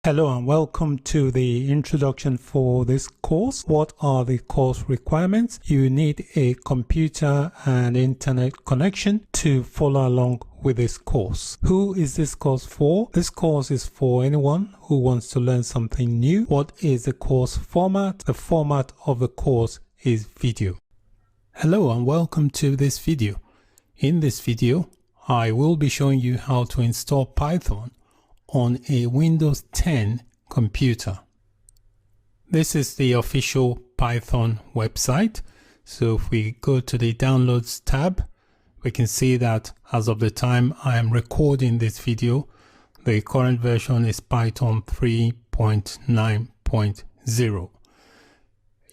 Hello and welcome to the introduction for this course. What are the course requirements? You need a computer and internet connection to follow along with this course. Who is this course for? This course is for anyone who wants to learn something new. What is the course format? The format of the course is video. Hello and welcome to this video. In this video, I will be showing you how to install Python on a Windows 10 computer. This is the official Python website. So if we go to the downloads tab, we can see that as of the time I am recording this video, the current version is Python 3.9.0.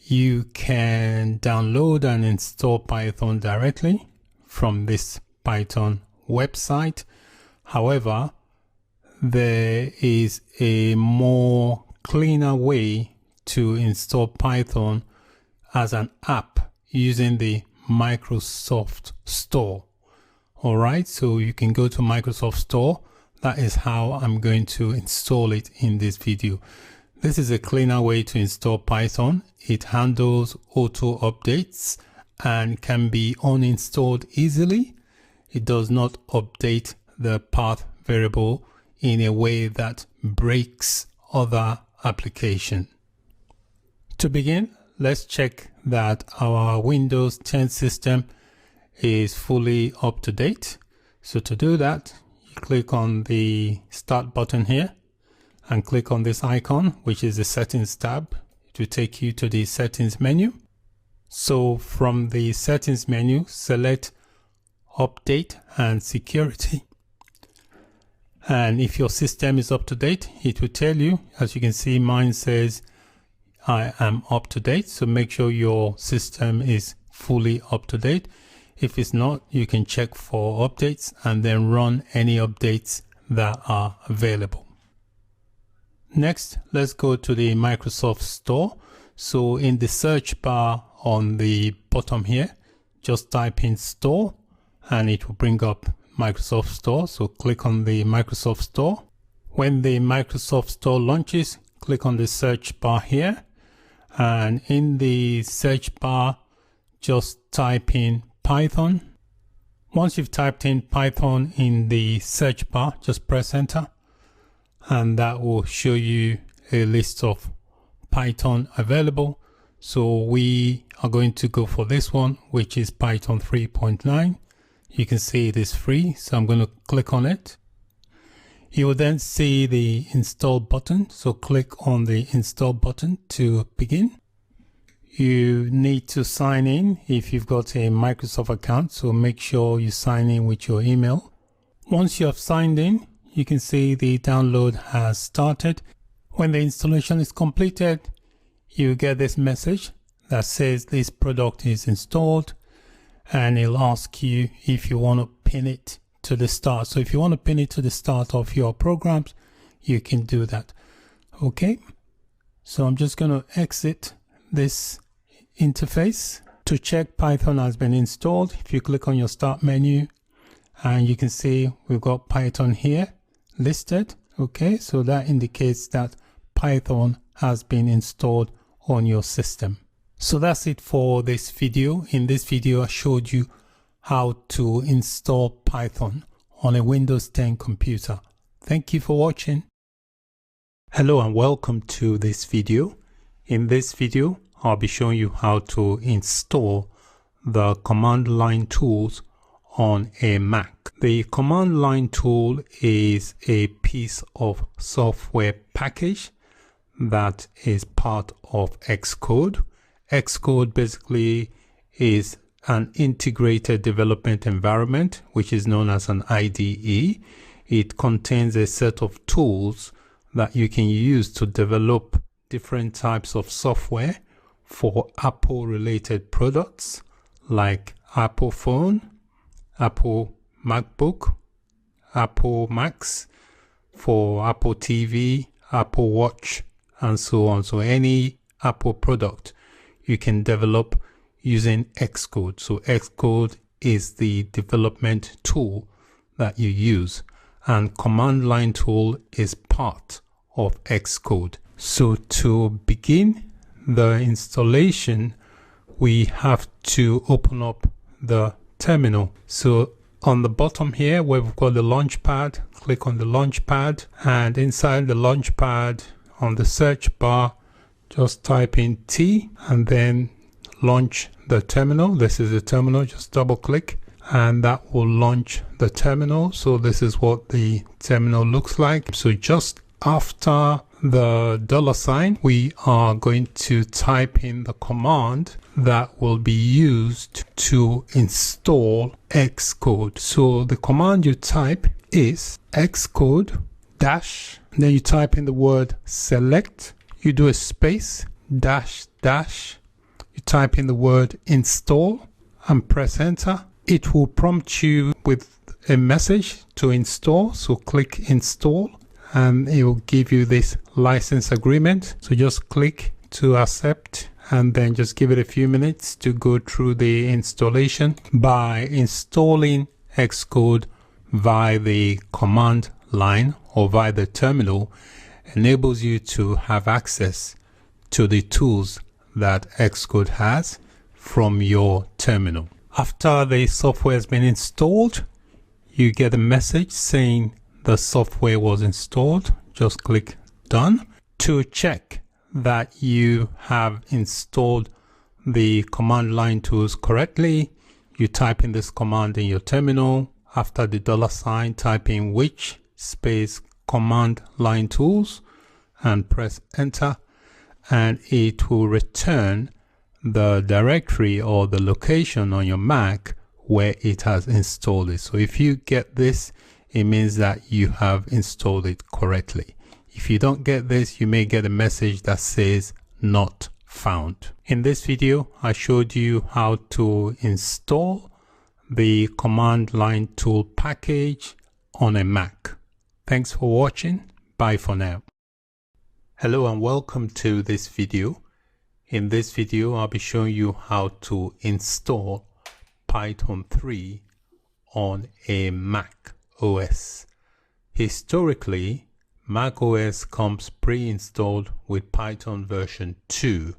You can download and install Python directly from this Python website. However, there is a more cleaner way to install Python as an app using the Microsoft Store. All right, so you can go to Microsoft Store. That is how I'm going to install it in this video. This is a cleaner way to install Python. It handles auto updates and can be uninstalled easily. It does not update the path variable in a way that breaks other applications. To begin, let's check that our Windows 10 system is fully up to date. So to do that, you click on the Start button here and click on this icon, which is the Settings tab. It will take you to the Settings menu. So from the Settings menu, select Update and Security. And if your system is up to date, it will tell you. As you can see, mine says I am up to date. So make sure your system is fully up to date. If it's not, you can check for updates and then run any updates that are available. Next, let's go to the Microsoft Store. So in the search bar on the bottom here, just type in Store and it will bring up Microsoft Store. So click on the Microsoft Store. When the Microsoft Store launches, click on the search bar here, and in the search bar just type in Python. Once you've typed in Python in the search bar, just press enter and that will show you a list of Python available. So we are going to go for this one, which is Python 3.9. You can see it is free, so I'm going to click on it. You will then see the install button, so click on the install button to begin. You need to sign in if you've got a Microsoft account, so make sure you sign in with your email. Once you have signed in, you can see the download has started. When the installation is completed, you get this message that says this product is installed. And it'll ask you if you want to pin it to the start. So if you want to pin it to the start of your programs, you can do that. Okay. So I'm just going to exit this interface. To check Python has been installed, if you click on your start menu and you can see we've got Python here listed. Okay. So that indicates that Python has been installed on your system. So that's it for this video. In this video, I showed you how to install Python on a Windows 10 computer. Thank you for watching. Hello and welcome to this video. In this video, I'll be showing you how to install the command line tools on a Mac. The command line tool is a piece of software package that is part of Xcode. Xcode basically is an integrated development environment, which is known as an IDE. It contains a set of tools that you can use to develop different types of software for Apple related products like Apple phone, Apple MacBook, Apple Macs, for Apple TV, Apple Watch, and so on. So any Apple product you can develop using Xcode. So Xcode is the development tool that you use, and command line tool is part of Xcode. So to begin the installation, we have to open up the terminal. So on the bottom here where we've got the launchpad, click on the launchpad, and inside the launchpad on the search bar, just type in T and then launch the terminal. This is the terminal, just double click and that will launch the terminal. So this is what the terminal looks like. So just after the $, we are going to type in the command that will be used to install Xcode. So the command you type is Xcode dash, then you type in the word select, you do a space, dash dash, you type in the word install and press enter. It will prompt you with a message to install, so click install and it will give you this license agreement. So just click to accept and then just give it a few minutes to go through the installation. By installing Xcode via the command line or via the terminal enables you to have access to the tools that Xcode has from your terminal. After the software has been installed, you get a message saying the software was installed. Just click done. To check that you have installed the command line tools correctly, you type in this command in your terminal. After the $, type in which space command line tools and press enter, and it will return the directory or the location on your Mac where it has installed it. So if you get this, it means that you have installed it correctly. If you don't get this, you may get a message that says not found. In this video, I showed you how to install the command line tool package on a Mac. Thanks for watching. Bye for now. Hello and welcome to this video. In this video, I'll be showing you how to install Python 3 on a Mac OS. Historically, Mac OS comes pre-installed with Python version 2.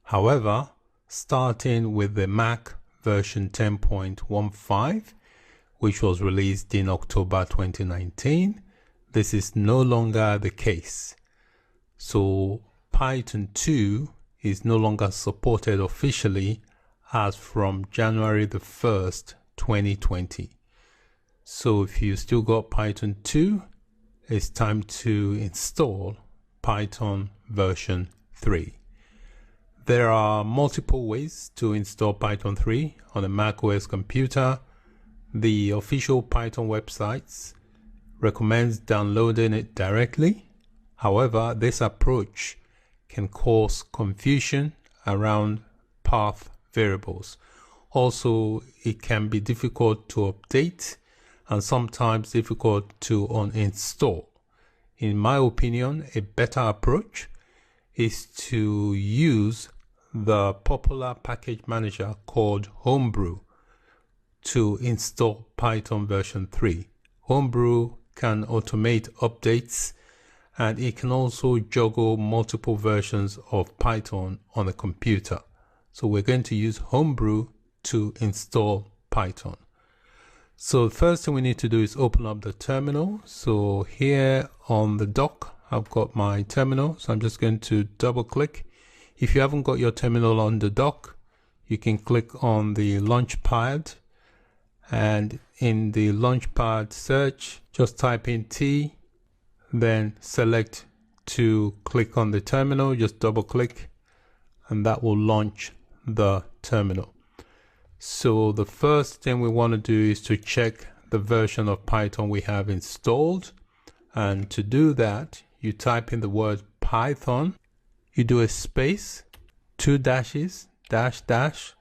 However, starting with the Mac version 10.15, which was released in October 2019, this is no longer the case. So Python 2 is no longer supported officially as from January the 1st, 2020. So if you still got Python 2, it's time to install Python version 3. There are multiple ways to install Python 3 on a Mac OS computer. The official Python websites recommends downloading it directly. However, this approach can cause confusion around path variables. Also, it can be difficult to update and sometimes difficult to uninstall. In my opinion, a better approach is to use the popular package manager called Homebrew to install Python version 3. Homebrew can automate updates and it can also juggle multiple versions of Python on a computer. So we're going to use Homebrew to install Python. So the first thing we need to do is open up the terminal. So here on the dock, I've got my terminal. So I'm just going to double click. If you haven't got your terminal on the dock, you can click on the launchpad, and in the launchpad search, just type in T, then select to click on the terminal, just double click, and that will launch the terminal. So the first thing we want to do is to check the version of Python we have installed. And to do that, you type in the word Python, you do a space, 2 dashes, dash dash,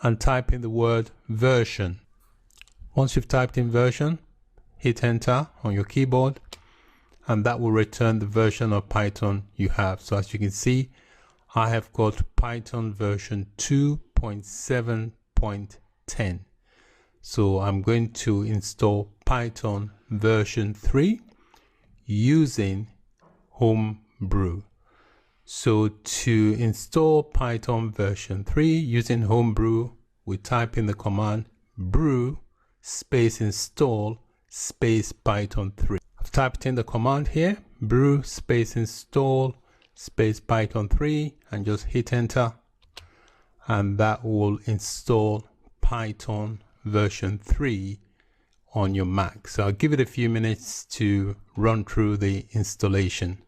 and type in the word version. Once you've typed in version, hit enter on your keyboard, and that will return the version of Python you have. So as you can see, I have got Python version 2.7.10. So I'm going to install Python version 3 using Homebrew. So to install Python version 3 using Homebrew, we type in the command brew space install space Python 3. I've typed in the command here, brew space install space Python 3, and just hit enter, and that will install Python version 3 on your Mac. So I'll give it a few minutes to run through the installation.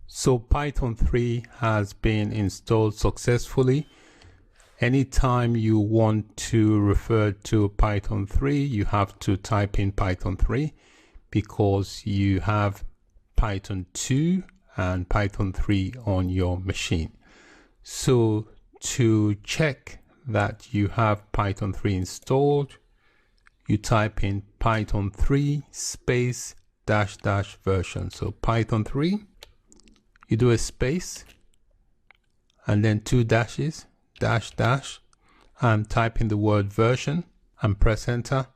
So Python 3 has been installed successfully. Anytime you want to refer to Python 3, you have to type in Python 3 because you have Python 2 and Python 3 on your machine. So to check that you have Python 3 installed, you type in Python 3 space dash dash version. So Python 3, you do a space and then 2 dashes, dash dash, and type in the word version and press enter,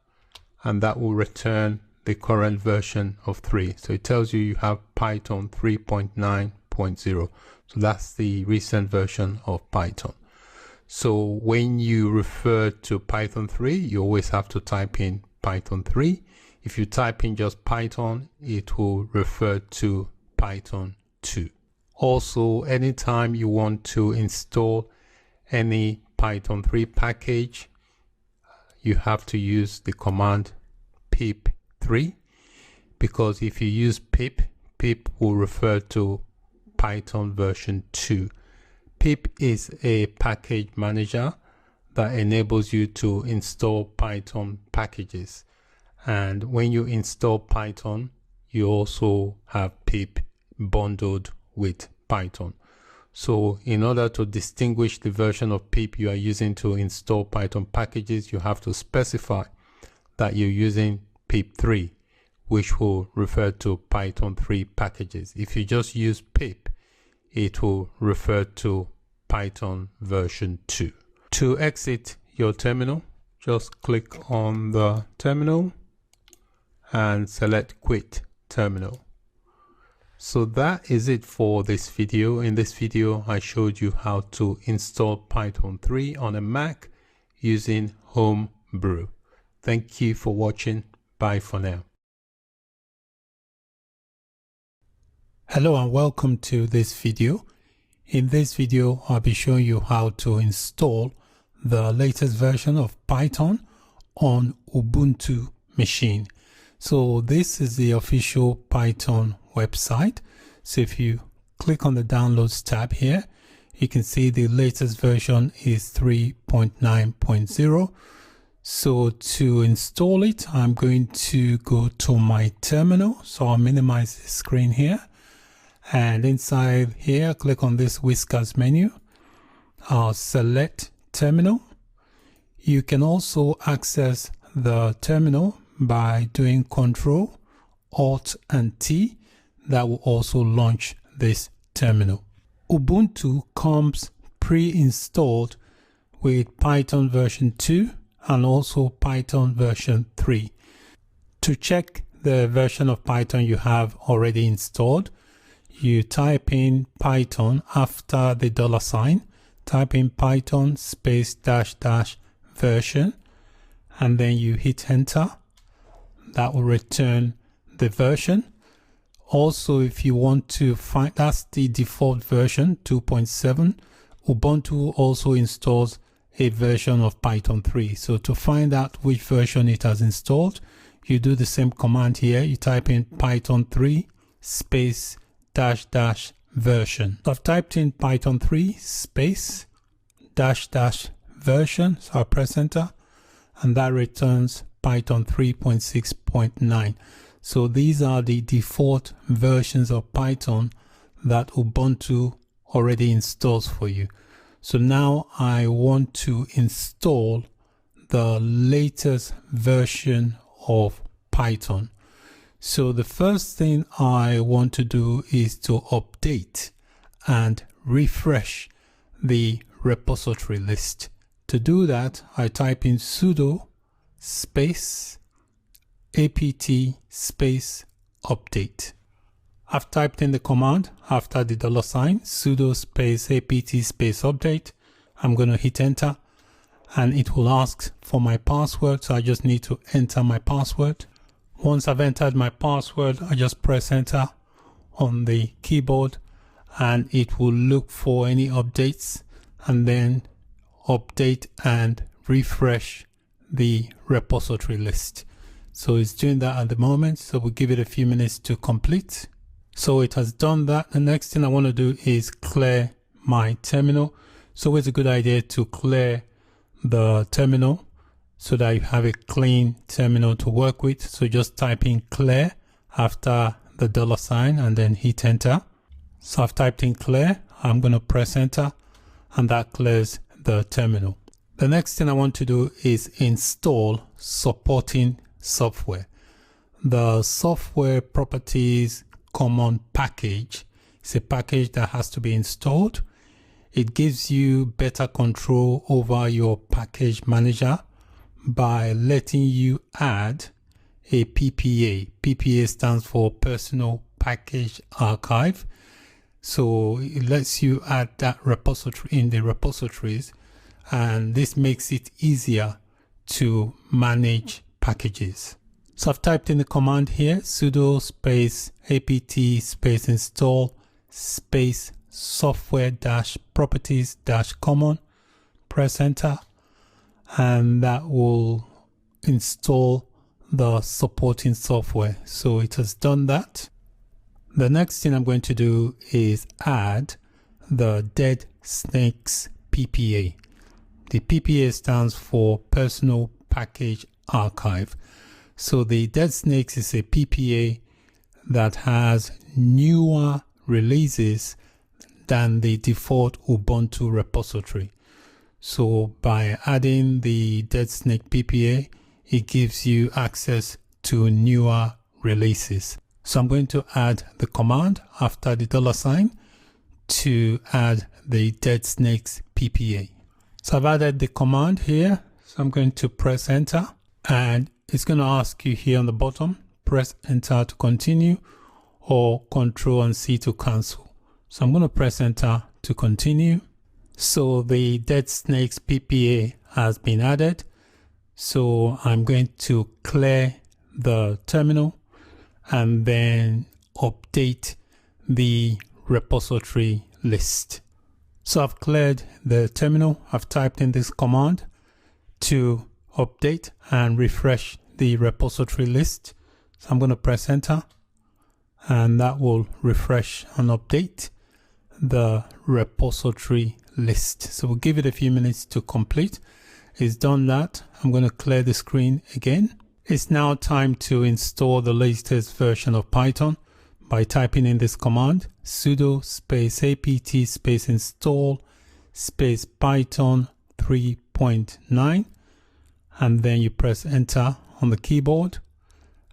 and that will return the current version of 3. So it tells you have Python 3.9.0. So that's the recent version of Python. So when you refer to Python 3, you always have to type in Python 3. If you type in just Python, it will refer to Python 2. Also, anytime you want to install any Python 3 package, you have to use the command pip3, because if you use pip will refer to Python version 2. Pip is a package manager that enables you to install Python packages. And when you install Python, you also have pip bundled with Python. So in order to distinguish the version of pip you are using to install Python packages, you have to specify that you're using pip3, which will refer to Python 3 packages. If you just use pip, it will refer to Python version 2. To exit your terminal, just click on the terminal and select quit terminal. So that is it for this video. In this video, I showed you how to install Python 3 on a Mac using Homebrew. Thank you for watching. Bye for now. Hello and welcome to this video. In this video, I'll be showing you how to install the latest version of Python on Ubuntu machine. So this is the official Python website. So if you click on the downloads tab here, you can see the latest version is 3.9.0. So to install it, I'm going to go to my terminal. So I'll minimize the screen here. And inside here, click on this whiskers menu. I'll select terminal. You can also access the terminal by doing Ctrl, Alt and T. That will also launch this terminal. Ubuntu comes pre-installed with Python version 2 and also Python version 3. To check the version of Python you have already installed, you type in Python after the $, type in Python space dash dash version, and then you hit enter. That will return the version. Also, if you want to find, that's the default version 2.7. Ubuntu also installs a version of Python 3. So to find out which version it has installed, you do the same command here. You type in Python 3 space dash dash version. So I've typed in Python 3 space dash dash version. So I press enter, and that returns Python 3.6.9. So these are the default versions of Python that Ubuntu already installs for you. So now I want to install the latest version of Python. So the first thing I want to do is to update and refresh the repository list. To do that, I type in sudo space apt space update. I've typed in the command after the $, sudo space apt space update. I'm going to hit enter and it will ask for my password. So I just need to enter my password. Once I've entered my password, I just press enter on the keyboard and it will look for any updates and then update and refresh the repository list. So it's doing that at the moment. So we'll give it a few minutes to complete. So it has done that. The next thing I want to do is clear my terminal. So it's a good idea to clear the terminal so that you have a clean terminal to work with. So just type in clear after the $, and then hit enter. So I've typed in clear. I'm going to press enter and that clears the terminal. The next thing I want to do is install supporting software. The software properties common package is a package that has to be installed. It gives you better control over your package manager by letting you add a PPA. PPA stands for Personal Package Archive. So it lets you add that repository in the repositories, and this makes it easier to manage packages. So I've typed in the command here, sudo space apt space install space software dash properties dash common, press enter, and that will install the supporting software. So it has done that. The next thing I'm going to do is add the dead snakes PPA. The PPA stands for Personal Package Archive. So the dead snakes is a PPA that has newer releases than the default Ubuntu repository. So by adding the dead snake PPA, it gives you access to newer releases. So I'm going to add the command after the $, to add the dead snakes PPA. So I've added the command here. So I'm going to press enter and it's going to ask you here on the bottom, press enter to continue or Control and C to cancel. So I'm going to press enter to continue. So the dead snakes PPA has been added. So I'm going to clear the terminal and then update the repository list. So I've cleared the terminal. I've typed in this command to update and refresh the repository list. So I'm going to press enter and that will refresh and update the repository list. So we'll give it a few minutes to complete. It's done that. I'm going to clear the screen again. It's now time to install the latest version of Python by typing in this command, sudo space apt space install space Python 3.9, and then you press enter on the keyboard,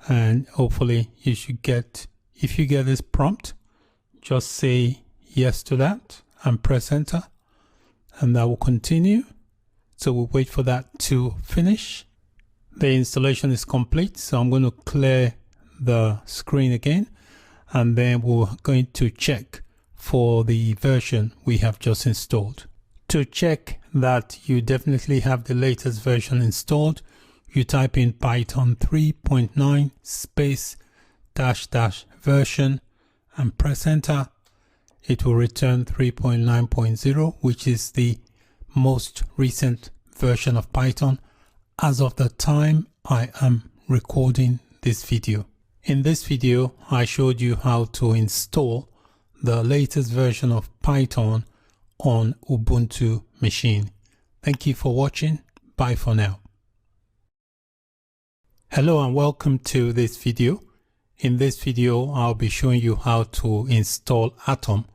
and hopefully you should get, if you get this prompt, just say yes to that and press enter, and that will continue. So we'll wait for that to finish. The installation is complete, so I'm going to clear the screen again, and then we're going to check for the version we have just installed. To check that you definitely have the latest version installed, you type in Python 3.9 space -- version and press enter. It will return 3.9.0, which is the most recent version of Python as of the time I am recording this video. In this video, I showed you how to install the latest version of Python on Ubuntu machine. Thank you for watching. Bye for now. Hello and welcome to this video. In this video, I'll be showing you how to install Atom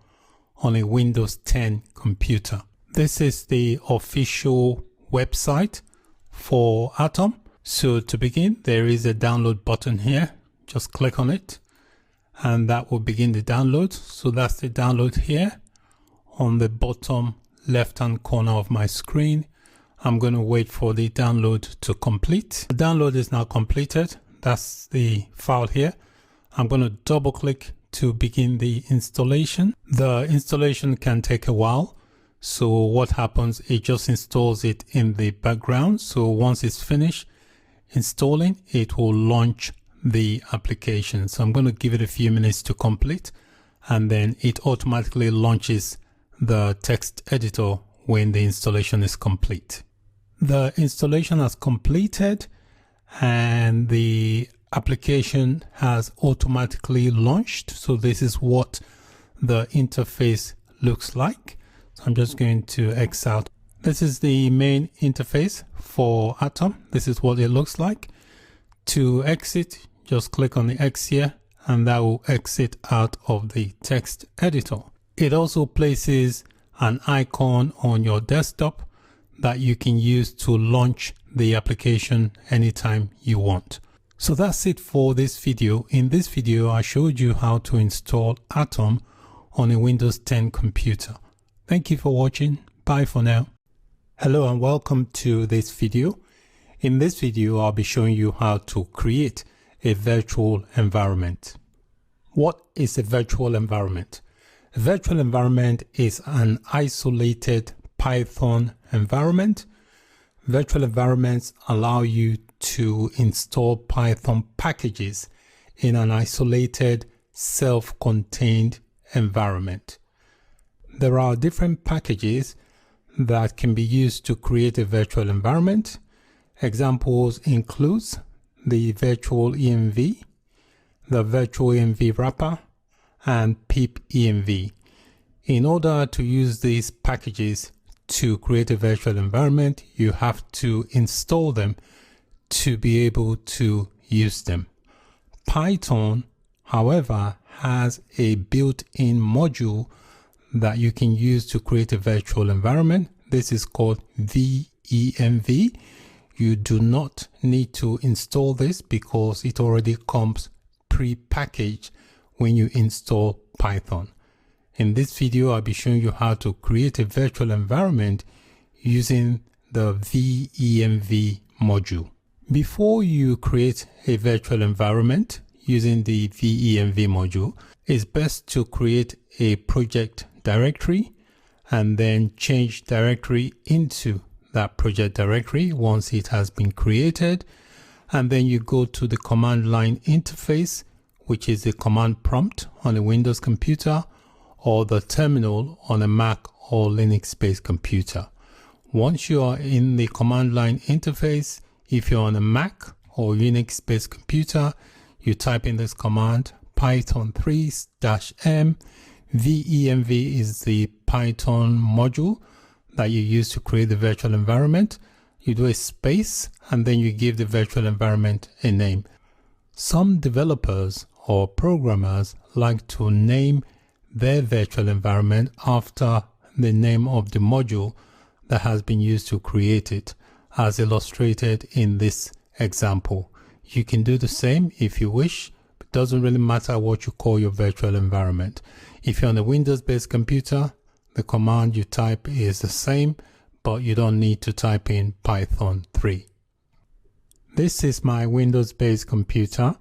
on a Windows 10 computer. This is the official website for Atom. So to begin, there is a download button here. Just click on it and that will begin the download. So that's the download here on the bottom left hand corner of my screen. I'm going to wait for the download to complete. The download is now completed. That's the file here. I'm going to double click to begin the installation. The installation can take a while. So what happens, it just installs it in the background. So once it's finished installing, it will launch the application. So I'm going to give it a few minutes to complete, and then it automatically launches the text editor when the installation is complete. The installation has completed and the application has automatically launched. So this is what the interface looks like. So I'm just going to X out. This is the main interface for Atom. This is what it looks like. To exit, just click on the X here, and that will exit out of the text editor. It also places an icon on your desktop that you can use to launch the application anytime you want. So that's it for this video. In this video, I showed you how to install Atom on a Windows 10 computer. Thank you for watching. Bye for now. Hello and welcome to this video. In this video, I'll be showing you how to create a virtual environment. What is a virtual environment? A virtual environment is an isolated Python environment. Virtual environments allow you to install Python packages in an isolated, self-contained environment. There are different packages that can be used to create a virtual environment. Examples include the virtual env, the virtual env wrapper, and pip env. In order to use these packages to create a virtual environment, you have to install them to be able to use them. Python, however, has a built-in module that you can use to create a virtual environment. This is called venv. You do not need to install this because it already comes pre-packaged when you install Python. In this video, I'll be showing you how to create a virtual environment using the venv module. Before you create a virtual environment using the venv module, it's best to create a project directory and then change directory into that project directory once it has been created. And then you go to the command line interface, which is the command prompt on a Windows computer or the terminal on a Mac or Linux-based computer. Once you are in the command line interface, if you're on a Mac or Unix-based computer, you type in this command, Python 3-m. venv is the Python module that you use to create the virtual environment. You do a space and then you give the virtual environment a name. Some developers or programmers like to name their virtual environment after the name of the module that has been used to create it, as illustrated in this example. You can do the same if you wish. It doesn't really matter what you call your virtual environment. If you're on a Windows-based computer, the command you type is the same, but you don't need to type in Python 3. This is my Windows-based computer.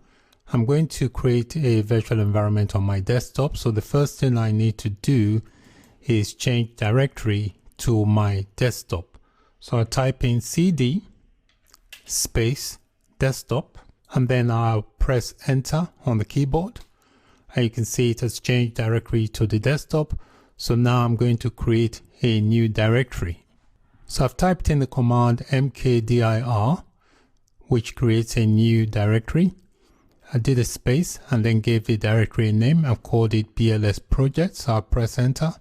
I'm going to create a virtual environment on my desktop. So the first thing I need to do is change directory to my desktop. So I type in cd space desktop, and then I'll press enter on the keyboard. And you can see it has changed directory to the desktop. So now I'm going to create a new directory. So I've typed in the command mkdir, which creates a new directory. I did a space and then gave the directory a name. I've called it BLS project. So I'll press enter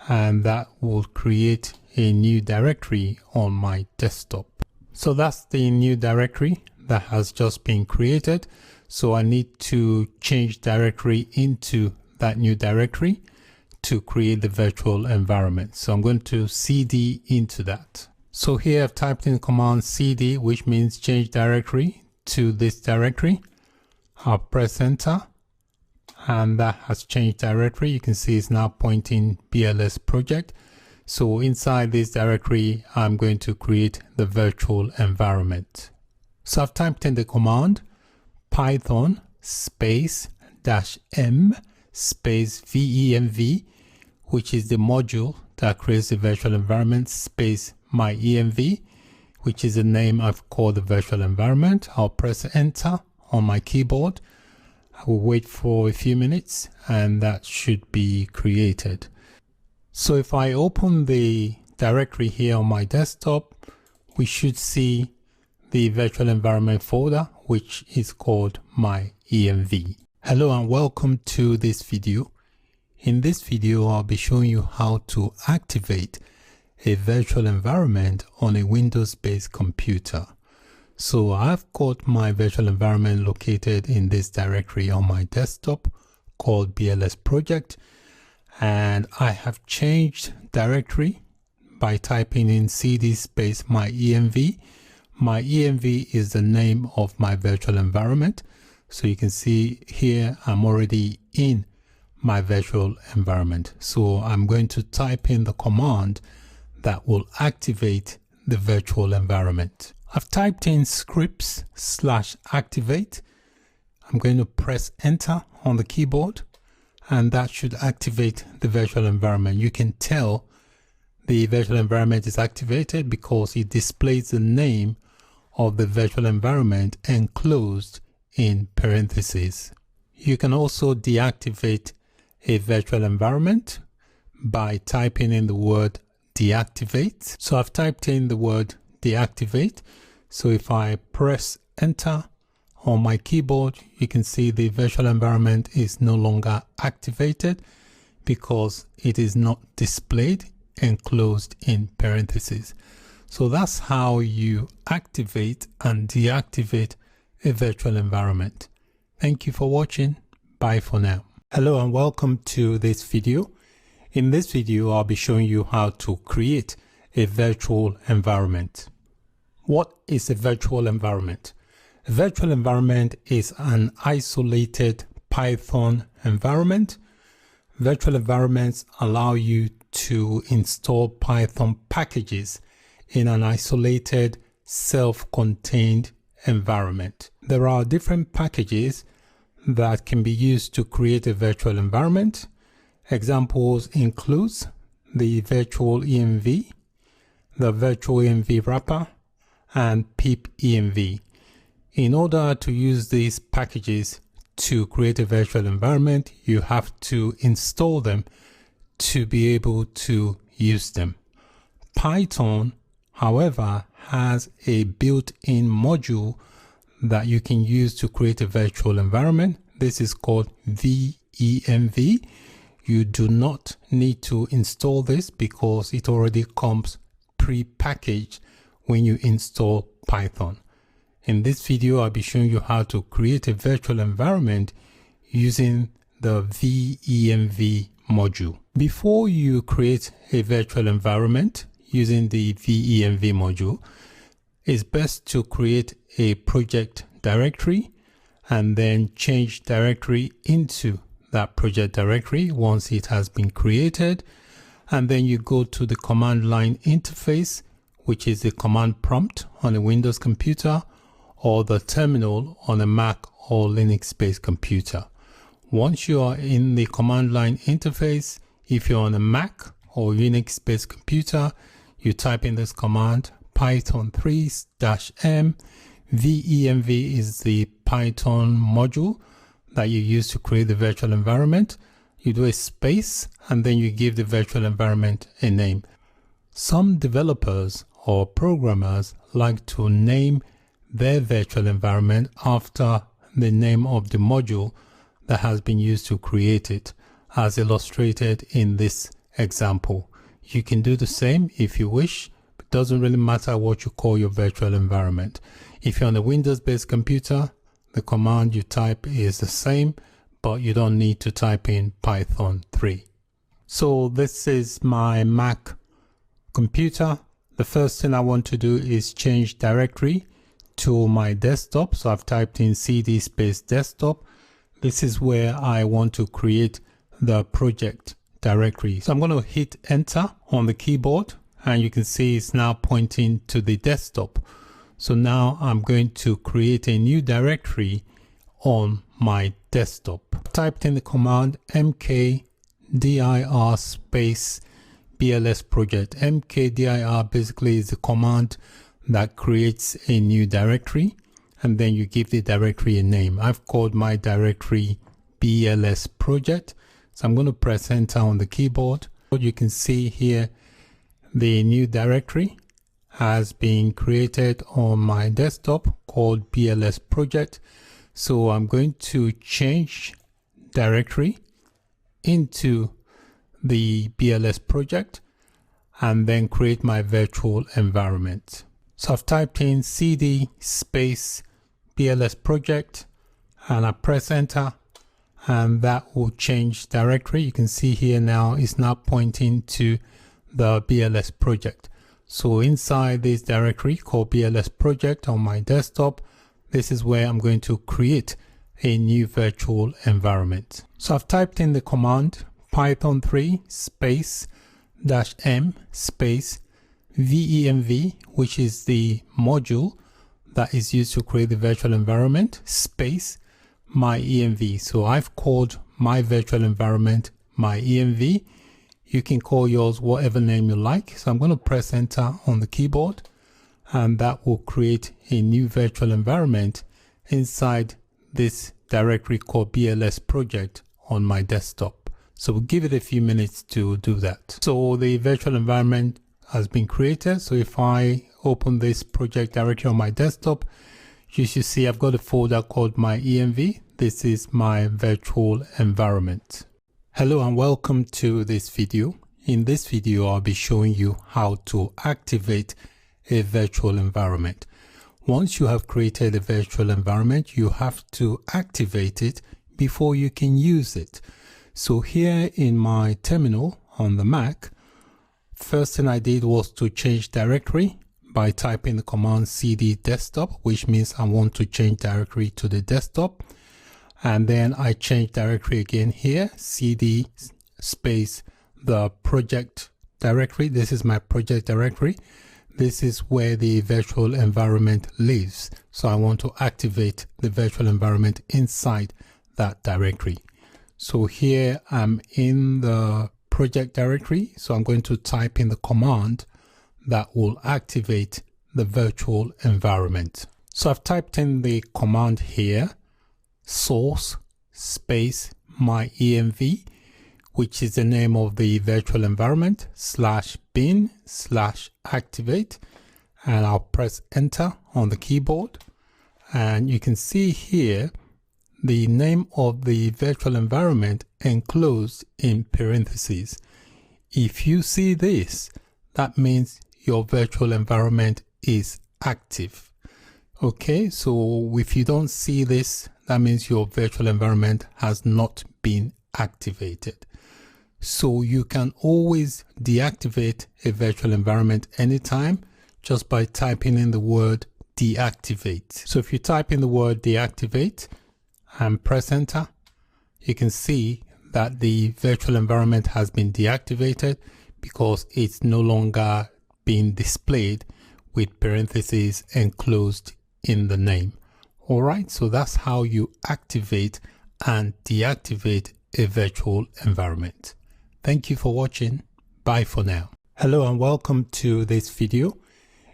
and that will create a new directory on my desktop. So that's the new directory that has just been created. So I need to change directory into that new directory to create the virtual environment. So I'm going to cd into that. So here I've typed in command cd, which means change directory to this directory. I'll press enter and that has changed directory. You can see it's now pointing BLS project. So inside this directory, I'm going to create the virtual environment. So I've typed in the command Python space -m space venv, which is the module that creates the virtual environment, space my env, which is the name I've called the virtual environment. I'll press enter on my keyboard. I will wait for a few minutes and that should be created. So if I open the directory here on my desktop, we should see the virtual environment folder, which is called my env. Hello and welcome to this video. In this video, I'll be showing you how to activate a virtual environment on a Windows-based computer. So I've got my virtual environment located in this directory on my desktop called BLS project, and I have changed directory by typing in cd space my env. My env is the name of my virtual environment. So you can see here I'm already in my virtual environment. So I'm going to type in the command that will activate the virtual environment. I've typed in scripts/activate. I'm going to press enter on the keyboard and that should activate the virtual environment. You can tell the virtual environment is activated because it displays the name of the virtual environment enclosed in parentheses. You can also deactivate a virtual environment by typing in the word deactivate. So I've typed in the word deactivate. So if I press enter on my keyboard, you can see the virtual environment is no longer activated because it is not displayed enclosed in parentheses. So that's how you activate and deactivate a virtual environment. Thank you for watching. Bye for now. Hello and welcome to this video. In this video, I'll be showing you how to create a virtual environment. What is a virtual environment? A virtual environment is an isolated Python environment. Virtual environments allow you to install Python packages in an isolated, self-contained environment. There are different packages that can be used to create a virtual environment. Examples includes the virtual env, the virtual env wrapper, and pip env. In order to use these packages to create a virtual environment, you have to install them to be able to use them. Python, however, has a built-in module that you can use to create a virtual environment. This is called venv. You do not need to install this because it already comes pre-packaged when you install Python. In this video, I'll be showing you how to create a virtual environment using the venv module. Before you create a virtual environment using the venv module, it's best to create a project directory and then change directory into that project directory once it has been created. And then you go to the command line interface, which is the command prompt on a Windows computer or the terminal on a Mac or Linux-based computer. Once you are in the command line interface, if you're on a Mac or Unix-based computer, you type in this command, Python 3-m. venv is the Python module that you use to create the virtual environment. You do a space and then you give the virtual environment a name. Some developers or programmers like to name their virtual environment after the name of the module that has been used to create it, as illustrated in this example. You can do the same if you wish. It doesn't really matter what you call your virtual environment. If you're on a Windows-based computer, the command you type is the same, but you don't need to type in Python 3. So this is my Mac computer. The first thing I want to do is change directory to my desktop. So I've typed in cd space desktop. This is where I want to create the project directory. So I'm going to hit enter on the keyboard and you can see it's now pointing to the desktop. So now I'm going to create a new directory on my desktop. Typed in the command mkdir space BLS project. Mkdir basically is the command that creates a new directory, and then you give the directory a name. I've called my directory BLS project. So I'm going to press enter on the keyboard. You can see here the new directory has been created on my desktop called BLS project. So I'm going to change directory into the BLS project and then create my virtual environment. So I've typed in cd space BLS project and I press enter, and that will change directory. You can see here now it's now pointing to the BLS project. So inside this directory called BLS project on my desktop, this is where I'm going to create a new virtual environment. So I've typed in the command Python 3 space -m space venv, which is the module that is used to create the virtual environment, space my env. So I've called my virtual environment my env. You can call yours whatever name you like. So I'm going to press enter on the keyboard, and that will create a new virtual environment inside this directory called BLS project on my desktop. So we'll give it a few minutes to do that. So the virtual environment has been created. So if I open this project directory on my desktop, you should see I've got a folder called my env. This is my virtual environment. Hello and welcome to this video. In this video, I'll be showing you how to activate a virtual environment. Once you have created a virtual environment, you have to activate it before you can use it. So here in my terminal on the Mac, first thing I did was to change directory by typing the command cd desktop, which means I want to change directory to the desktop. And then I changed directory again here, cd space the project directory. This is my project directory. This is where the virtual environment lives. So I want to activate the virtual environment inside that directory. So here I'm in the project directory. So I'm going to type in the command that will activate the virtual environment. So I've typed in the command here, source space my env, which is the name of the virtual environment, /bin/activate, and I'll press enter on the keyboard. And you can see here the name of the virtual environment enclosed in parentheses. If you see this, that means your virtual environment is active. Okay, so if you don't see this, that means your virtual environment has not been activated. So you can always deactivate a virtual environment anytime just by typing in the word deactivate. So if you type in the word deactivate and press enter, you can see that the virtual environment has been deactivated because it's no longer being displayed with parentheses enclosed in the name. All right, so that's how you activate and deactivate a virtual environment. Thank you for watching. Bye for now. Hello and welcome to this video.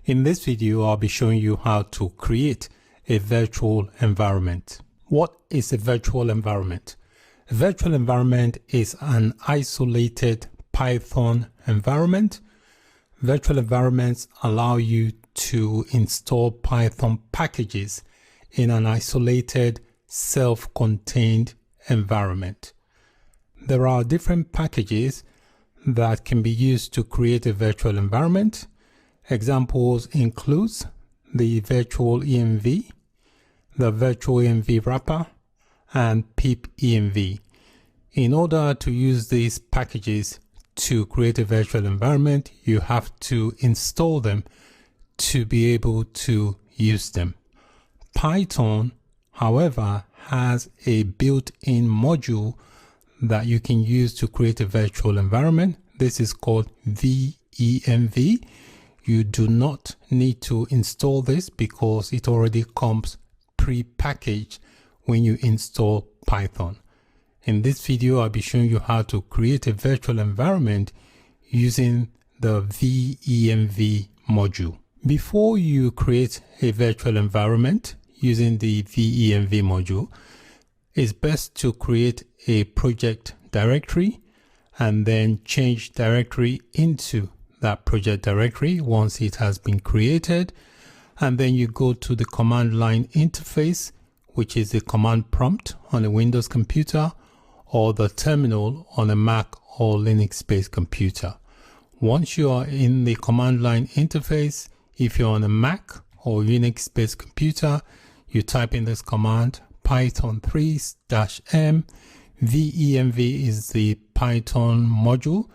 In this video, I'll be showing you how to create a virtual environment. What is a virtual environment? A virtual environment is an isolated Python environment. Virtual environments allow you to install Python packages in an isolated, self-contained environment. There are different packages that can be used to create a virtual environment. Examples include the virtual env, the virtual env wrapper, and pip env. In order to use these packages to create a virtual environment, you have to install them to be able to use them. Python, however, has a built-in module that you can use to create a virtual environment. This is called venv. You do not need to install this because it already comes pre-packaged when you install Python. In this video, I'll be showing you how to create a virtual environment using the venv module. Before you create a virtual environment using the venv module, it's best to create a project directory and then change directory into that project directory once it has been created. And then you go to the command line interface, which is the command prompt on a Windows computer or the terminal on a Mac or Linux-based computer. Once you are in the command line interface, if you're on a Mac or Unix-based computer, you type in this command, Python 3-m. venv is the Python module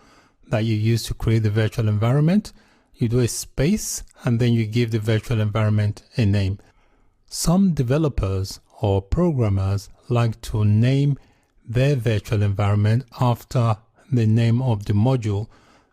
that you use to create the virtual environment. You do a space and then you give the virtual environment a name. Some developers or programmers like to name their virtual environment after the name of the module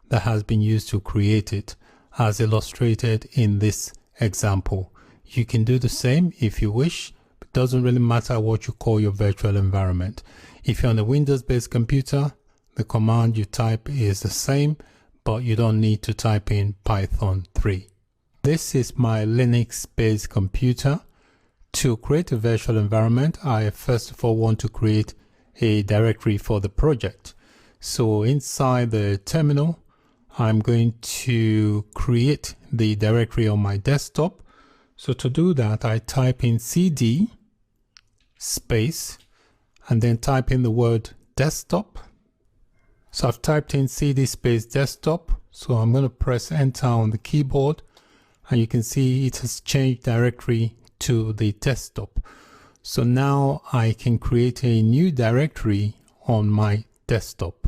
that has been used to create it, as illustrated in this example. You can do the same if you wish. It doesn't really matter what you call your virtual environment. If you're on a Windows-based computer, the command you type is the same, but you don't need to type in Python 3. This is my Linux-based computer. To create a virtual environment, I first of all want to create a directory for the project. So inside the terminal, I'm going to create the directory on my desktop. So to do that, I type in cd space and then type in the word desktop. So I've typed in cd space desktop. So I'm going to press enter on the keyboard and you can see it has changed directory to the desktop. So now I can create a new directory on my desktop.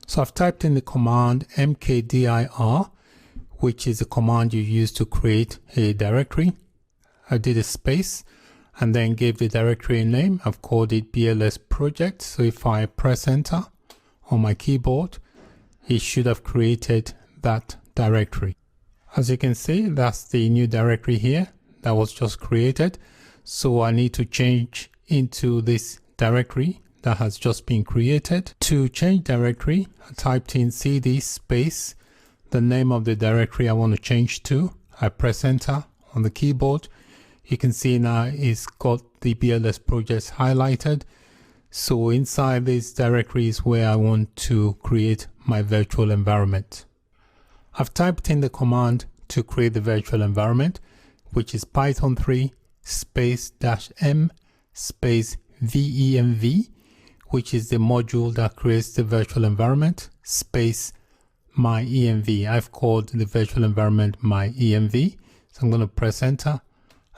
So I've typed in the command mkdir, which is a command you use to create a directory. I did a space and then gave the directory a name. I've called it BLS project. So if I press enter on my keyboard, it should have created that directory. As you can see, that's the new directory here that was just created. So I need to change into this directory that has just been created. To change directory, I typed in cd space, the name of the directory I want to change to. I press enter on the keyboard. You can see now it's got the BLS projects highlighted. So inside this directory is where I want to create my virtual environment. I've typed in the command to create the virtual environment, which is Python 3 space -m space venv, which is the module that creates the virtual environment, space my-env. I've called the virtual environment my-env. So I'm going to press enter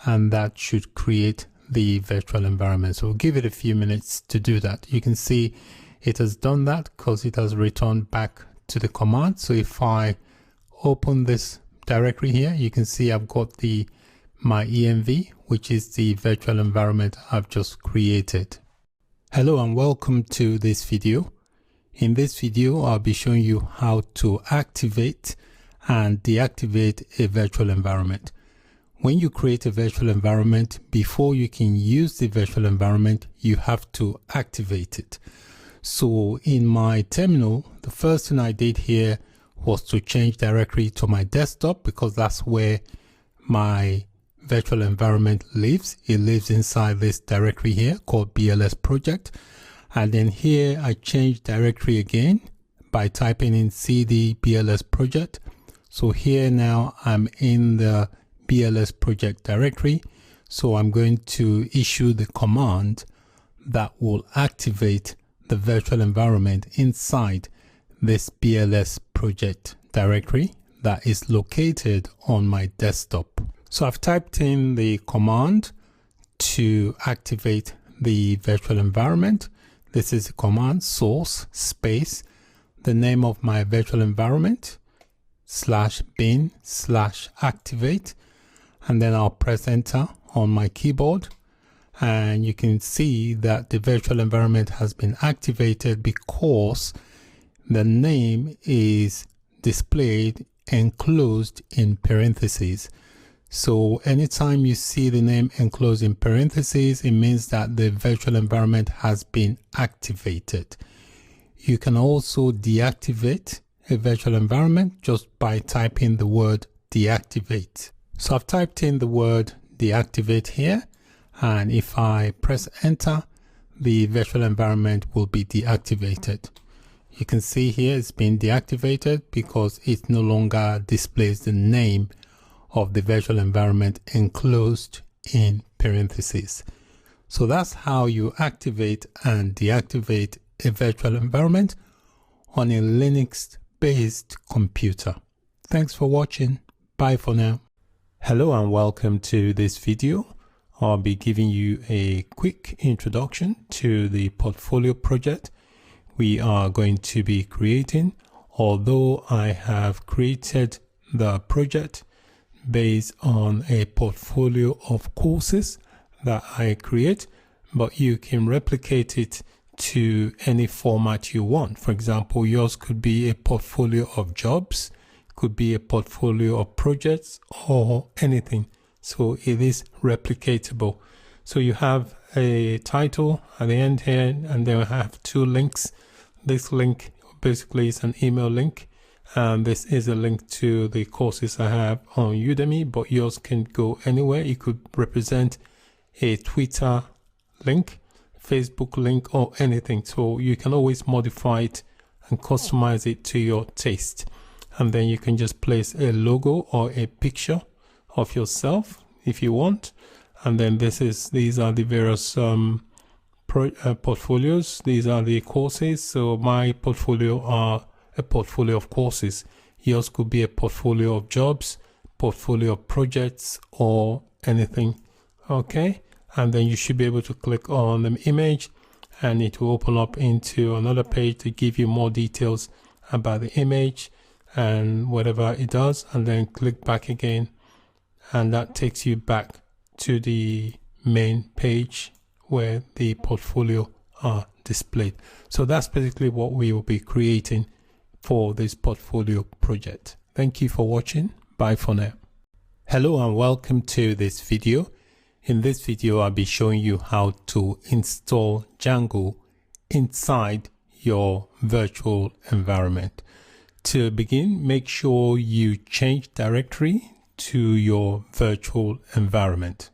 and that should create the virtual environment. So we'll give it a few minutes to do that. You can see it has done that because it has returned back to the command. So if I open this directory here, you can see I've got the my-env, which is the virtual environment I've just created. Hello and welcome to this video. In this video, I'll be showing you how to activate and deactivate a virtual environment. When you create a virtual environment, before you can use the virtual environment, you have to activate it. So in my terminal, the first thing I did here was to change directory to my desktop because that's where my virtual environment lives. It lives inside this directory here called BLS project. And then here I changed directory again by typing in cd BLS project. So here now I'm in the BLS project directory. So I'm going to issue the command that will activate the virtual environment inside this BLS project directory that is located on my desktop. So I've typed in the command to activate the virtual environment. This is the command source space, the name of my virtual environment, /bin/activate, and then I'll press enter on my keyboard. And you can see that the virtual environment has been activated because the name is displayed enclosed in parentheses. So anytime you see the name enclosed in parentheses, it means that the virtual environment has been activated. You can also deactivate a virtual environment just by typing the word deactivate. So I've typed in the word deactivate here, and if I press enter, the virtual environment will be deactivated. You can see here it's been deactivated because it no longer displays the name of the virtual environment enclosed in parentheses. So that's how you activate and deactivate a virtual environment on a Linux-based computer. Thanks for watching. Bye for now. Hello and welcome to this video. I'll be giving you a quick introduction to the portfolio project we are going to be creating. Although I have created the project based on a portfolio of courses that I create, but you can replicate it to any format you want. For example, yours could be a portfolio of jobs, could be a portfolio of projects, or anything. So it is replicatable. So you have a title at the end here, and then we have two links. This link basically is an email link, and this is a link to the courses I have on Udemy, but yours can go anywhere. It could represent a Twitter link, Facebook link, or anything. So you can always modify it and customize it to your taste. And then you can just place a logo or a picture of yourself if you want. And then these are the various portfolios. These are the courses. So my portfolio are a portfolio of courses. Yours could be a portfolio of jobs, portfolio of projects, or anything. Okay, and then you should be able to click on the image and it will open up into another page to give you more details about the image and whatever it does, and then click back again, and that takes you back to the main page where the portfolio are displayed. So that's basically what we will be creating for this portfolio project. Thank you for watching. Bye for now. Hello and welcome to this video. In this video, I'll be showing you how to install Django inside your virtual environment. To begin, make sure you change directory to your virtual environment.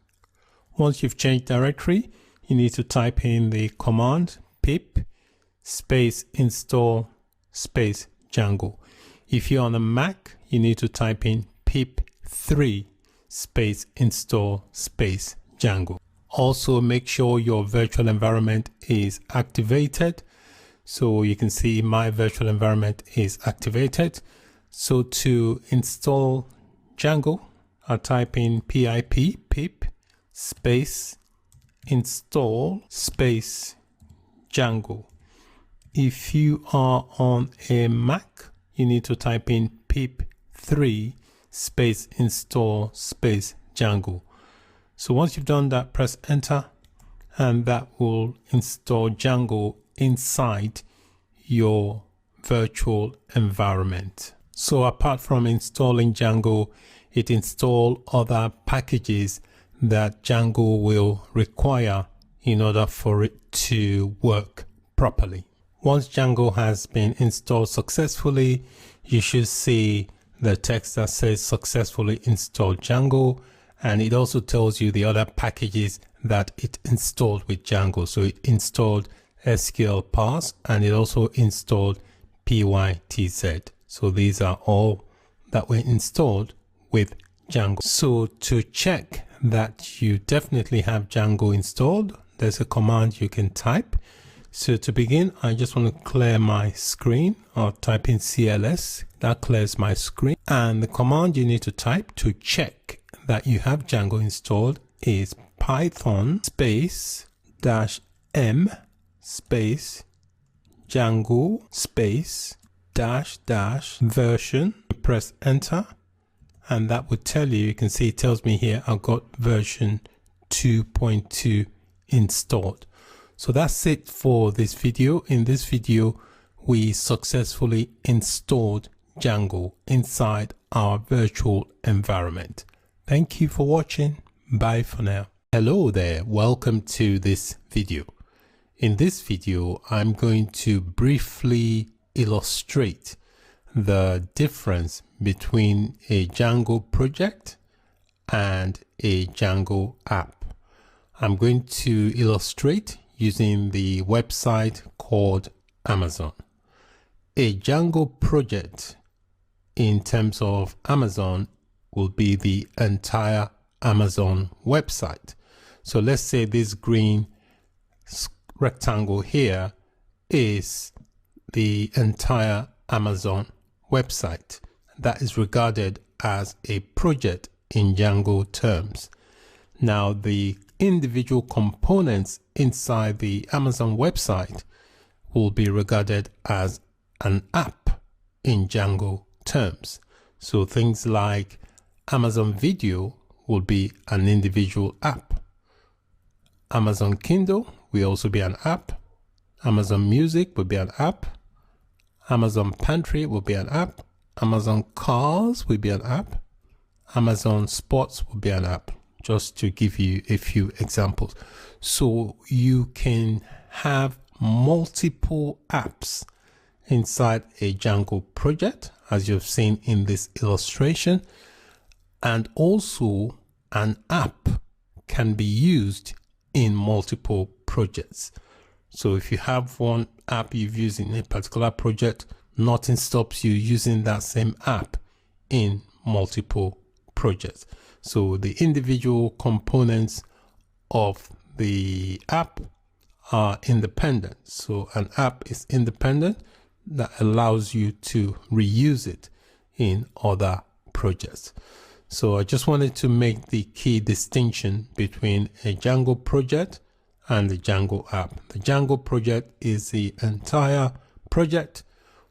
Once you've changed directory, you need to type in the command pip space install space Django. If you're on a Mac, you need to type in pip3 space install space Django. Also, make sure your virtual environment is activated. So you can see my virtual environment is activated. So to install Django, I'll type in pip space install space Django. If you are on a Mac, you need to type in pip3 space install space Django. So once you've done that, press enter, and that will install Django inside your virtual environment. So apart from installing Django, it installs other packages that Django will require in order for it to work properly. Once Django has been installed successfully, you should see the text that says successfully installed Django, and it also tells you the other packages that it installed with Django. So it installed SQLite, and it also installed pytz. So these are all that were installed with Django. So to check that you definitely have Django installed, there's a command you can type. So to begin, I just want to clear my screen. I'll type in CLS. That clears my screen. And the command you need to type to check that you have Django installed is Python space -m space Django space -- version. Press enter, and that would tell you, you can see it tells me here I've got version 2.2 installed. So that's it for this video. In this video, we successfully installed Django inside our virtual environment. Thank you for watching. Bye for now. Hello there. Welcome to this video. In this video, I'm going to briefly illustrate the difference between a Django project and a Django app. I'm going to illustrate using the website called Amazon. A Django project in terms of Amazon will be the entire Amazon website. So let's say this green rectangle here is the entire Amazon website. That is regarded as a project in Django terms. Now, the individual components inside the Amazon website will be regarded as an app in Django terms. So things like Amazon Video will be an individual app. Amazon Kindle will also be an app. Amazon Music will be an app. Amazon Pantry will be an app. Amazon Cars will be an app. Amazon Sports will be an app, just to give you a few examples. So you can have multiple apps inside a Django project, as you've seen in this illustration. And also an app can be used in multiple projects. So if you have one app you've used in a particular project, nothing stops you using that same app in multiple projects. So the individual components of the app are independent. So an app is independent. That allows you to reuse it in other projects. So I just wanted to make the key distinction between a Django project and the Django app. The Django project is the entire project,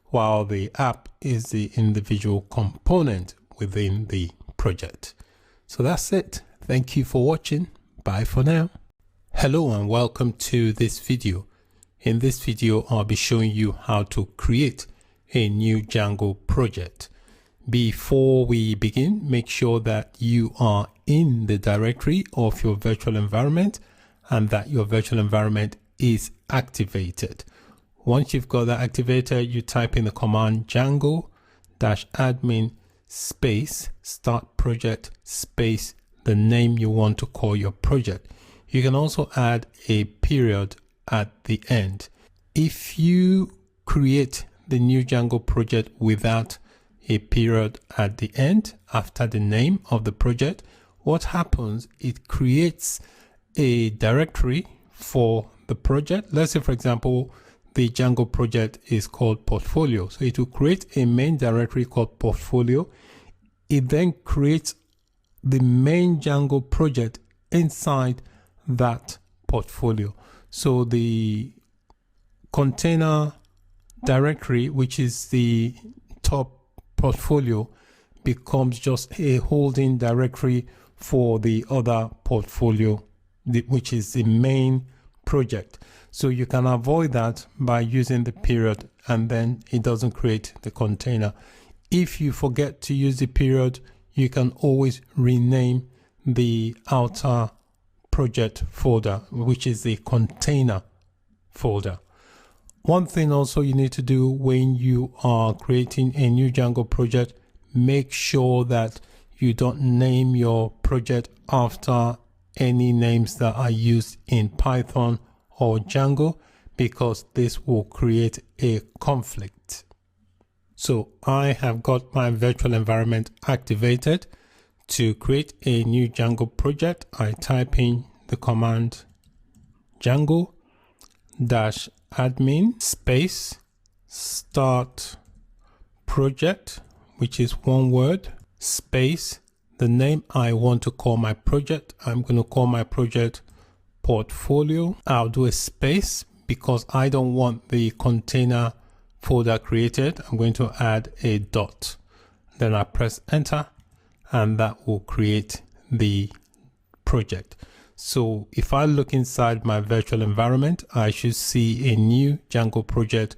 while the app is the individual component within the project. So that's it. Thank you for watching. Bye for now. Hello and welcome to this video. In this video, I'll be showing you how to create a new Django project. Before we begin, make sure that you are in the directory of your virtual environment and that your virtual environment is activated. Once you've got that activated, you type in the command Django-admin space start project space the name you want to call your project. You can also add a period at the end. If you create the new Django project without a period at the end after the name of the project, what happens, it creates a directory for the project. Let's say, for example, the Django project is called portfolio. So it will create a main directory called portfolio. It then creates the main Django project inside that portfolio. So the container directory, which is the top portfolio, becomes just a holding directory for the other portfolio, which is the main project. So you can avoid that by using the period, and then it doesn't create the container. If you forget to use the period, you can always rename the outer project folder, which is the container folder. One thing also you need to do when you are creating a new Django project, make sure that you don't name your project after any names that are used in Python or Django, because this will create a conflict. So I have got my virtual environment activated. To create a new Django project, I type in the command Django-admin space start project, which is one word, space the name I want to call my project. I'm going to call my project portfolio. I'll do a space because I don't want the container folder created. I'm going to add a dot. Then I press enter, and that will create the project. So if I look inside my virtual environment, I should see a new Django project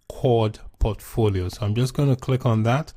called portfolio. So I'm just going to click on that,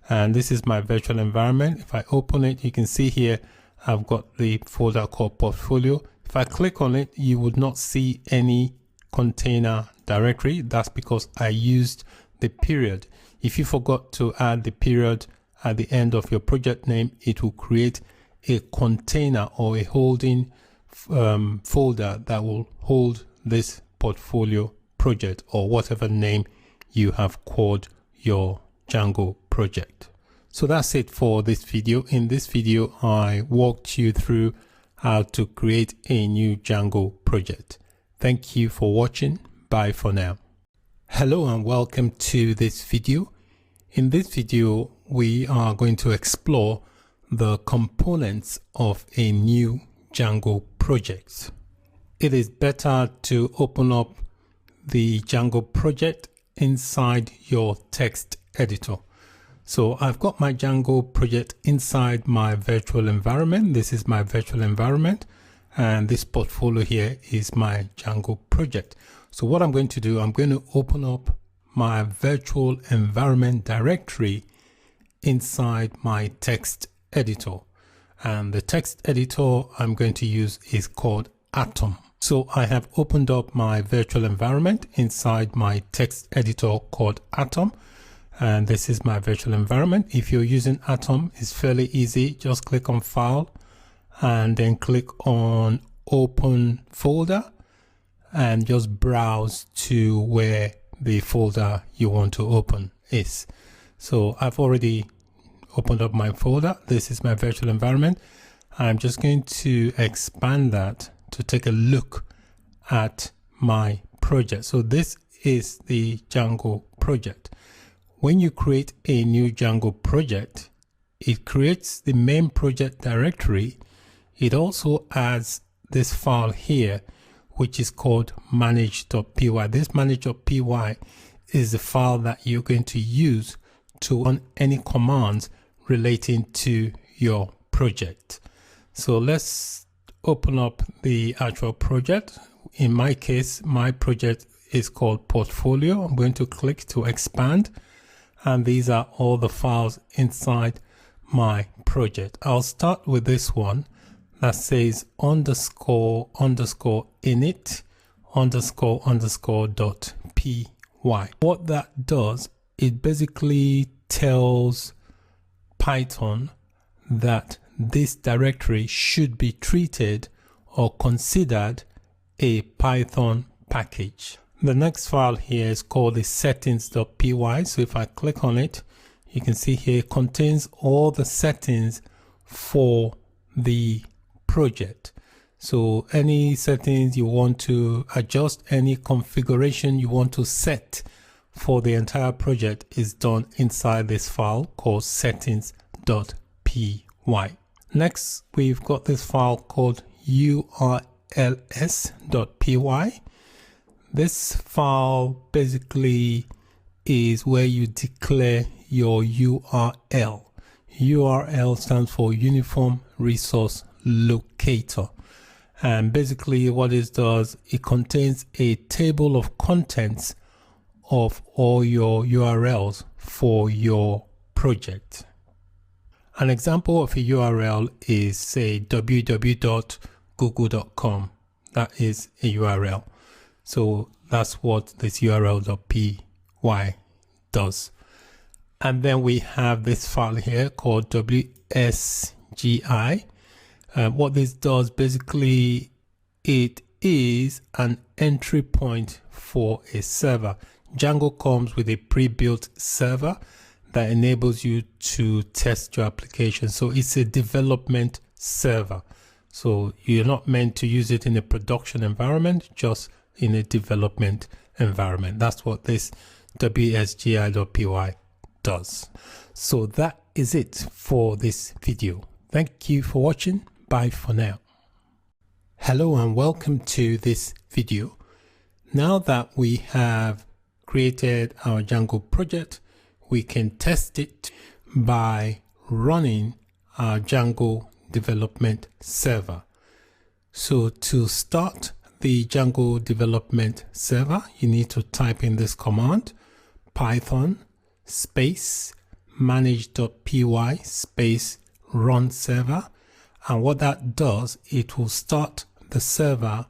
and this is my virtual environment. If I open it, you can see here I've got the folder called portfolio. If I click on it, you would not see any container directory. That's because I used the period. If you forgot to add the period at the end of your project name, it will create a container or a holding folder that will hold this portfolio project or whatever name you have called your Django project. So that's it for this video. In this video, I walked you through how to create a new Django project. Thank you for watching. Bye for now. Hello and welcome to this video. In this video, we are going to explore the components of a new Django project. It is better to open up the Django project inside your text editor. So I've got my Django project inside my virtual environment. This is my virtual environment, and this portfolio here is my Django project. So what I'm going to do, I'm going to open up my virtual environment directory inside my text editor. And the text editor I'm going to use is called Atom. So I have opened up my virtual environment inside my text editor called Atom. And this is my virtual environment. If you're using Atom, it's fairly easy. Just click on File and then click on Open Folder and just browse to where the folder you want to open is. So I've already opened up my folder. This is my virtual environment. I'm just going to expand that to take a look at my project. So this is the Django project. When you create a new Django project, it creates the main project directory. It also adds this file here, which is called manage.py. This manage.py is the file that you're going to use to run any commands relating to your project. So let's open up the actual project. In my case, my project is called Portfolio. I'm going to click to expand, and these are all the files inside my project. I'll start with this one that says underscore init __.py. What that does, it basically tells Python that this directory should be treated or considered a Python package. The next file here is called the settings.py. So if I click on it, you can see here it contains all the settings for the project. So any settings you want to adjust, any configuration you want to set for the entire project is done inside this file called settings.py. Next, we've got this file called urls.py. This file basically is where you declare your URL. URL stands for Uniform Resource Locator. And basically what it does, it contains a table of contents of all your URLs for your project. An example of a URL is, say, www.google.com. That is a URL. So that's what this url.py does. And then we have this file here called wsgi. What this does, basically, it is an entry point for a server. Django comes with a pre-built server that enables you to test your application. So it's a development server. So you're not meant to use it in a production environment, just in a development environment. That's what this wsgi.py does. So that is it for this video. Thank you for watching. Bye for now. Hello and welcome to this video. Now that we have created our Django project, we can test it by running our Django development server. So to start the Django development server, you need to type in this command: Python space manage.py space run server. And what that does, it will start the server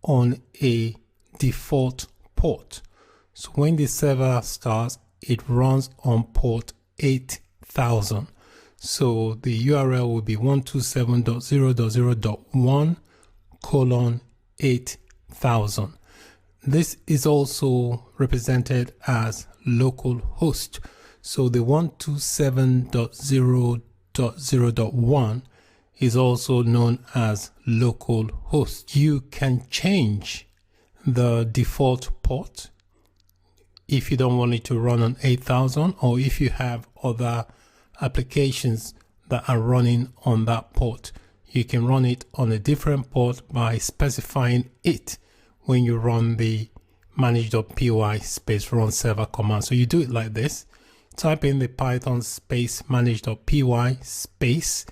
on a default port. So when the server starts, it runs on port 8000. So the URL will be 127.0.0.1:8000. This is also represented as local host. So the 127.0.0.1 is also known as local host. You can change the default port if you don't want it to run on 8000, or if you have other applications that are running on that port, you can run it on a different port by specifying it when you run the manage.py space run server command. So you do it like this: type in the Python space manage.py space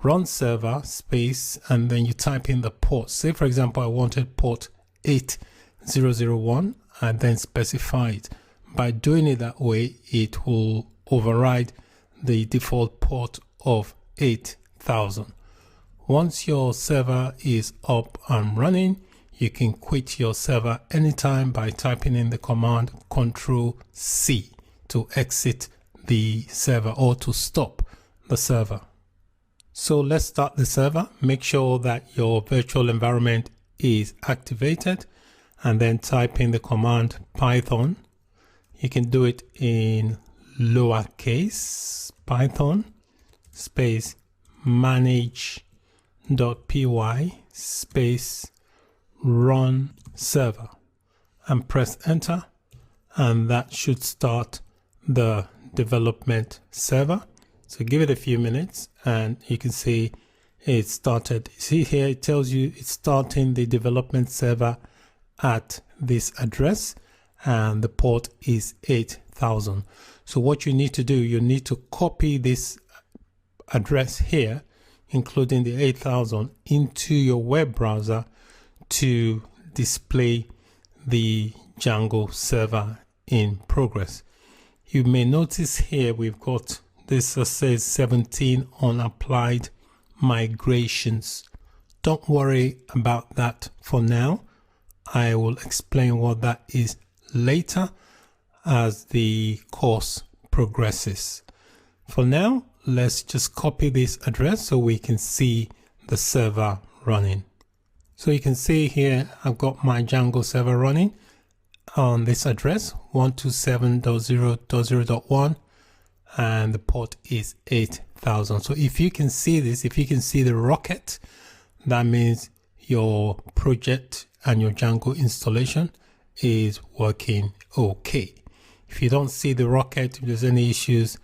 run server space, and then you type in the port. Say for example I wanted port 8001, and then specify it. By doing it that way, it will override the default port of 8000. Once your server is up and running, you can quit your server anytime by typing in the command Ctrl+C to exit the server or to stop the server. So let's start the server. Make sure that your virtual environment is activated, and then type in the command Python. You can do it in lowercase, Python space manage.py space run server, and press enter, and that should start the development server. So give it a few minutes and you can see it started. See here, it tells you it's starting the development server at this address, and the port is 8000. So what you need to do, you need to copy this address here, including the 8000, into your web browser to display the Django server in progress. You may notice here we've got this that says 17 unapplied migrations. Don't worry about that for now. I will explain what that is later as the course progresses. For now, let's just copy this address so we can see the server running. So you can see here I've got my Django server running on this address 127.0.0.1, and the port is 8000. So if you can see this, if you can see the rocket, that means your project and your Django installation is working okay. If you don't see the rocket, if there's any issues,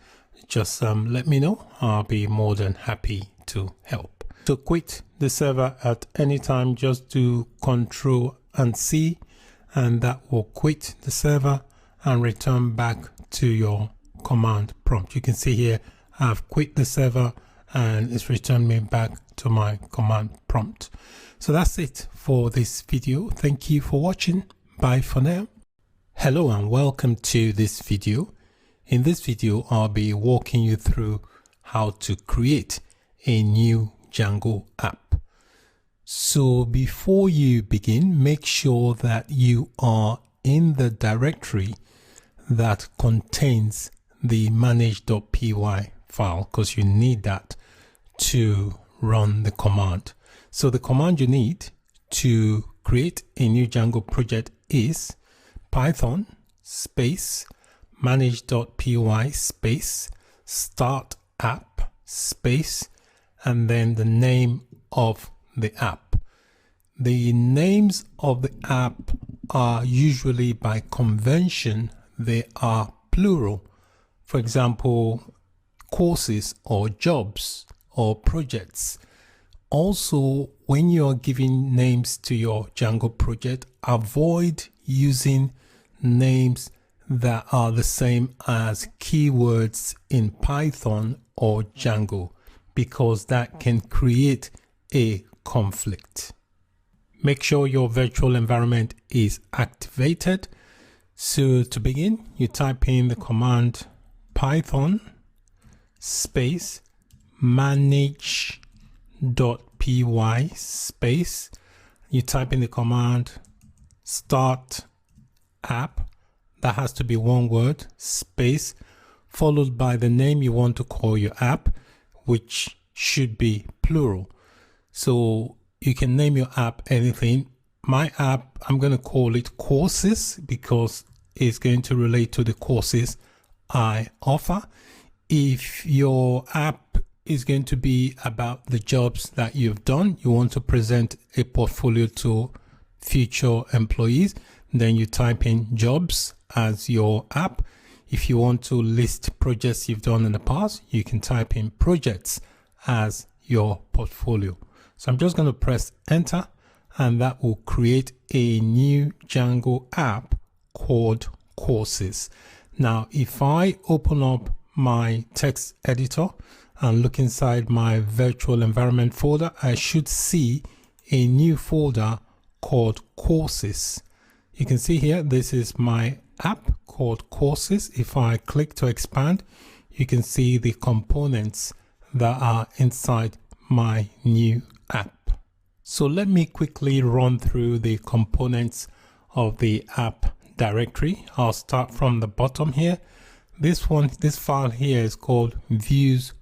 just let me know. I'll be more than happy to help. To quit the server at any time, just do Ctrl+C, and that will quit the server and return back to your command prompt. You can see here I've quit the server and it's returned me back to my command prompt. So that's it for this video. Thank you for watching. Bye for now. Hello and welcome to this video. In this video, I'll be walking you through how to create a new Django app. So before you begin, make sure that you are in the directory that contains the manage.py file, because you need that to run the command. So the command you need to create a new Django project is Python space manage.py space start app space, and then the name of the app. The names of the app are usually, by convention, they are plural. For example, courses or jobs or projects. Also, when you are giving names to your Django project, avoid using names that are the same as keywords in Python or Django, because that can create a conflict. Make sure your virtual environment is activated. So to begin, you type in the command Python space manage.py space. You type in the command start app. That has to be one word, space, followed by the name you want to call your app, which should be plural. So you can name your app anything. My app, I'm going to call it courses because it's going to relate to the courses I offer. If your app is going to be about the jobs that you've done, you want to present a portfolio to future employees, then you type in jobs as your app. If you want to list projects you've done in the past, you can type in projects as your portfolio. So I'm just going to press enter, and that will create a new Django app called courses. Now, if I open up my text editor and look inside my virtual environment folder, I should see a new folder called courses. You can see here, this is my app called courses. If I click to expand, you can see the components that are inside my new app. So let me quickly run through the components of the app directory. I'll start from the bottom here. This file here is called views.py.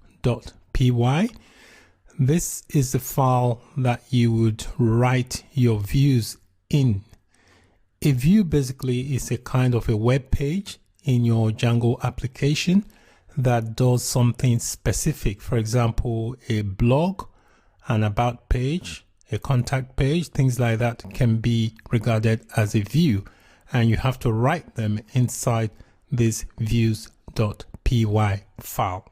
This is the file that you would write your views in. A view basically is a kind of a web page in your Django application that does something specific. For example, a blog, an about page, a contact page, things like that can be regarded as a view, and you have to write them inside this views.py file.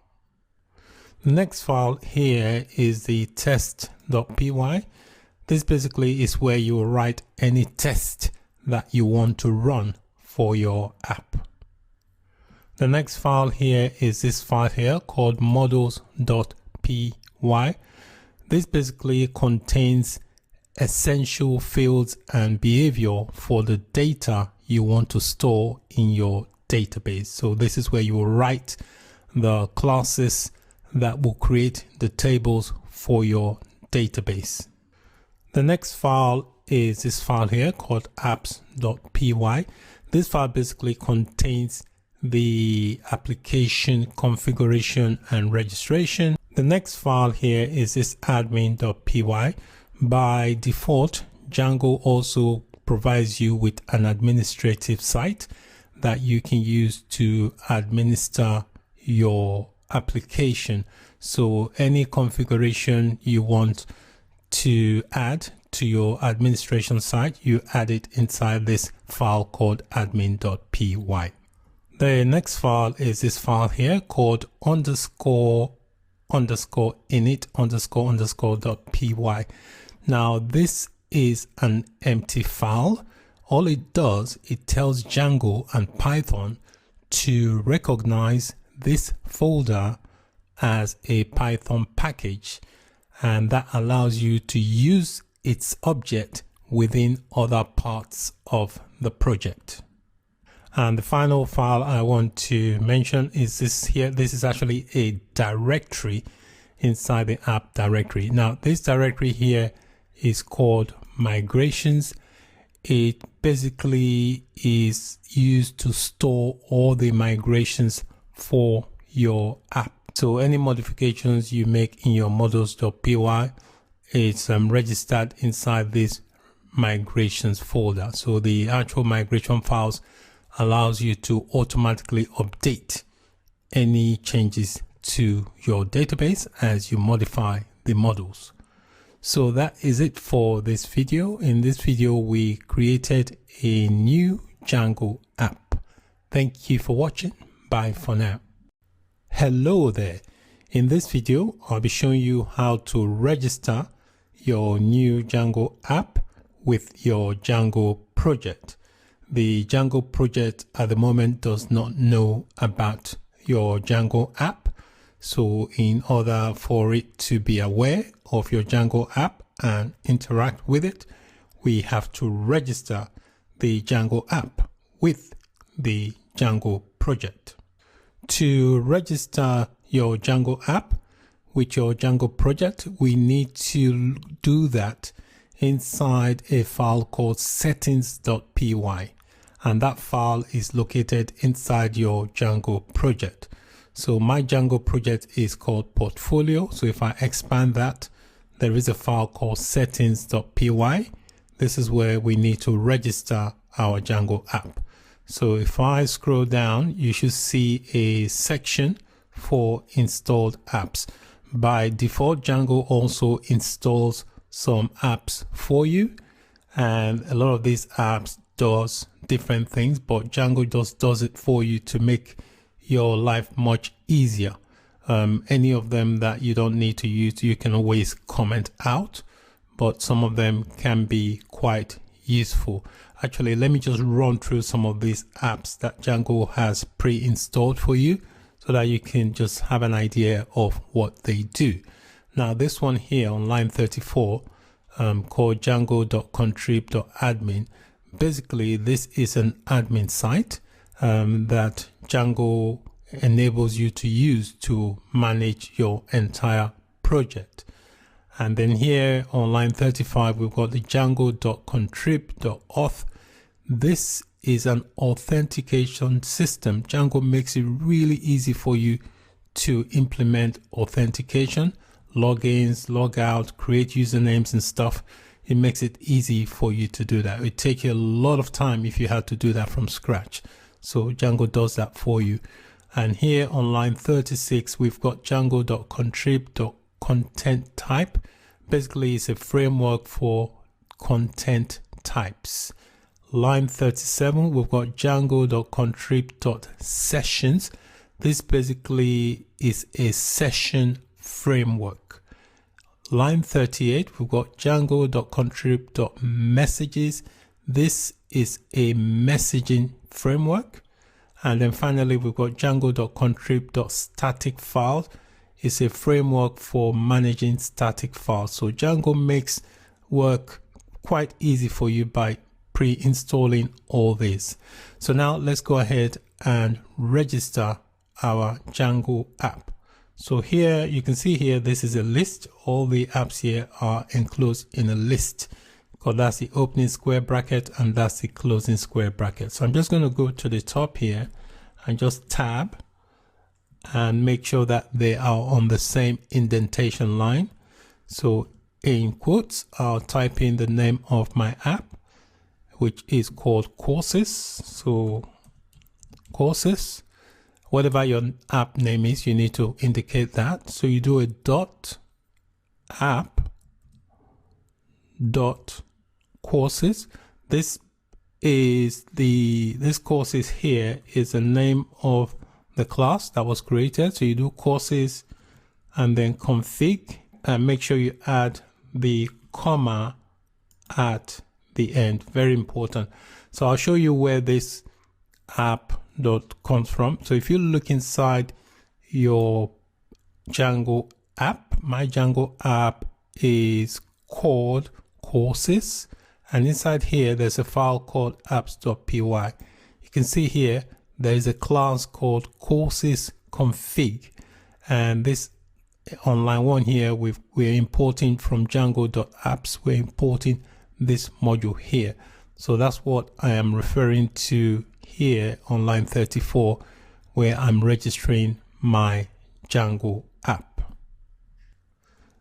The next file here is the test.py. This basically is where you will write any test that you want to run for your app. The next file here is this file here called models.py. This basically contains essential fields and behavior for the data you want to store in your database. So this is where you will write the classes that will create the tables for your database. The next file is this file here called apps.py. This file basically contains the application configuration and registration. The next file here is this admin.py. By default, Django also provides you with an administrative site that you can use to administer your application. So any configuration you want to add to your administration site, you add it inside this file called admin.py. The next file is this file here called __init__.py. Now this is an empty file. All it does, it tells Django and Python to recognize this folder as a Python package, and that allows you to use its object within other parts of the project. And the final file I want to mention is this here. This is actually a directory inside the app directory. Now this directory here is called migrations. It basically is used to store all the migrations for your app. So any modifications you make in your models.py, it's registered inside this migrations folder. So the actual migration files allows you to automatically update any changes to your database as you modify the models. So that is it for this video. In this video, we created a new Django app. Thank you for watching. Bye for now. Hello there. In this video, I'll be showing you how to register your new Django app with your Django project. The Django project at the moment does not know about your Django app. So in order for it to be aware of your Django app and interact with it, we have to register the Django app with the Django project. To register your Django app with your Django project, we need to do that inside a file called settings.py, and that file is located inside your Django project. So my Django project is called portfolio. So if I expand that, there is a file called settings.py. This is where we need to register our Django app. So if I scroll down, you should see a section for installed apps. By default, Django also installs some apps for you, and a lot of these apps does different things, but Django just does it for you to make your life much easier. Any of them that you don't need to use, you can always comment out, but some of them can be quite useful. Actually, let me just run through some of these apps that Django has pre-installed for you so that you can just have an idea of what they do. Now, this one here on line 34, called django.contrib.admin. Basically, this is an admin site that Django enables you to use to manage your entire project. And then here on line 35, we've got the django.contrib.auth. This is an authentication system. Django makes it really easy for you to implement authentication, logins, logout, create usernames and stuff. It makes it easy for you to do that. It would take you a lot of time if you had to do that from scratch. So Django does that for you. And here on line 36, we've got django.contrib.content type. Basically, it's a framework for content types. Line 37, we've got django.contrib.sessions. This basically is a session framework. Line 38, we've got django.contrib.messages. This is a messaging framework. And then finally, we've got django.contrib.static files. It's a framework for managing static files. So Django makes work quite easy for you by pre-installing all this. So now let's go ahead and register our Django app. So here you can see here, this is a list. All the apps here are enclosed in a list, because that's the opening square bracket and that's the closing square bracket. So I'm just going to go to the top here and just tab and make sure that they are on the same indentation line. So in quotes, I'll type in the name of my app, which is called courses. So courses, whatever your app name is, you need to indicate that. So you do a .app.courses. This courses here is the name of the class that was created. So you do courses and then config, and make sure you add the comma at the end. Very important. So I'll show you where this app comes from. So if you look inside your Django app, my Django app is called courses, and inside here there's a file called apps.py. You can see here there is a class called courses config, and this on line 1 here we're importing from django.apps. We're importing this module here. So that's what I am referring to here on line 34, where I'm registering my Django app.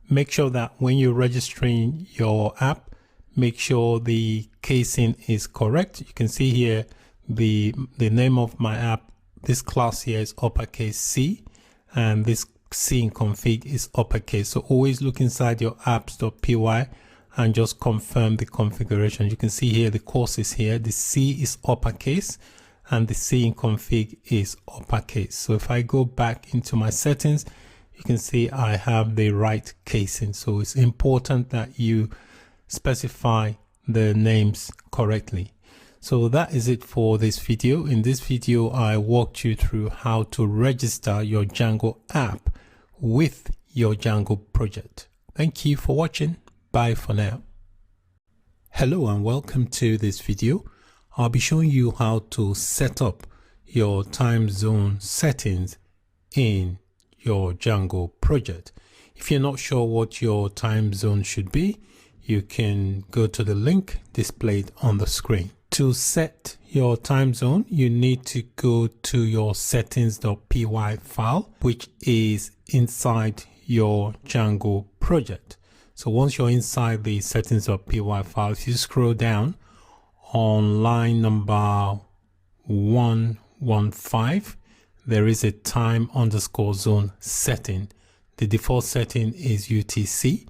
Make sure that when you're registering your app, make sure the casing is correct. You can see here the name of my app. This class here is uppercase C, and this C in config is uppercase. So always look inside your apps.py and just confirm the configuration. You can see here the courses here, the C is uppercase and the C in config is uppercase. So if I go back into my settings, you can see I have the right casing. So it's important that you specify the names correctly. So that is it for this video. In this video, I walked you through how to register your Django app with your Django project. Thank you for watching. Bye for now. Hello and welcome to this video. I'll be showing you how to set up your time zone settings in your Django project. If you're not sure what your time zone should be, you can go to the link displayed on the screen. To set your time zone, you need to go to your settings.py file, which is inside your Django project. So once you're inside the settings.py file, if you scroll down on line number 115, there is a time_zone setting. The default setting is UTC.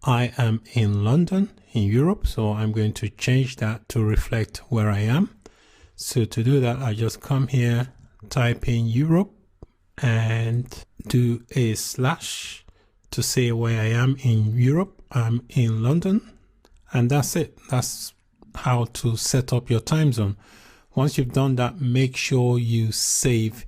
I am in London in Europe, so I'm going to change that to reflect where I am. So to do that, I just come here, type in Europe and do a slash to say where I am in Europe. I'm in London, and that's it. That's how to set up your time zone. Once you've done that, make sure you save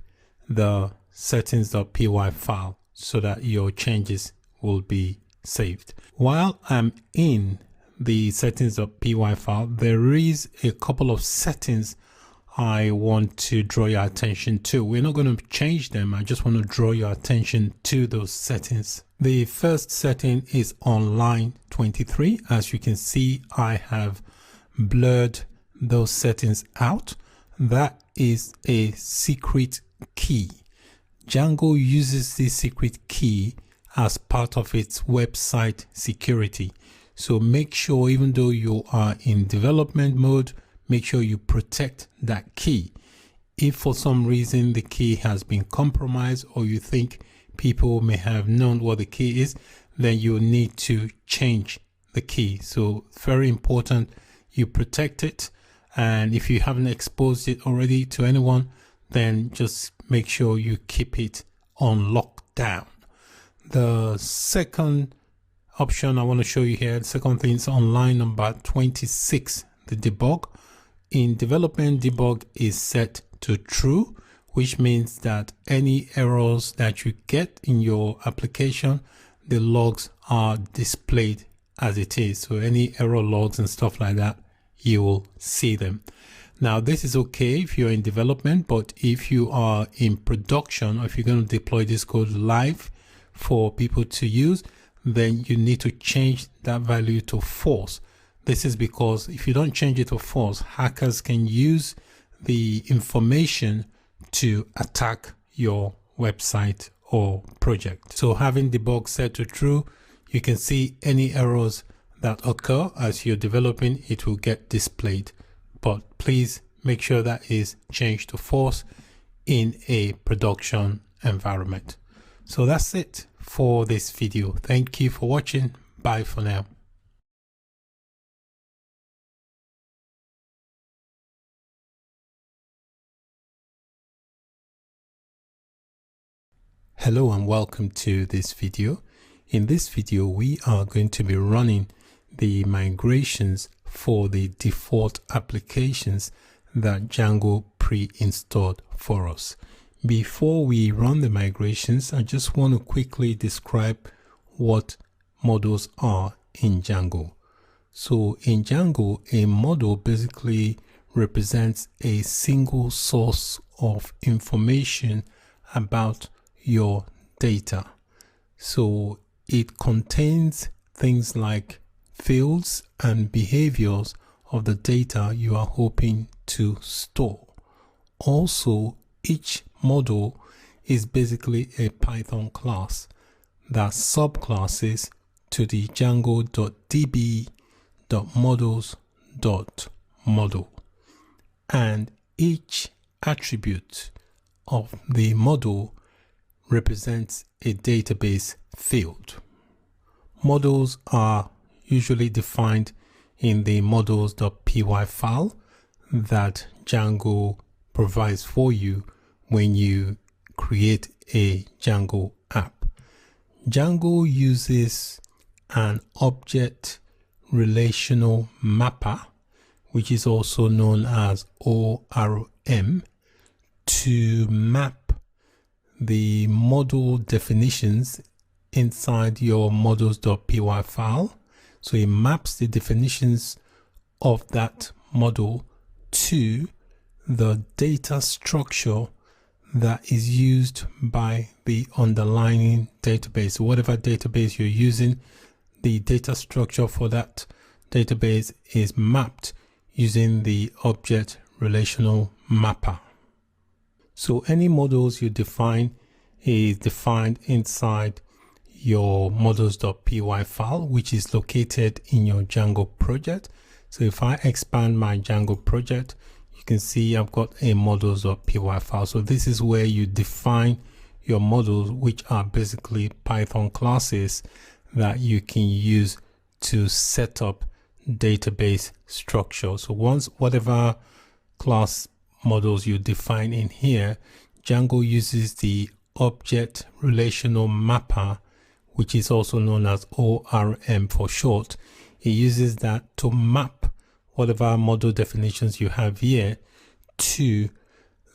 the settings.py file so that your changes will be saved. While I'm in the settings.py file, there is a couple of settings I want to draw your attention to. We're not going to change them. I just want to draw your attention to those settings. The first setting is on line 23. As you can see, I have blurred those settings out. That is a secret key. Django uses this secret key as part of its website security. So make sure, even though you are in development mode, make sure you protect that key. If for some reason the key has been compromised, or you think people may have known what the key is, then you need to change the key. So very important you protect it. And if you haven't exposed it already to anyone, then just make sure you keep it on lockdown. The second option I want to show you here, the second thing is on line number 26, the debug. In development, debug is set to true, which means that any errors that you get in your application, the logs are displayed as it is. So any error logs and stuff like that, you will see them. Now, this is okay if you're in development, but if you are in production, or if you're going to deploy this code live for people to use, then you need to change that value to false. This is because if you don't change it to false, hackers can use the information to attack your website or project. So having debug set to true, you can see any errors that occur as you're developing, it will get displayed. But please make sure that is changed to false in a production environment. So that's it for this video. Thank you for watching. Bye for now. Hello and welcome to this video. In this video, we are going to be running the migrations for the default applications that Django pre-installed for us. Before we run the migrations, I just want to quickly describe what modules are in Django. So in Django, a module basically represents a single source of information about your data. So it contains things like fields and behaviors of the data you are hoping to store. Also, each module is basically a Python class that subclasses to the django.db.models.model, and each attribute of the module represents a database field. Models are usually defined in the models.py file that Django provides for you when you create a Django app. Django uses an object relational mapper, which is also known as ORM, to map the model definitions inside your models.py file. So it maps the definitions of that model to the data structure that is used by the underlying database. Whatever database you're using, the data structure for that database is mapped using the object relational mapper. So any models you define is defined inside your models.py file, which is located in your Django project. So if I expand my Django project, you can see I've got a models.py file. So this is where you define your models, which are basically Python classes that you can use to set up database structure. So once whatever class models you define in here, Django uses the object relational mapper, which is also known as ORM for short. It uses that to map whatever model definitions you have here to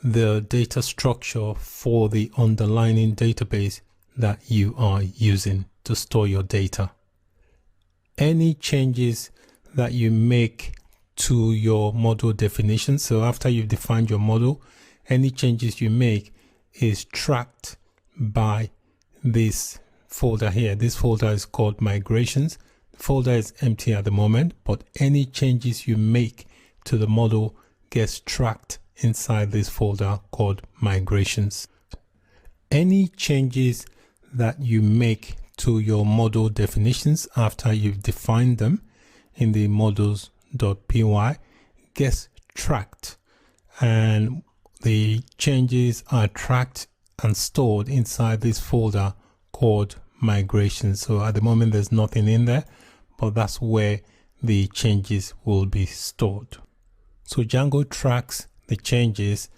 the data structure for the underlying database that you are using to store your data. Any changes that you make to your model definition, so after you've defined your model, any changes you make is tracked by this folder here. This folder is called migrations. The folder is empty at the moment, but any changes you make to the model gets tracked inside this folder called migrations. Any changes that you make to your model definitions after you've defined them in the models.py gets tracked, and the changes are tracked and stored inside this folder called migrations. So at the moment there's nothing in there, but that's where the changes will be stored. So Django tracks the changes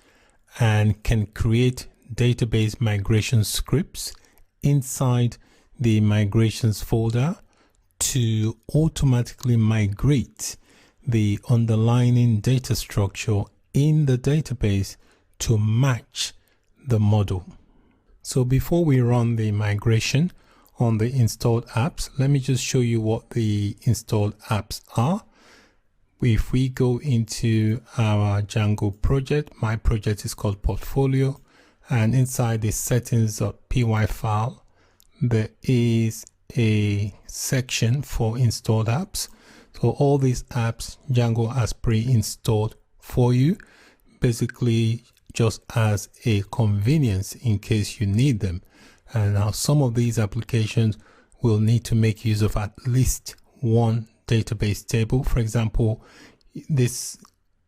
and can create database migration scripts inside the migrations folder to automatically migrate the underlying data structure in the database to match the model. So before we run the migration on the installed apps, let me just show you what the installed apps are. If we go into our Django project, my project is called Portfolio, and inside the settings.py file, there is a section for installed apps. So all these apps Django has pre-installed for you, basically just as a convenience in case you need them. And now some of these applications will need to make use of at least one database table. For example, this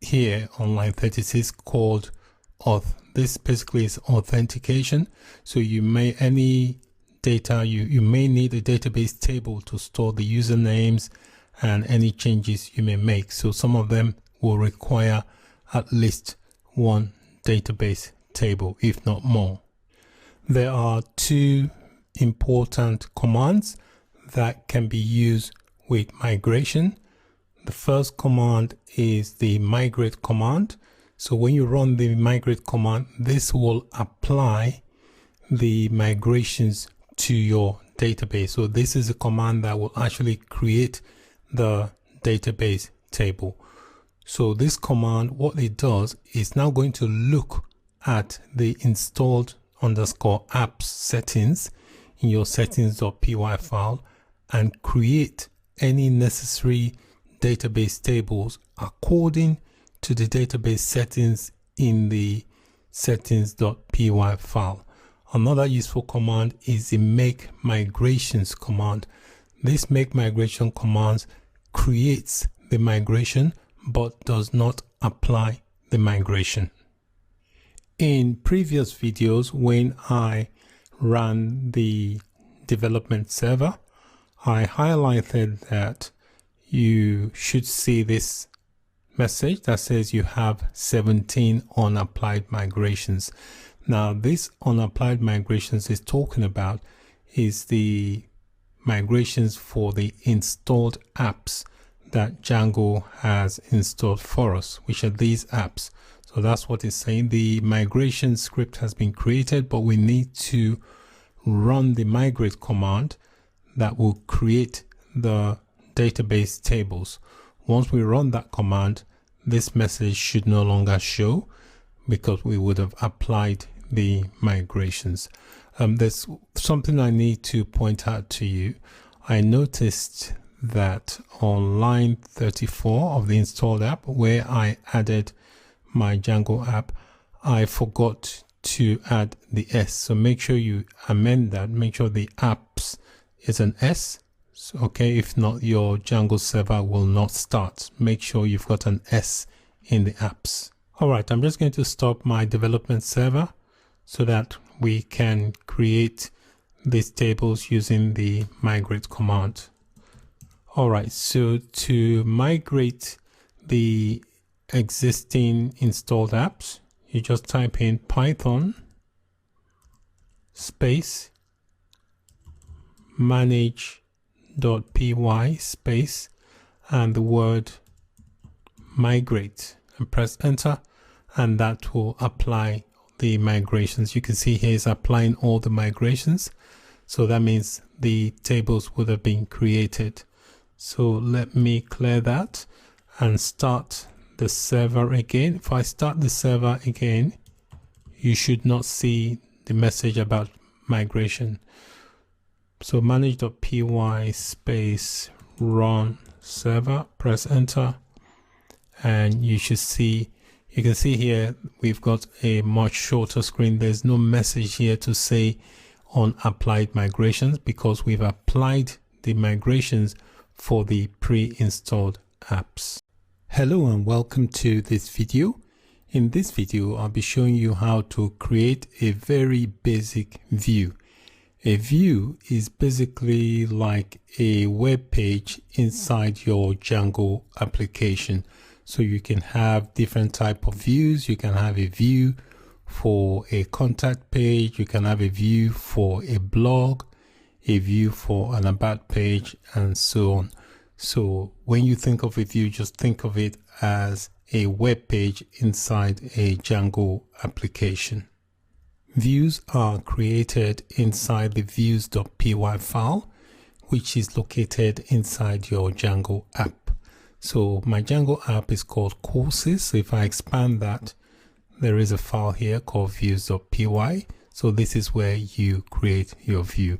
here on line 36 called auth. This basically is authentication. So you may any data you may need a database table to store the usernames and any changes you may make. So some of them will require at least one database table, if not more. There are two important commands that can be used with migration. The first command is the migrate command. So when you run the migrate command, this will apply the migrations to your database. So this is a command that will actually create the database table. So this command, what it does is now going to look at the installed _apps settings in your settings.py file and create any necessary database tables according to the database settings in the settings.py file. Another useful command is the make migrations command. This make migration command creates the migration but does not apply the migration. In previous videos, when I ran the development server, I highlighted that you should see this message that says you have 17 unapplied migrations. Now, this unapplied migrations is talking about is the migrations for the installed apps that Django has installed for us, which are these apps. So that's what it's saying. The migration script has been created, but we need to run the migrate command that will create the database tables. Once we run that command, this message should no longer show because we would have applied the migrations. There's something I need to point out to you. I noticed that on line 34 of the installed app, where I added my Django app, I forgot to add the S. So make sure you amend that. Make sure the apps is an S. So, okay, if not, your Django server will not start. Make sure you've got an S in the apps. All right, I'm just going to stop my development server so that we can create these tables using the migrate command. All right, so to migrate the existing installed apps, you just type in Python space manage.py space and the word migrate and press enter, and that will apply the migrations. You can see here is applying all the migrations, so that means the tables would have been created. So let me clear that and start the server again. If I start the server again, you should not see the message about migration. So manage.py space run server, press enter, and you should see, you can see here we've got a much shorter screen. There's no message here to say on applied migrations because we've applied the migrations for the pre-installed apps. Hello and welcome to this video. In this video, I'll be showing you how to create a very basic view. A view is basically like a web page inside your Django application. So you can have different type of views. You can have a view for a contact page. You can have a view for a blog, a view for an about page, and so on. So when you think of a view, just think of it as a web page inside a Django application. Views are created inside the views.py file, which is located inside your Django app. So my Django app is called courses. So if I expand that, there is a file here called views.py. So this is where you create your view.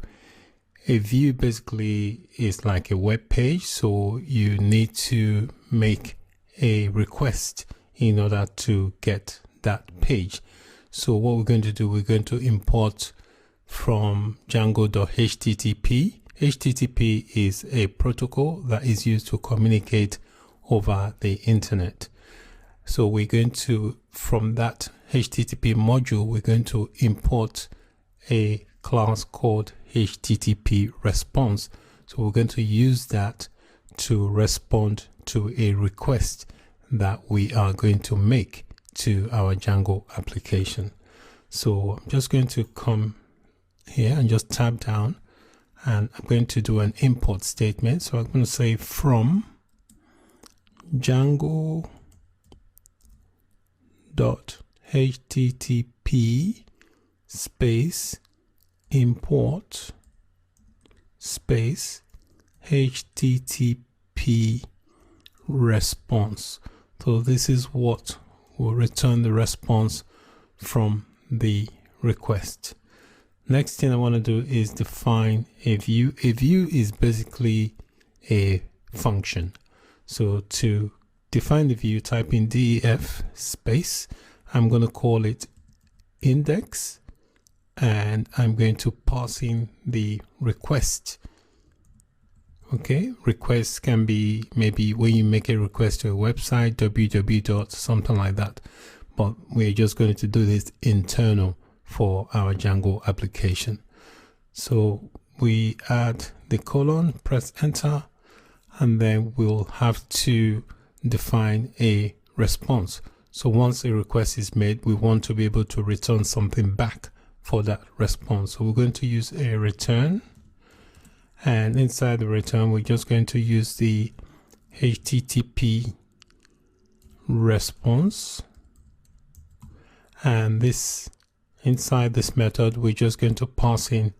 A view basically is like a web page. So you need to make a request in order to get that page. So what we're going to do, we're going to import from django.http. HTTP is a protocol that is used to communicate over the internet. So we're going to, from that HTTP module, we're going to import a class called HTTP response. So we're going to use that to respond to a request that we are going to make to our Django application. So I'm just going to come here and just tab down, and I'm going to do an import statement. So I'm going to say from django.http space import space http response. So this is what will return the response from the request. Next thing I want to do is define a view. A view is basically a function. So to define the view, type in def space. I'm going to call it index, and I'm going to pass in the request. Okay, requests can be maybe when you make a request to a website, www. something like that. But we're just going to do this internal for our Django application. So we add the colon, press enter, and then we'll have to define a response. So once a request is made, we want to be able to return something back for that response. So we're going to use a return. And inside the return, we're just going to use the HTTP response. And this, inside this method, we're just going to pass in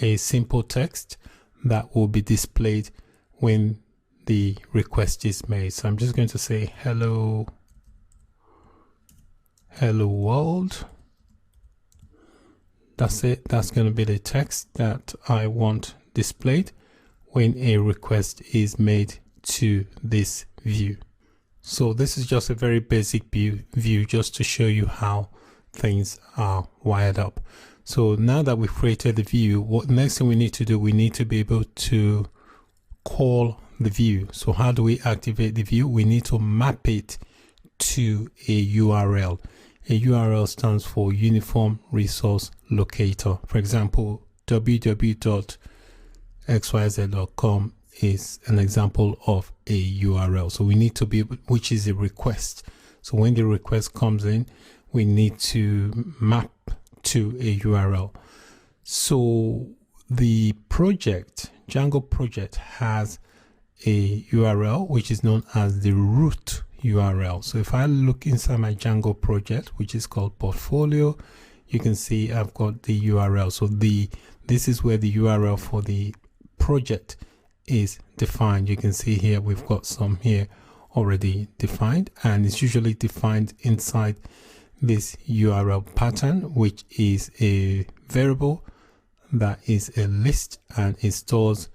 a simple text that will be displayed when the request is made. So I'm just going to say hello world, That's it. That's going to be the text that I want displayed when a request is made to this view. So this is just a very basic view just to show you how things are wired up. So now that we've created the view, what next thing we need to do, we need to be able to call the view. So how do we activate the view? We need to map it to a URL. A URL stands for Uniform Resource Locator. For example, www.xyz.com is an example of a URL. So we need to be, which is a request. So when the request comes in, we need to map to a URL. So the project, Django project, has a URL which is known as the root URL. So if I look inside my Django project, which is called portfolio, you can see I've got the URL. So this is where the URL for the project is defined. You can see here we've got some here already defined, and it's usually defined inside this URL pattern, which is a variable that is a list, and it stores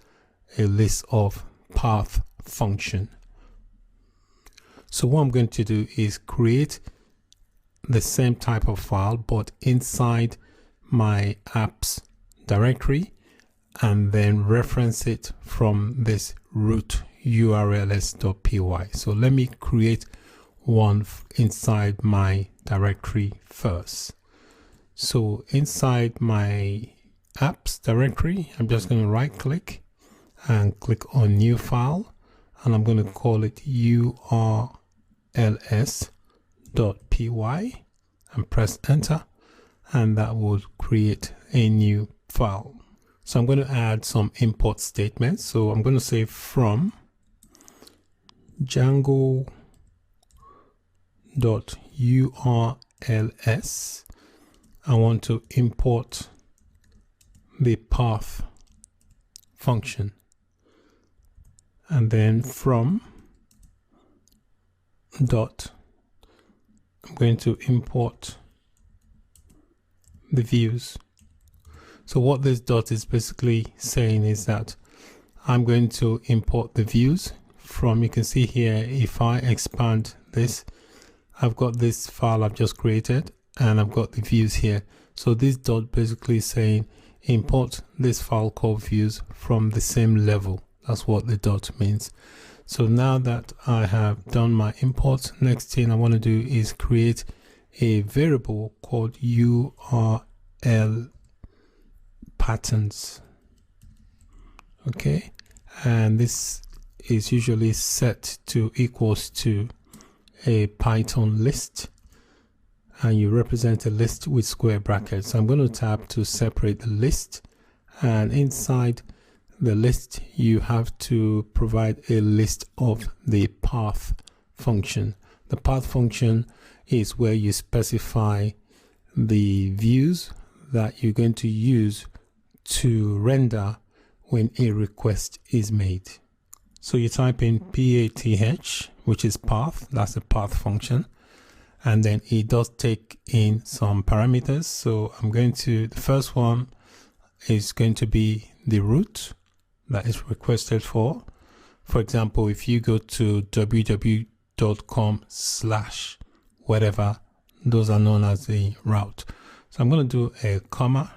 a list of path function. So what I'm going to do is create the same type of file but inside my apps directory, and then reference it from this root urls.py. So let me create one inside my directory first. So inside my apps directory, I'm just going to right click and click on new file, and I'm going to call it urls.py and press enter, and that will create a new file. So I'm going to add some import statements. So I'm going to say from Django.urls, I want to import the path function, and then from dot, I'm going to import the views. So what this dot is basically saying is that I'm going to import the views from, you can see here, if I expand this, I've got this file I've just created and I've got the views here. So this dot basically saying import this file called views from the same level. That's what the dot means. So now that I have done my import, next thing I want to do is create a variable called URL patterns. Okay, and this is usually set to equals to a Python list, and you represent a list with square brackets. So I'm going to tap to separate the list, and inside the list you have to provide a list of the path function. The path function is where you specify the views that you're going to use to render when a request is made. So you type in path, which is path, that's a path function, and then it does take in some parameters. So I'm going to, the first one is going to be the root that is requested for. For example, if you go to www.com/whatever, those are known as the route. So I'm going to do a comma,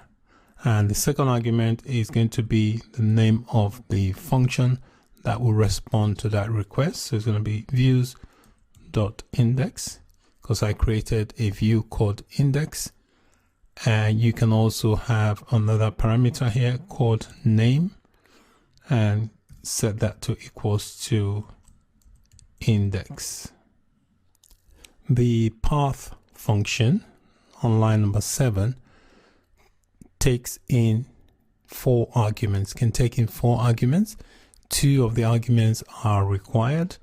and the second argument is going to be the name of the function that will respond to that request. So it's going to be views.index, because I created a view called index. And you can also have another parameter here called name, and set that to equals to index. The path function on line number 7 takes in 4 arguments, can take in 4 arguments. 2 of the arguments are required.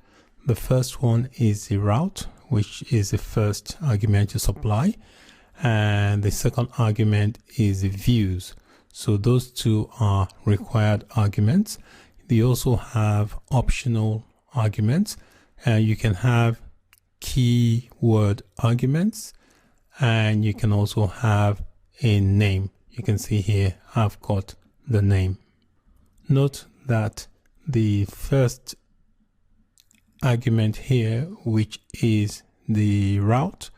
The first one is the route, which is the first argument to supply, and the second argument is the views. So those 2 are required arguments. They also have optional arguments, and you can have keyword arguments, and you can also have a name. you can see here I've got the name. Note that the first argument here, which is the route,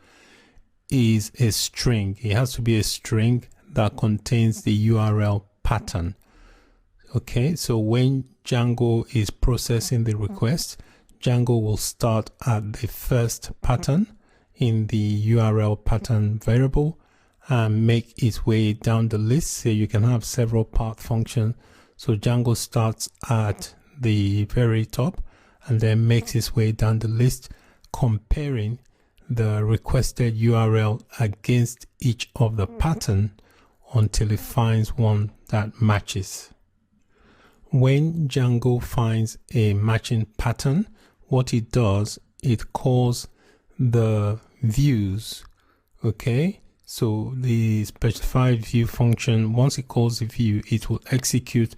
is a string. It has to be a string that contains the URL pattern. Okay, so when Django is processing the request, Django will start at the first pattern in the URL pattern variable and make its way down the list. So you can have several path functions. So Django starts at the very top and then makes its way down the list, comparing the requested URL against each of the pattern until it finds one that matches. When Django finds a matching pattern, what it does, it calls the views. Okay, so the specified view function, once it calls the view, it will execute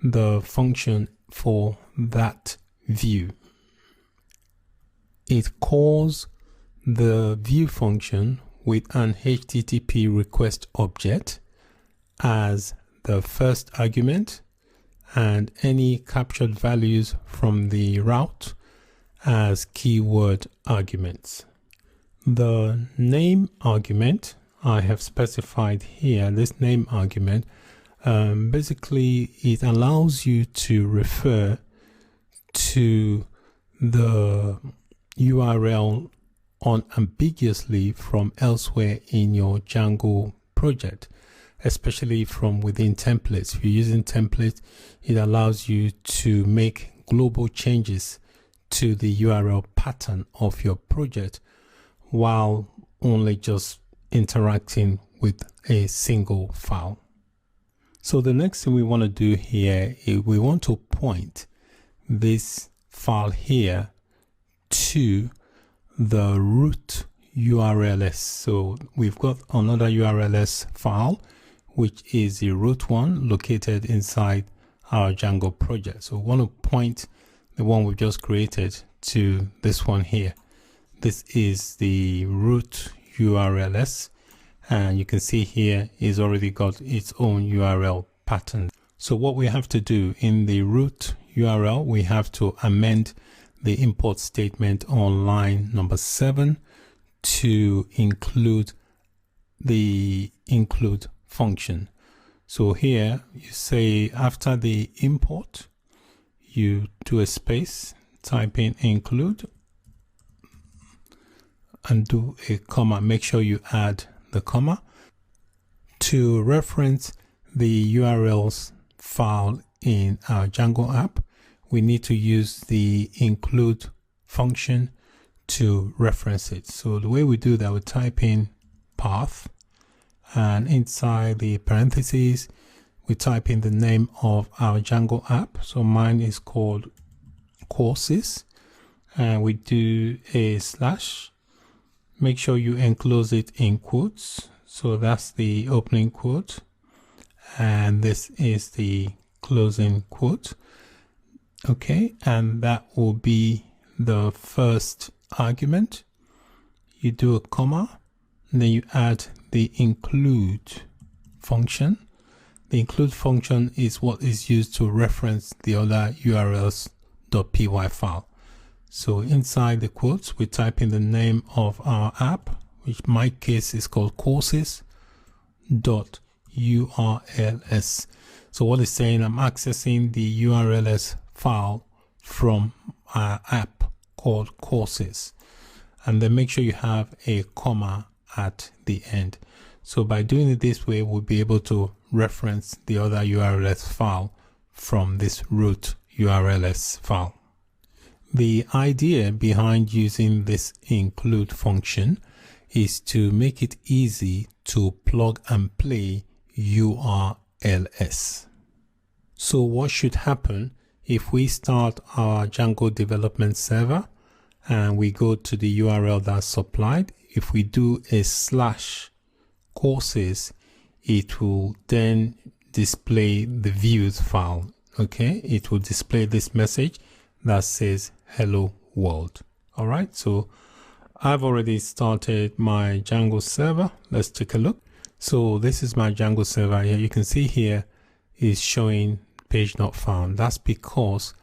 the function for that view. It calls the view function with an HTTP request object as the first argument and any captured values from the route as keyword arguments. The name argument I have specified here, this name argument, basically it allows you to refer to the URL unambiguously from elsewhere in your Django project, especially from within templates. If you're using templates, it allows you to make global changes to the URL pattern of your project while only just interacting with a single file. So the next thing we want to do here is we want to point this file here to the root URLs. So we've got another URLs file, which is the root one located inside our Django project. So we want to point the one we've just created to this one here. This is the root URLs, and you can see here it's already got its own URL pattern. So what we have to do in the root URL, we have to amend the import statement on line number 7 to include the include function. So here you say after the import, you do a space, type in include and do a comma. Make sure you add the comma to reference the URLs file in our Django app. We need to use the include function to reference it. So the way we do that, we type in path, and inside the parentheses we type in the name of our Django app. So mine is called courses, and we do a slash. Make sure you enclose it in quotes. So that's the opening quote and this is the closing quote. Okay, and that will be the first argument. You do a comma, and then you add the include function. The include function is what is used to reference the other urls.py file. So inside the quotes, we type in the name of our app, which in my case is called courses.urls. So what it's saying, I'm accessing the urls file from our app called courses, and then make sure you have a comma at the end. So by doing it this way, we'll be able to reference the other urls file from this root urls file. The idea behind using this include function is to make it easy to plug and play URLs. So what should happen if we start our Django development server and we go to the URL that's supplied? If we do a slash courses, it will then display the views file. Okay, it will display this message that says hello world. All right, so I've already started my Django server. Let's take a look. So this is my Django server here. You can see here is showing page not found. That's because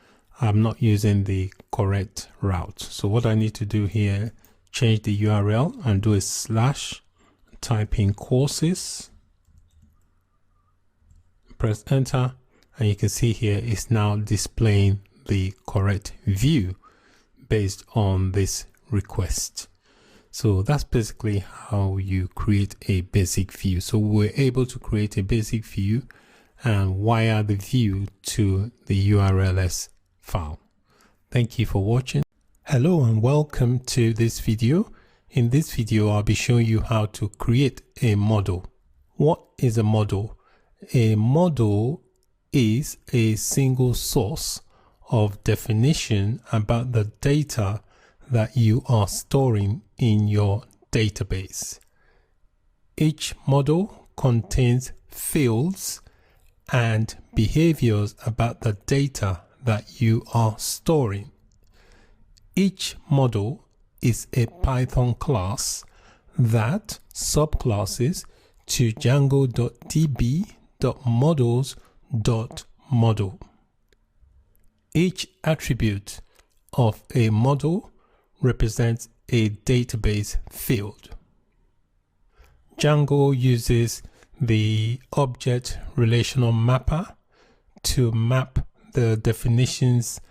I'm not using the correct route. So what I need to do here, change the URL and do a slash, type in courses, press enter, and you can see here it's now displaying the correct view based on this request. So that's basically how you create a basic view. So we're able to create a basic view and wire the view to the URLs file. Thank you for watching. Hello and welcome to this video. In this video, I'll be showing you how to create a model. What is a model? A model is a single source of definition about the data that you are storing in your database. Each model contains fields and behaviors about the data that you are storing. Each model is a Python class that subclasses to django.db.models.model. Each attribute of a model represents a database field. Django uses the object relational mapper to map the definitions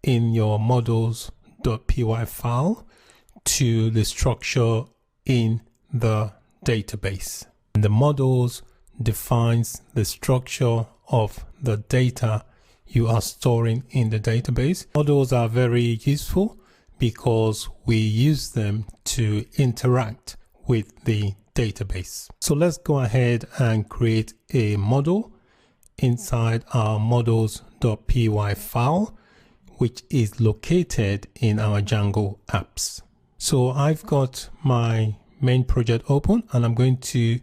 in your models.py file to the structure in the database. And the models defines the structure of the data you are storing in the database. Models are very useful because we use them to interact with the database. So let's go ahead and create a model inside our models.py file, which is located in our Django apps. So I've got my main project open and I'm going to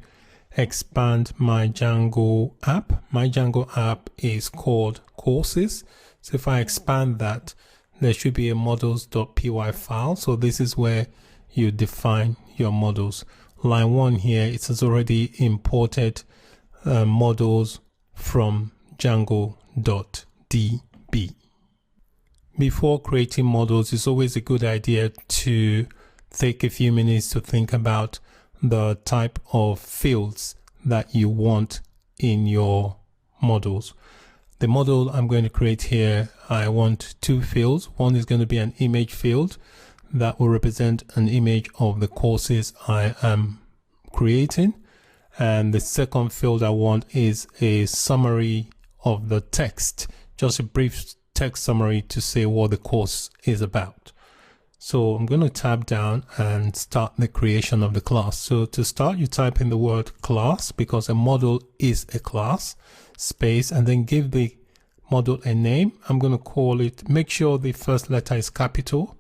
expand my Django app. My Django app is called courses. So if I expand that, there should be a models.py file. So this is where you define your models. Line 1 here, it has already imported models from django.db. Before creating models, it's always a good idea to take a few minutes to think about the type of fields that you want in your models. The model I'm going to create here, I want two fields. One is going to be an image field that will represent an image of the courses I am creating. And the second field I want is a summary of the text, just a brief text summary to say what the course is about. So I'm going to tab down and start the creation of the class. So to start, you type in the word class because a model is a class, space, and then give the model a name. I'm going to call it, make sure the first letter is capital.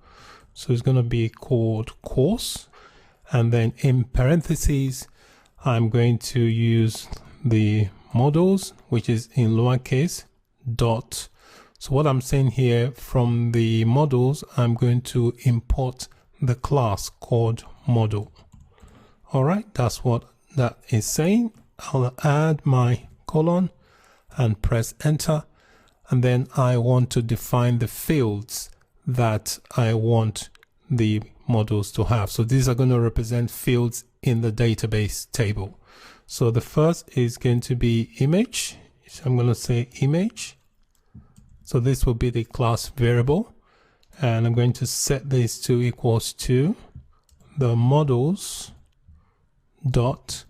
So it's going to be called course. And then in parentheses, I'm going to use the models, which is in lowercase, dot. So what I'm saying here, from the models, I'm going to import the class called model. All right, that's what that is saying. I'll add my colon and press enter. And then I want to define the fields that I want the models to have. So these are going to represent fields in the database table. So the first is going to be image. So I'm going to say image. So this will be the class variable, and I'm going to set this to equals to the models dot,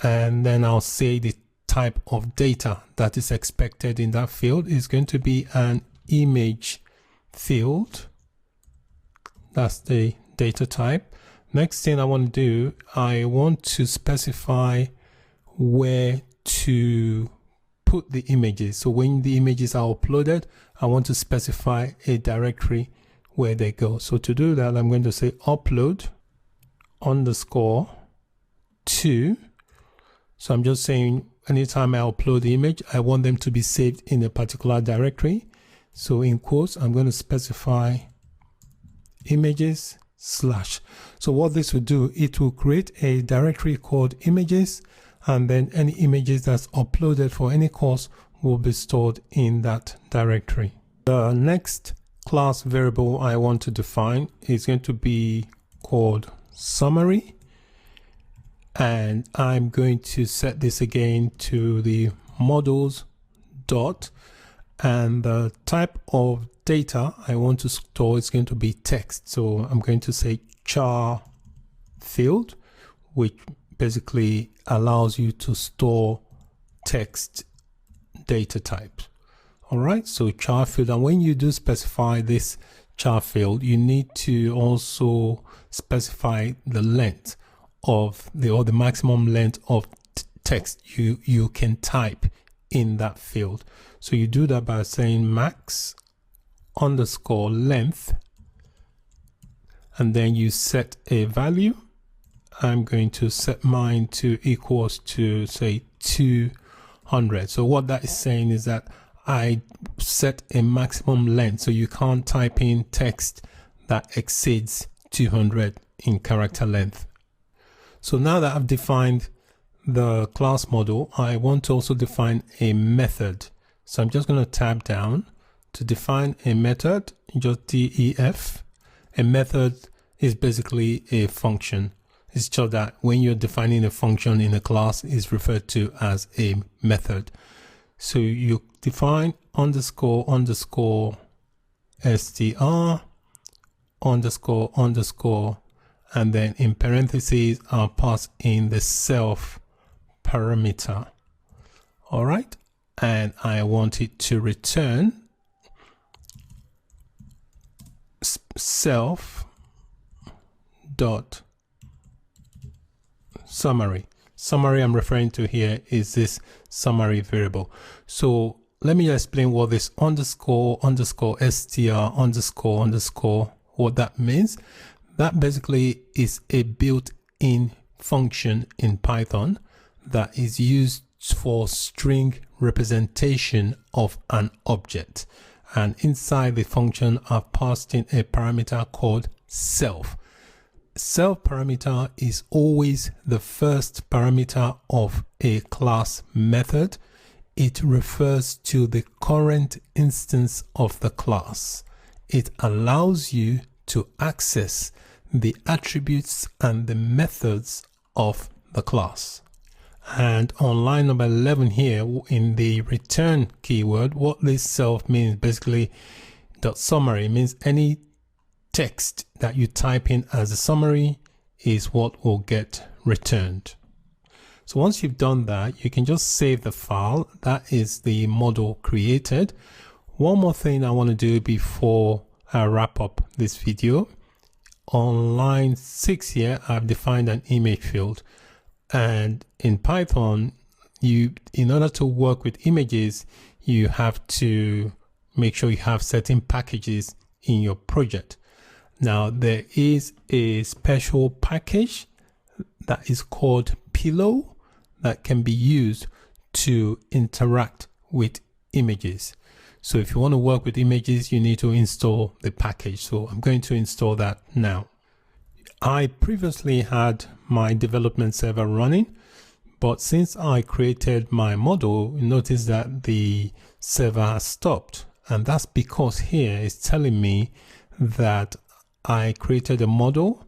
and then I'll say the type of data that is expected in that field is going to be an image field. That's the data type. Next thing I want to do, I want to specify where to put the images. So when the images are uploaded, I want to specify a directory where they go. So to do that, I'm going to say upload underscore to. So I'm just saying anytime I upload the image, I want them to be saved in a particular directory. So in quotes, I'm going to specify images /. So what this will do, it will create a directory called images, and then any images that's uploaded for any course will be stored in that directory. The next class variable I want to define is going to be called summary, and I'm going to set this again to the models dot, and the type of data I want to store is going to be text. So I'm going to say char field, which basically allows you to store text data types. All right, so char field, and when you do specify this char field, you need to also specify the length of the maximum length of text you can type in that field. So you do that by saying max underscore length, and then you set a value. I'm going to set mine to equals to say 200. So what that is saying is that I set a maximum length, so you can't type in text that exceeds 200 in character length. So now that I've defined the class model, I want to also define a method. So I'm just going to tab down to define a method, just def. A method is basically a function. It's just that when you're defining a function in a class, is referred to as a method. So you define underscore underscore str underscore underscore, and then in parentheses I'll pass in the self parameter. All right, and I want it to return self dot summary. Summary I'm referring to here is this summary variable. So let me explain what this underscore underscore str underscore underscore, what that means. That basically is a built-in function in Python that is used for string representation of an object. And inside the function, I've passed in a parameter called self. Self parameter is always the first parameter of a class method. It refers to the current instance of the class. It allows you to access the attributes and the methods of the class. And on line number 11 here in the return keyword, what this self means basically, dot summary means any text that you type in as a summary is what will get returned. So once you've done that, you can just save the file. That is the model created. One more thing I want to do before I wrap up this video. On line 6 here, I've defined an image field, and in Python, in order to work with images, you have to make sure you have certain packages in your project. Now there is a special package that is called Pillow that can be used to interact with images. So if you want to work with images, you need to install the package. So I'm going to install that now. I previously had my development server running, but since I created my model, you notice that the server has stopped. And that's because here it's telling me that I created a model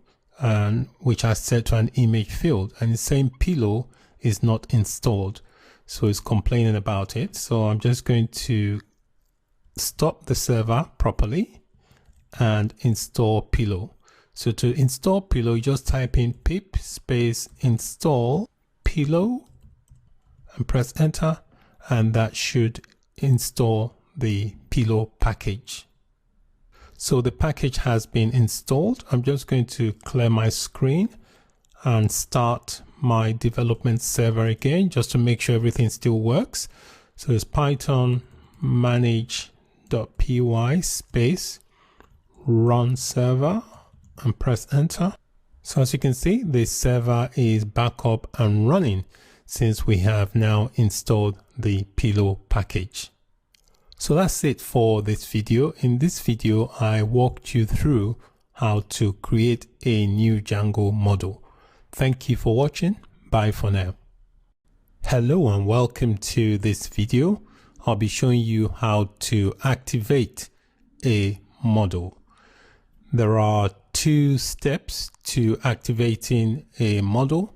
which I set to an image field, and it's saying Pillow is not installed. So it's complaining about it. So I'm just going to stop the server properly and install Pillow. So to install Pillow, you just type in pip space install Pillow and press enter, and that should install the Pillow package. So the package has been installed. I'm just going to clear my screen and start my development server again, just to make sure everything still works. So it's Python manage.py space run server and press enter. So as you can see, the server is back up and running since we have now installed the Pillow package. So that's it for this video. In this video, I walked you through how to create a new Django model. Thank you for watching. Bye for now. Hello and welcome to this video. I'll be showing you how to activate a model. There are two steps to activating a model.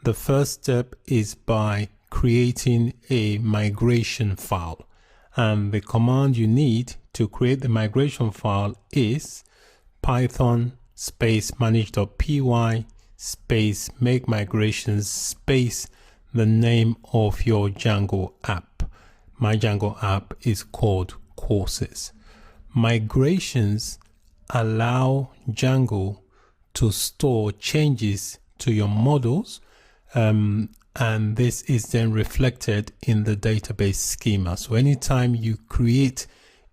The first step is by creating a migration file, and the command you need to create the migration file is Python space manage.py space make migrations space the name of your Django app. My Django app is called Courses. Migrations allow Django to store changes to your models, and this is then reflected in the database schema. So anytime you create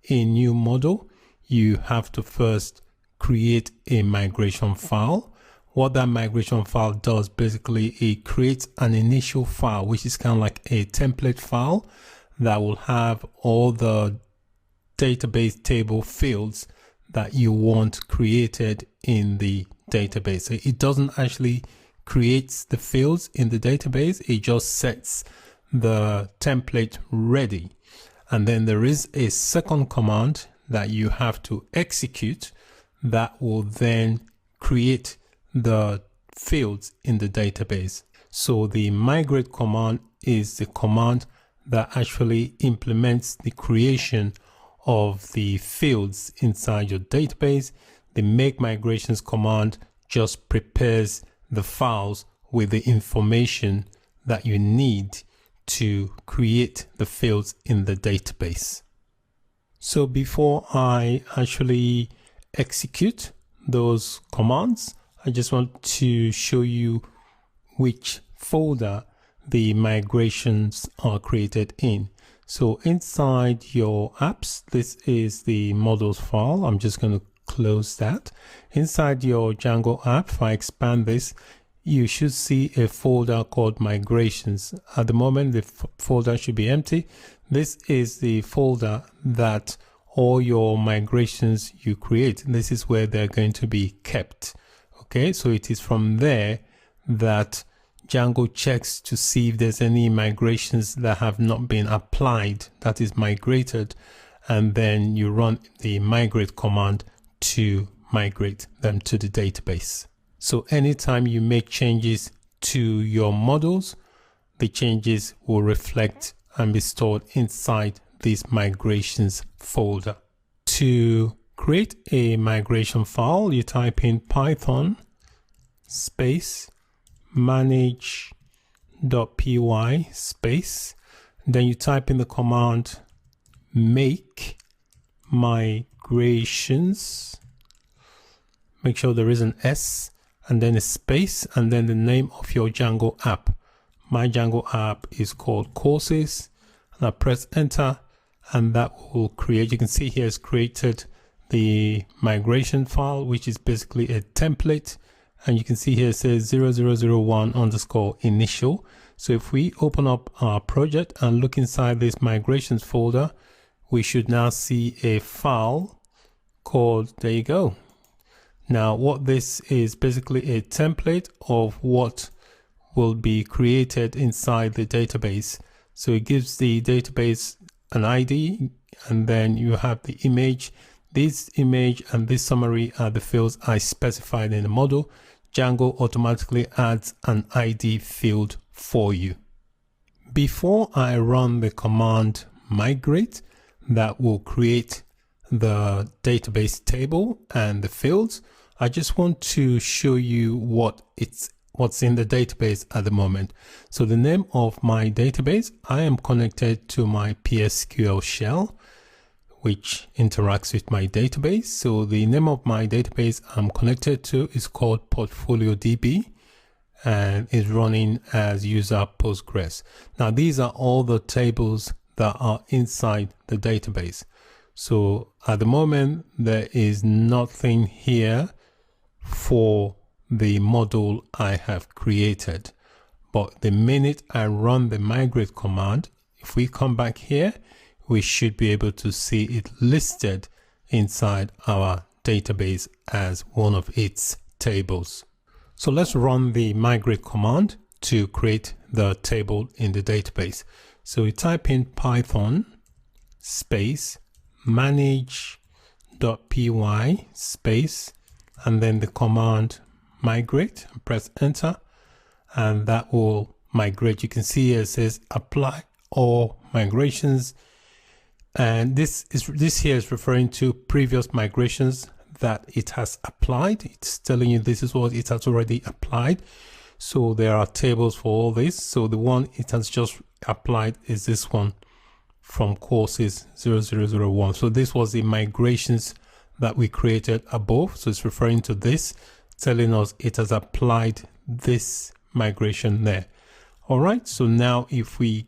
a new model, you have to first create a migration file. What that migration file does, basically, it creates an initial file, which is kind of like a template file that will have all the database table fields that you want created in the database. So it doesn't actually create the fields in the database, it just sets the template ready. And then there is a second command that you have to execute that will then create the fields in the database. So the migrate command is the command that actually implements the creation of the fields inside your database. The make migrations command just prepares the files with the information that you need to create the fields in the database. So before I actually execute those commands, I just want to show you which folder the migrations are created in. So inside your apps, this is the models file. I'm just going to close that. Inside your Django app, if I expand this, you should see a folder called migrations. At the moment, the folder should be empty. This is the folder that all your migrations you create, this is where they're going to be kept. Okay, so it is from there that Django checks to see if there's any migrations that have not been applied, that is migrated, and then you run the migrate command to migrate them to the database. So anytime you make changes to your models, the changes will reflect and be stored inside this migrations folder. To create a migration file, you type in Python space manage.py space, then you type in the command make migrations, make sure there is an S and then a space and then the name of your Django app. My Django app is called Courses, and I press enter and that will create, you can see here it's created the migration file, which is basically a template, and you can see here it says 0001 underscore initial. So if we open up our project and look inside this migrations folder, we should now see a file called, there you go. Now what this is basically a template of what will be created inside the database. So it gives the database an ID, and then you have the image. This image and this summary are the fields I specified in the model. Django automatically adds an ID field for you. Before I run the command migrate that will create the database table and the fields, I just want to show you what's in the database at the moment. So the name of my database, I am connected to my PSQL shell, which interacts with my database. So the name of my database I'm connected to is called PortfolioDB and is running as user Postgres. Now these are all the tables that are inside the database. So at the moment, there is nothing here for the model I have created. But the minute I run the migrate command, if we come back here, we should be able to see it listed inside our database as one of its tables. So let's run the migrate command to create the table in the database. So we type in Python space manage.py space and then the command migrate and press enter, and that will migrate. You can see here it says apply all migrations, and this here is referring to previous migrations that it has applied. It's telling you this is what it has already applied. So there are tables for all this. So the one it has just applied is this one from courses 0001. So this was the migrations that we created above. So it's referring to this, telling us it has applied this migration there. All right. So now if we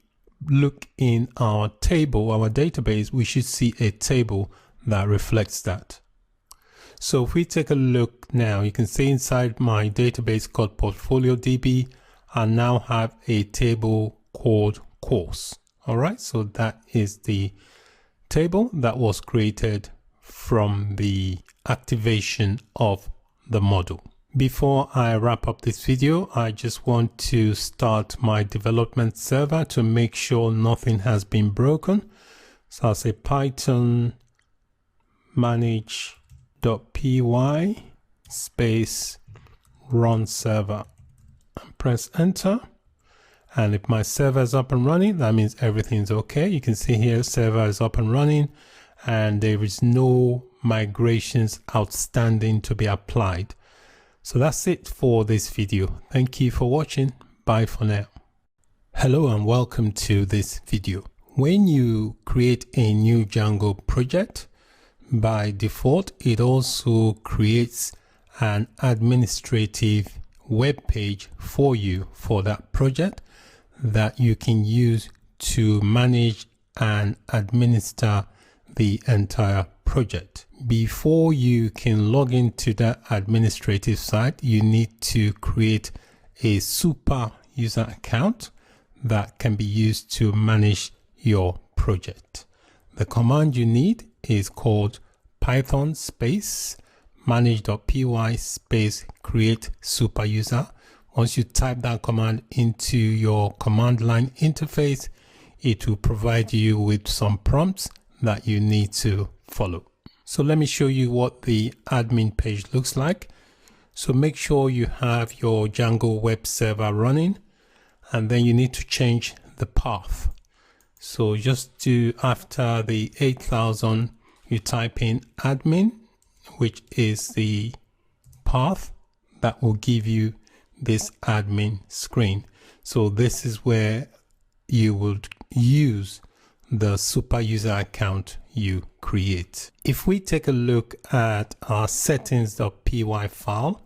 look in our table, our database, we should see a table that reflects that. So if we take a look now, you can see inside my database called Portfolio DB, I now have a table called course. All right, so that is the table that was created from the activation of the model. Before I wrap up this video, I just want to start my development server to make sure nothing has been broken. So I'll say Python manage.py space run server and press enter. And if my server is up and running, that means everything's okay. You can see here server is up and running and there is no migrations outstanding to be applied. So that's it for this video. Thank you for watching. Bye for now. Hello and welcome to this video. When you create a new Django project, by default, it also creates an administrative web page for you for that project that you can use to manage and administer the entire project. Before you can log into that administrative site, you need to create a super user account that can be used to manage your project. The command you need is called Python space manage.py space create super user. Once you type that command into your command line interface, it will provide you with some prompts that you need to follow. So let me show you what the admin page looks like. So make sure you have your Django web server running, and then you need to change the path. So just do, after the 8000, you type in admin, which is the path that will give you this admin screen. So this is where you would use the super user account you create. If we take a look at our settings.py file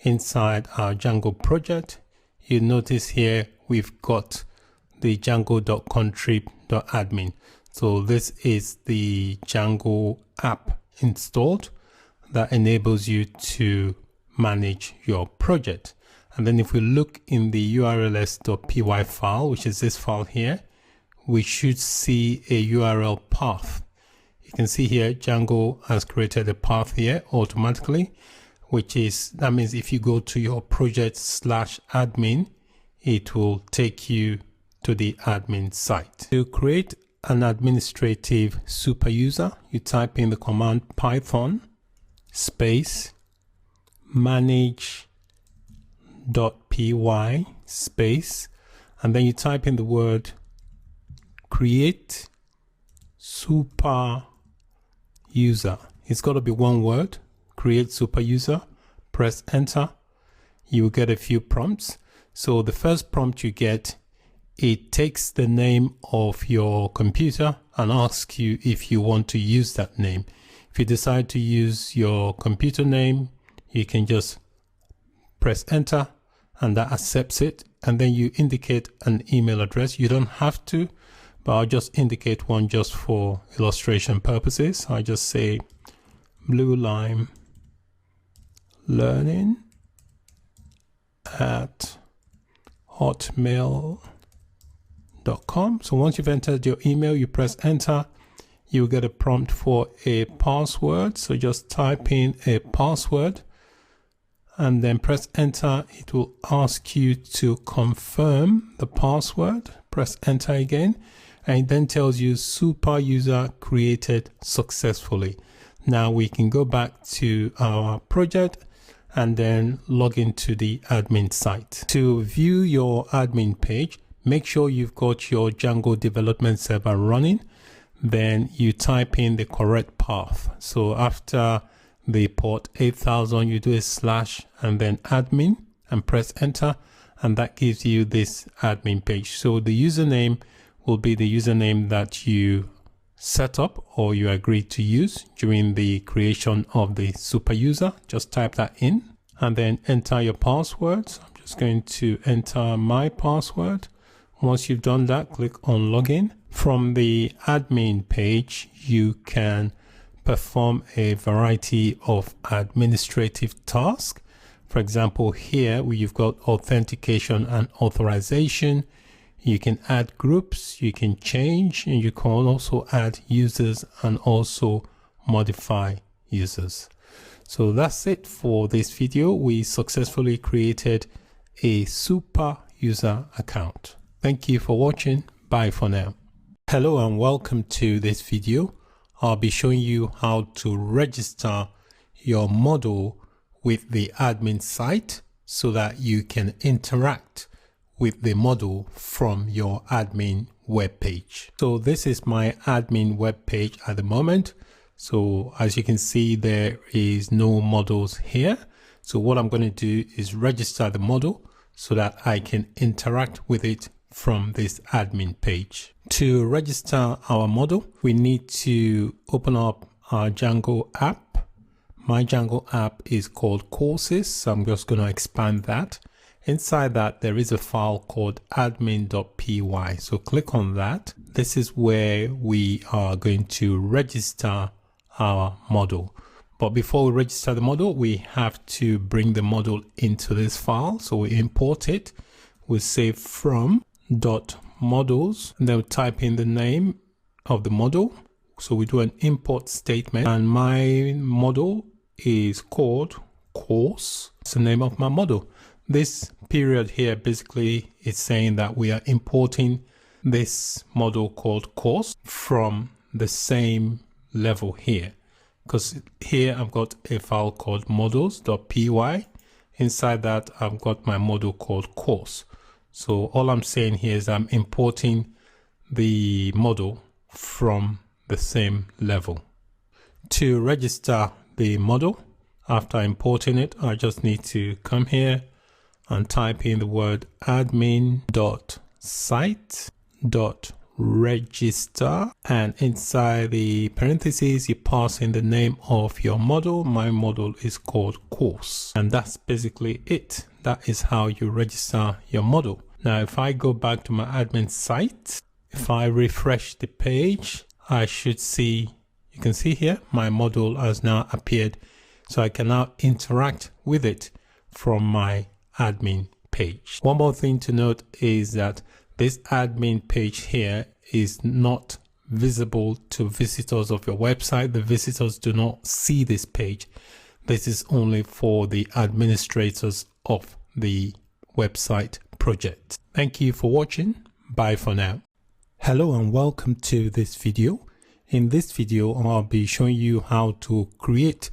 inside our Django project, you notice here we've got the django.contrib.admin. So this is the Django app installed that enables you to manage your project. And then if we look in the urls.py file, which is this file here, we should see a URL path. You can see here Django has created a path here automatically, which is, that means if you go to your project/admin, it will take you to the admin site. To create an administrative super user, you type in the command Python space manage.py space, and then you type in the word create super user. It's got to be one word, create super user. Press enter. You will get a few prompts. So the first prompt you get, it takes the name of your computer and asks you if you want to use that name. If you decide to use your computer name, you can just press enter and that accepts it. And then you indicate an email address. You don't have to, but I'll just indicate one just for illustration purposes. I just say Blue Lime Learning at hotmail.com. So once you've entered your email, you press enter, you'll get a prompt for a password. So just type in a password and then press enter. It will ask you to confirm the password. Press enter again, and it then tells you super user created successfully. Now we can go back to our project and then log into the admin site. To view your admin page, make sure you've got your Django development server running. Then you type in the correct path. So after the port 8000, you do a / and then admin and press enter, and that gives you this admin page. So the username will be the username that you set up or you agreed to use during the creation of the super user. Just type that in and then enter your password. I'm just going to enter my password. Once you've done that, click on login. From the admin page, you can perform a variety of administrative tasks. For example, here you've got authentication and authorization. You can add groups, you can change, and you can also add users and also modify users. So that's it for this video. We successfully created a super user account. Thank you for watching. Bye for now. Hello and welcome to this video. I'll be showing you how to register your model with the admin site so that you can interact with the model from your admin web page. So this is my admin web page at the moment. So as you can see, there is no models here. So what I'm going to do is register the model so that I can interact with it from this admin page. To register our model, we need to open up our Django app. My Django app is called courses, so I'm just going to expand that. Inside that, there is a file called admin.py. So click on that. This is where we are going to register our model. But before we register the model, we have to bring the model into this file. So we import it. We say from .models, and then we type in the name of the model. So we do an import statement, and my model is called course. It's the name of my model. This period here basically is saying that we are importing this model called course from the same level here, because here I've got a file called models.py. Inside that I've got my model called course. So all I'm saying here is I'm importing the model from the same level. To register the model, after importing it, I just need to come here and type in the word admin.site.register, and inside the parentheses you pass in the name of your model. My model is called course, and that's basically it. That is how you register your model. Now if I go back to my admin site, if I refresh the page, I should see, you can see here my model has now appeared, so I can now interact with it from my admin page. One more thing to note is that this admin page here is not visible to visitors of your website. The visitors do not see this page. This is only for the administrators of the website project. Thank you for watching. Bye for now. Hello and welcome to this video. In this video, I'll be showing you how to create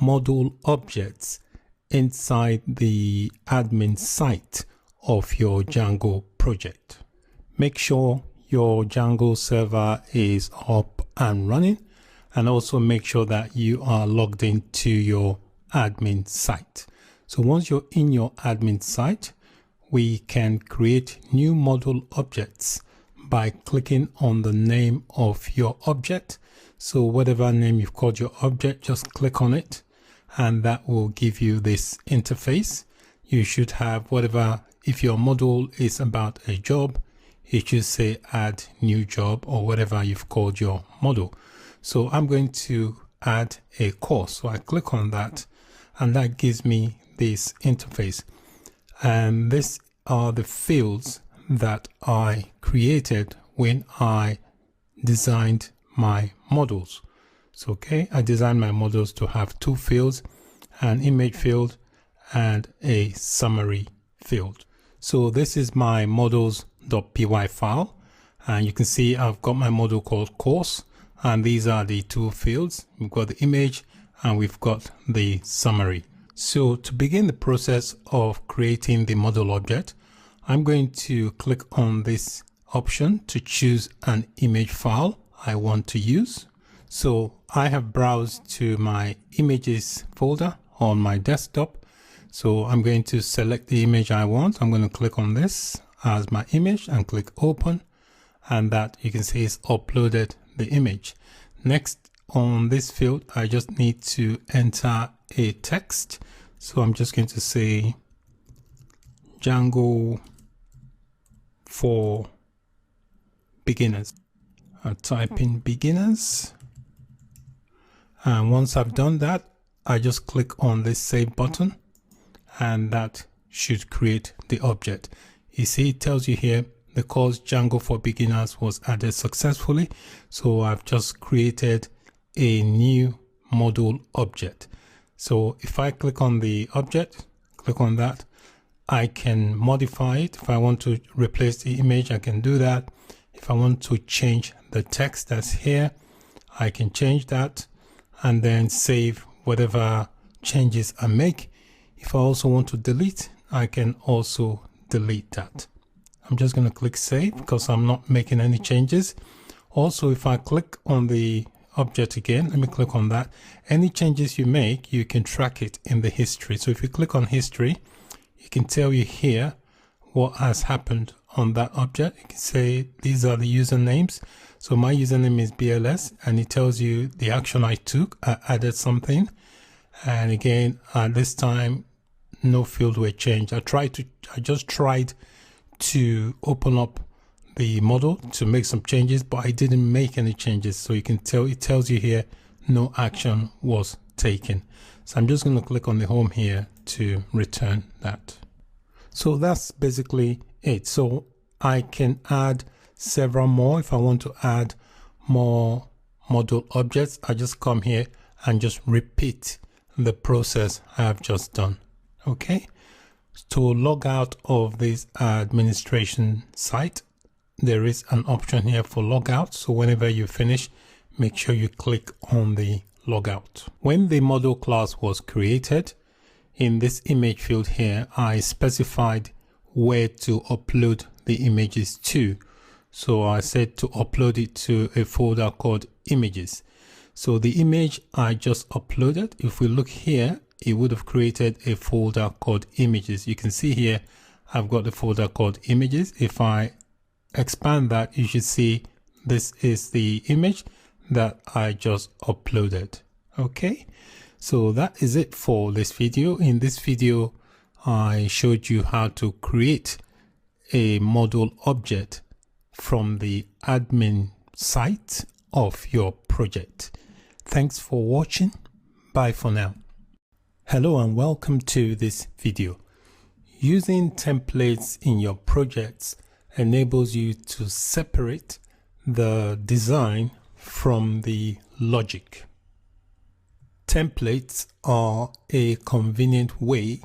module objects inside the admin site of your Django project. Make sure your Django server is up and running, and also make sure that you are logged into your admin site. So once you're in your admin site, we can create new module objects by clicking on the name of your object. So whatever name you've called your object, just click on it, and that will give you this interface. You should have whatever, if your module is about a job, it should say add new job or whatever you've called your model. So I'm going to add a course. So I click on that, and that gives me this interface. And these are the fields that I created when I designed my models. So, okay, I designed my models to have two fields, an image field and a summary field. So this is my models.py file, and you can see I've got my model called course, and these are the two fields. We've got the image and we've got the summary. So to begin the process of creating the model object, I'm going to click on this option to choose an image file I want to use. So I have browsed to my images folder on my desktop. So I'm going to select the image I want. I'm going to click on this as my image and click open, and that you can see is uploaded the image. Next, on this field, I just need to enter a text. So I'm just going to say Django for beginners. I'll type in beginners. And once I've done that, I just click on this save button, and that should create the object. You see, it tells you here the course Django for beginners was added successfully. So I've just created a new model object. So if I click on the object, click on that, I can modify it. If I want to replace the image, I can do that. If I want to change the text that's here, I can change that and then save whatever changes I make. If I also want to delete, I can also delete that. I'm just going to click save because I'm not making any changes. Also, if I click on the object again, let me click on that. Any changes you make, you can track it in the history. So if you click on history, it can tell you here what has happened on that object. You can say these are the usernames. So my username is BLS, and it tells you the action I took. I added something, and again at this time no field were changed. I just tried to open up the model to make some changes, but I didn't make any changes. So you can tell, it tells you here no action was taken. So I'm just going to click on the home here to return that. So that's basically it. So I can add several more. If I want to add more model objects, I just come here and just repeat the process I have just done. Okay. To log out of this administration site, there is an option here for logout. So whenever you finish, make sure you click on the logout. When the model class was created, in this image field here, I specified where to upload the images to. So I said to upload it to a folder called images. So the image I just uploaded, if we look here, it would have created a folder called images. You can see here, I've got the folder called images. If I expand that, you should see this is the image that I just uploaded. Okay, so that is it for this video. In this video, I showed you how to create a model object from the admin site of your project. Thanks for watching. Bye for now. Hello and welcome to this video. Using templates in your projects enables you to separate the design from the logic. Templates are a convenient way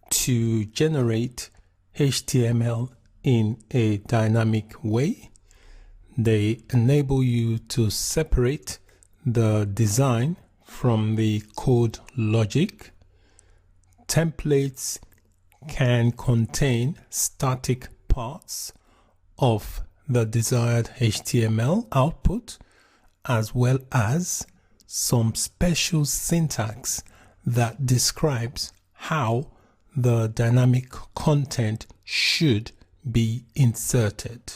to generate HTML in a dynamic way. They enable you to separate the design from the code logic. Templates can contain static parts of the desired HTML output, as well as some special syntax that describes how the dynamic content should be inserted.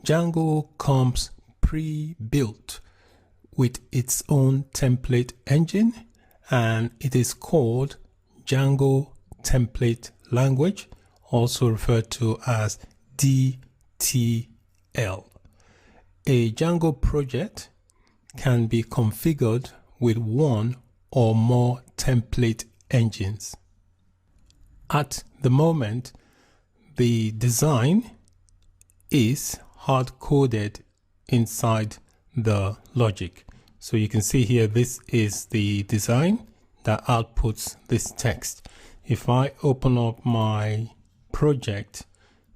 Django comes pre-built with its own template engine, and it is called Django Template Language, also referred to as DTL. A Django project can be configured with one or more template engines. At the moment, the design is hard-coded inside the logic. So you can see here, this is the design that outputs this text. If I open up my project,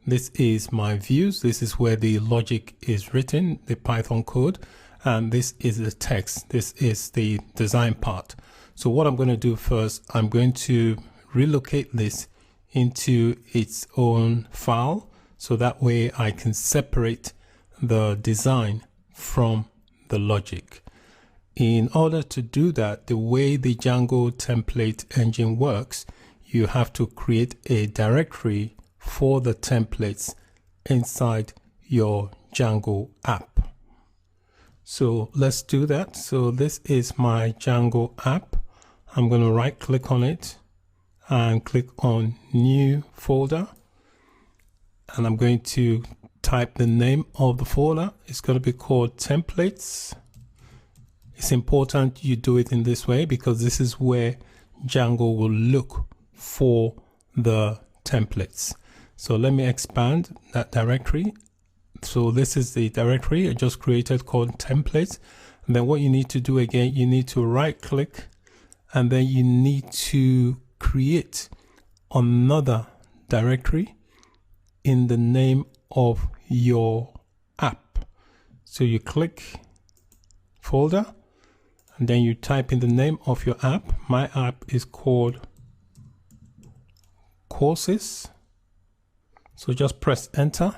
this is my views. This is where the logic is written, the Python code, and this is the text. This is the design part. So what I'm going to do first, I'm going to relocate this into its own file, so that way I can separate the design from the logic. In order to do that, the way the Django template engine works, you have to create a directory for the templates inside your Django app. So let's do that. So this is my Django app. I'm going to right click on it and click on new folder. And I'm going to type the name of the folder. It's going to be called templates. It's important you do it in this way because this is where Django will look for the templates. So let me expand that directory. So this is the directory I just created called templates. And then what you need to do again, you need to right click and then you need to create another directory in the name of your app. So you click folder and then you type in the name of your app. My app is called courses. So just press enter.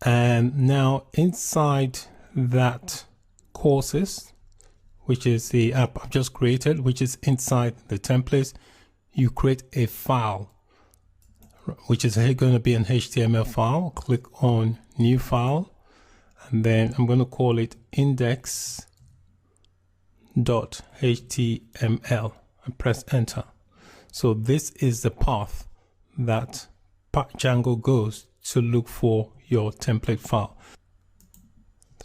And now inside that courses, which is the app I've just created, which is inside the templates, you create a file, which is going to be an HTML file. Click on new file, and then I'm going to call it index.html and press enter. So this is the path that Django goes to look for your template file.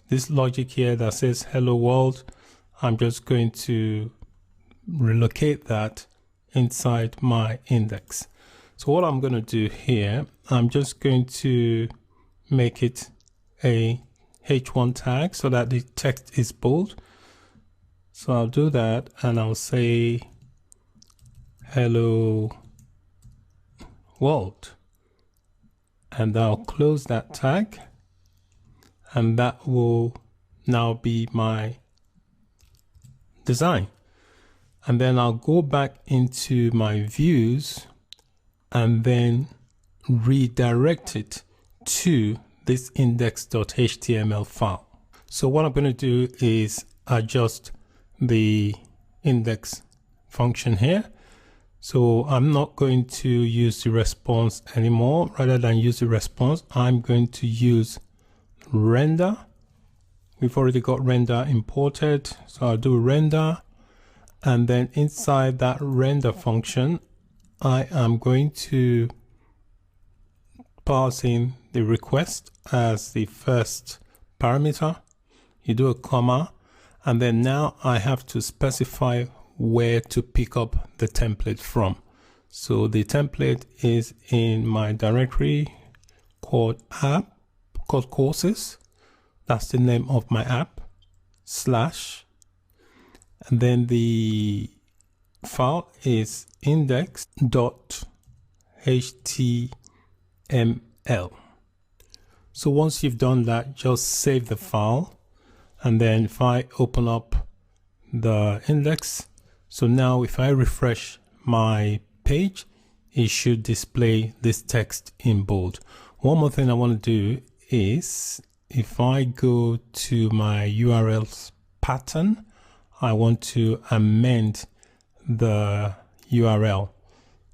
This logic here that says hello world, I'm just going to relocate that inside my index. So what I'm going to do here, I'm just going to make it a H1 tag so that the text is bold. So I'll do that and I'll say hello world. And I'll close that tag, and that will now be my design. And then I'll go back into my views and then redirect it to this index.html file. So what I'm going to do is adjust the index function here. So I'm not going to use the response anymore. Rather than use the response, I'm going to use render. We've already got render imported. So I'll do render. And then inside that render function, I am going to pass in the request as the first parameter. You do a comma, and then now I have to specify where to pick up the template from. So the template is in my directory called courses. That's the name of my app, / and then the file is index.html. So once you've done that, just save the file, and then if I open up the index, so now if I refresh my page, it should display this text in bold. One more thing I want to do is if I go to my URLs pattern, I want to amend the URL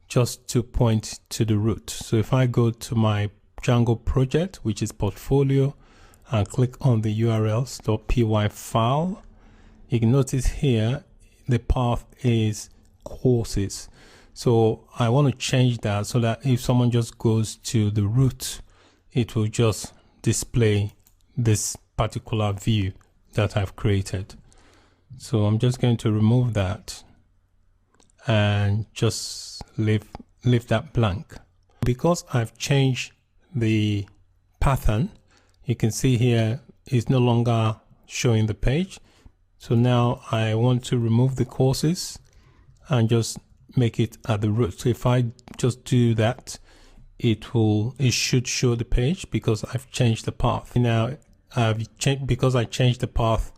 just to point to the root. So if I go to my Django project, which is portfolio, and click on the urls.py file, you can notice here the path is courses. So I want to change that so that if someone just goes to the root, it will just display this particular view that I've created. So I'm just going to remove that and just leave that blank. Because I've changed the pattern, you can see here it's no longer showing the page. So now I want to remove the courses and just make it at the root. So if I just do that, it should show the page because I've changed the path. Now because I changed the path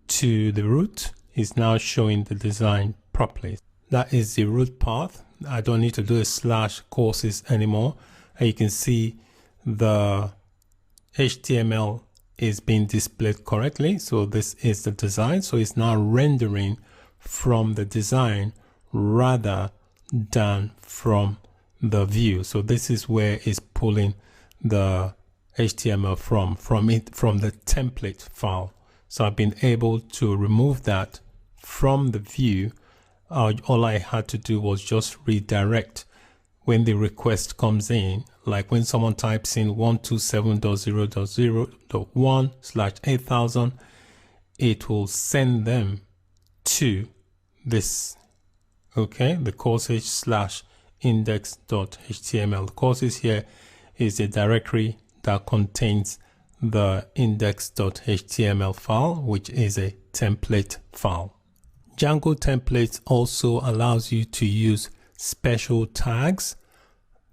to the root, it's now showing the design properly. That is the root path. I don't need to do a / courses anymore. And you can see the HTML is being displayed correctly. So this is the design. So it's now rendering from the design rather than from the view. So this is where it's pulling the HTML from the template file. So I've been able to remove that from the view. All I had to do was just redirect when the request comes in, like when someone types in 127.0.0.1/8000, it will send them to this, okay, the courses /index.html. The courses here is a directory that contains the index.html file, which is a template file. Django templates also allows you to use special tags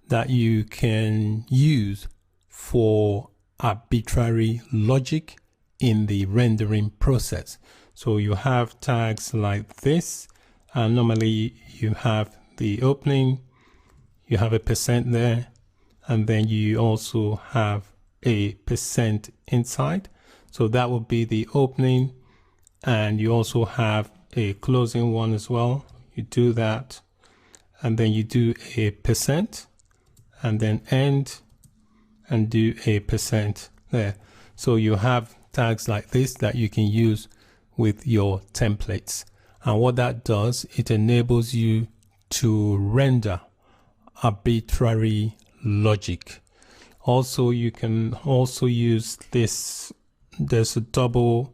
that you can use for arbitrary logic in the rendering process. So you have tags like this, and normally you have the opening, you have a % there, and then you also have a % inside. So that would be the opening, and you also have a closing one as well. You do that, and then you do a %, and then end, and do a % there. So you have tags like this that you can use with your templates. And what that does, it enables you to render arbitrary logic. Also, you can also use this. There's a double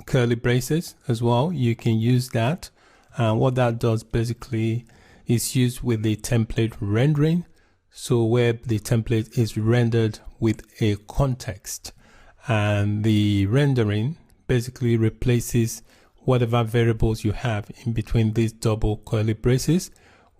curly braces as well. You can use that. And what that does basically is used with the template rendering. So where the template is rendered with a context, and the rendering basically replaces whatever variables you have in between these double curly braces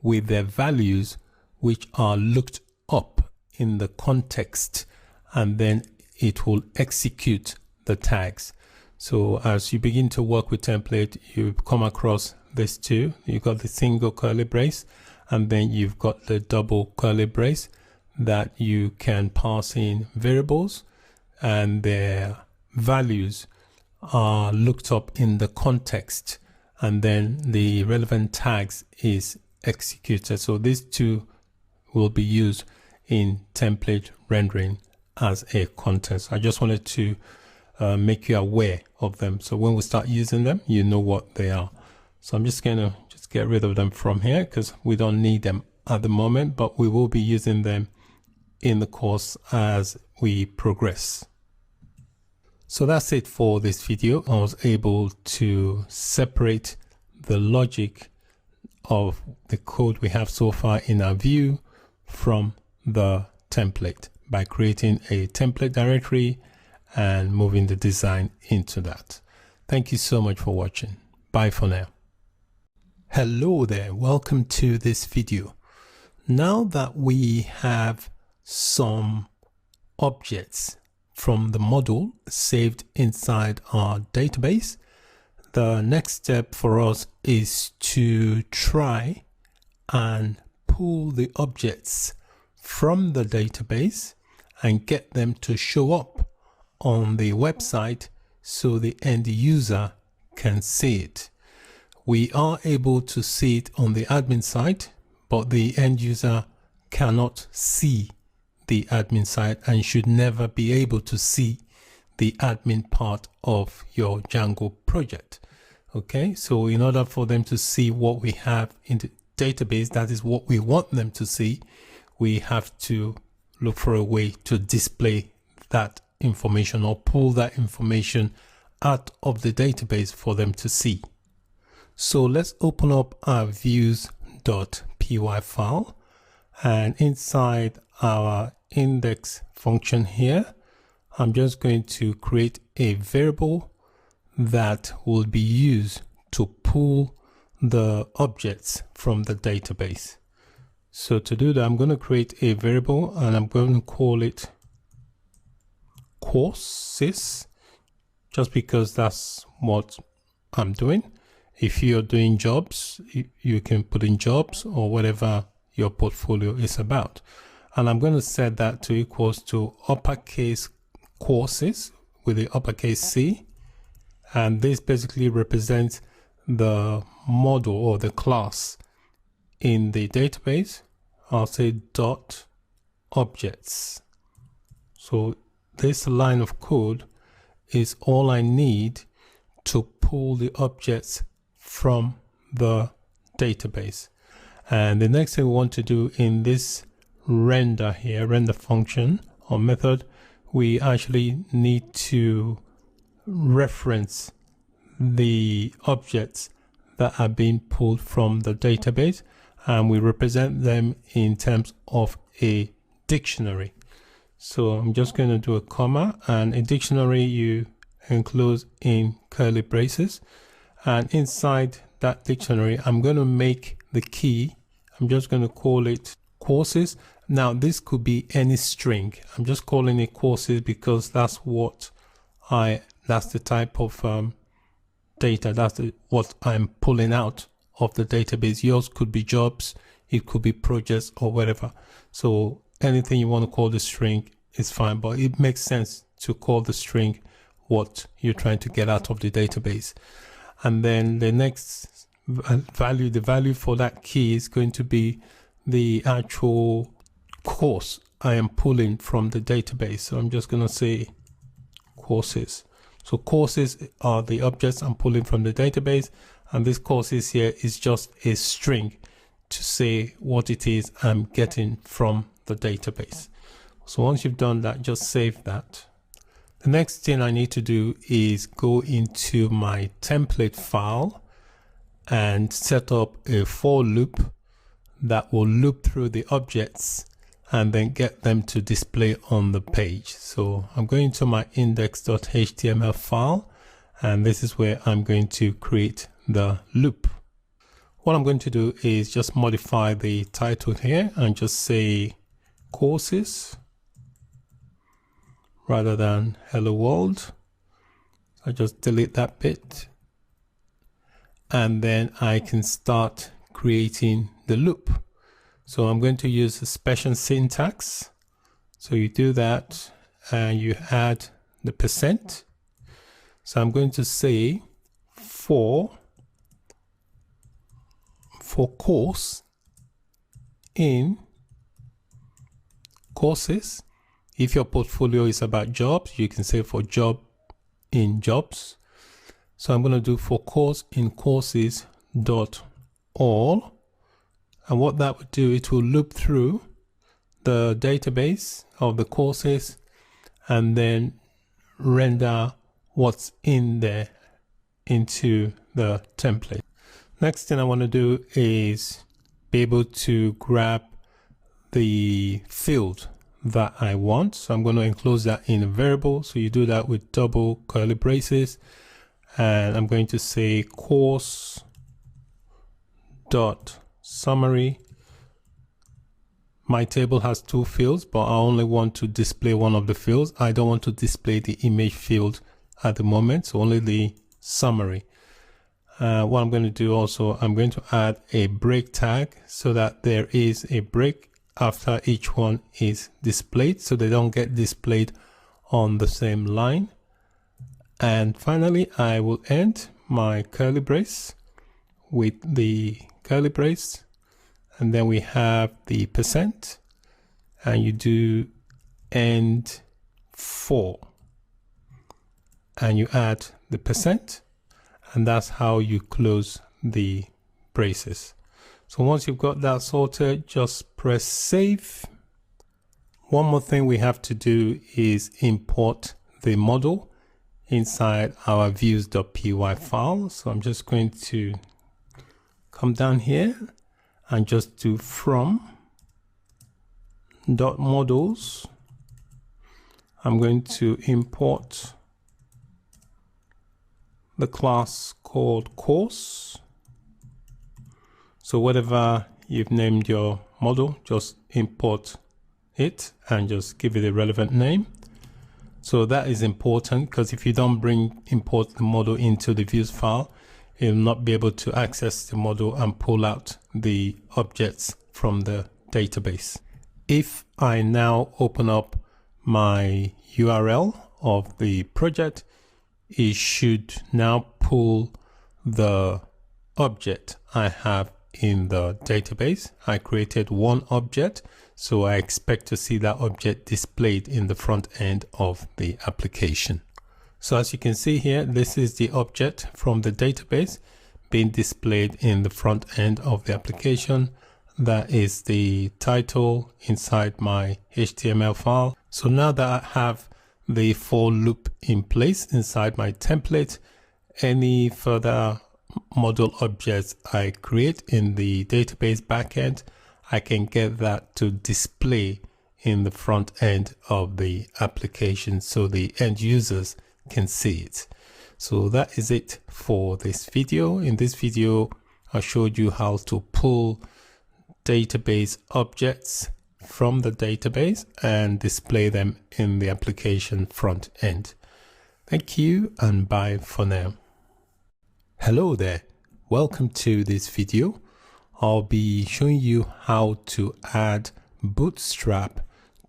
with their values, which are looked up in the context, and then it will execute the tags. So as you begin to work with template, you come across this too. You've got the single curly brace, and then you've got the double curly brace that you can pass in variables, and their values are looked up in the context, and then the relevant tags is executed. So these two will be used in template rendering as a context. I just wanted to make you aware of them, so when we start using them, you know what they are. So I'm just going to get rid of them from here because we don't need them at the moment, but we will be using them in the course as we progress. So that's it for this video. I was able to separate the logic of the code we have so far in our view from the template by creating a template directory and moving the design into that. Thank you so much for watching. Bye for now. Hello there, welcome to this video. Now that we have some objects from the model saved inside our database, the next step for us is to try and pull the objects from the database and get them to show up on the website so the end user can see it. We are able to see it on the admin side, but the end user cannot see the admin side and should never be able to see the admin part of your Django project. Okay, so in order for them to see what we have in the database, that is what we want them to see, we have to look for a way to display that information or pull that information out of the database for them to see. So let's open up our views.py file, and inside our index function here, I'm just going to create a variable that will be used to pull the objects from the database. So to do that, I'm going to create a variable and I'm going to call it courses, just because that's what I'm doing. If you're doing jobs, you can put in jobs or whatever your portfolio is about. And I'm going to set that to equals to uppercase courses with the uppercase C. And this basically represents the model or the class in the database. I'll say dot objects. So this line of code is all I need to pull the objects from the database. And the next thing we want to do in this render here, render function or method, we actually need to reference the objects that are being pulled from the database, and we represent them in terms of a dictionary. So I'm just going to do a comma, and a dictionary you enclose in curly braces, and inside that dictionary I'm going to make the key. I'm just going to call it courses. Now this could be any string. I'm just calling it courses because that's the type of data, that's what I'm pulling out of the database. Yours could be jobs, it could be projects or whatever. So anything you want to call the string is fine, but it makes sense to call the string what you're trying to get out of the database. And then the next value, the value for that key is going to be the actual course I am pulling from the database. So I'm just going to say courses. So courses are the objects I'm pulling from the database, and this courses here is just a string to say what it is I'm getting from the database. So once you've done that, just save that. The next thing I need to do is go into my template file and set up a for loop that will loop through the objects and then get them to display on the page. So I'm going to my index.html file, and this is where I'm going to create the loop. What I'm going to do is just modify the title here and just say courses rather than hello world. I just delete that bit, and then I can start creating the loop. So I'm going to use a special syntax. So you do that and you add the %. So I'm going to say for course in courses. If your portfolio is about jobs, you can say for job in jobs. So I'm going to do for course in courses dot all. And what that would do, it will loop through the database of the courses and then render what's in there into the template. Next thing I want to do is be able to grab the field that I want. So I'm going to enclose that in a variable. So you do that with double curly braces, and I'm going to say course dot summary. My table has two fields, but I only want to display one of the fields. I don't want to display the image field at the moment, so only the summary. What I'm going to do also, I'm going to add a break tag so that there is a break after each one is displayed, so they don't get displayed on the same line. And finally, I will end my curly brace with the curly brace, and then we have the %, and you do end for, and you add the %, and that's how you close the braces. So once you've got that sorted, just press save. One more thing we have to do is import the model inside our views.py file. So I'm just going to come down here and just do from dot models. I'm going to import the class called course, So whatever you've named your model, just import it and just give it a relevant name. So that is important, because if you don't import the model into the views file, you'll not be able to access the model and pull out the objects from the database. If I now open up my URL of the project, it should now pull the object I have in the database. I created one object, so I expect to see that object displayed in the front end of the application. So as you can see here, this is the object from the database being displayed in the front end of the application. That is the title inside my HTML file. So now that I have the for loop in place inside my template, any further model objects I create in the database backend, I can get that to display in the front end of the application so the end users can see it. So that is it for this video. In this video, I showed you how to pull database objects from the database and display them in the application front end. Thank you and bye for now. Hello there, welcome to this video. I'll be showing you how to add Bootstrap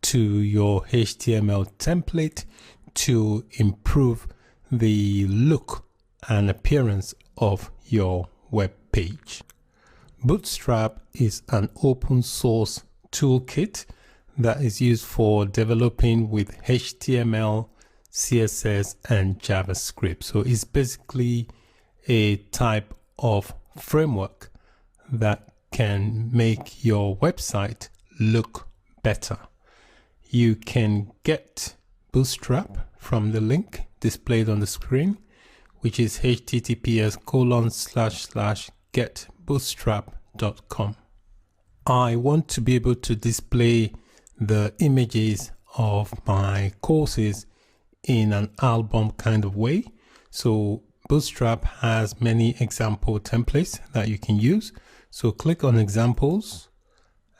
to your HTML template to improve the look and appearance of your web page. Bootstrap is an open source toolkit that is used for developing with HTML, CSS, and JavaScript. So it's basically a type of framework that can make your website look better. You can get Bootstrap from the link displayed on the screen, which is https://getbootstrap.com. I want to be able to display the images of my courses in an album kind of way. So Bootstrap has many example templates that you can use. So click on examples,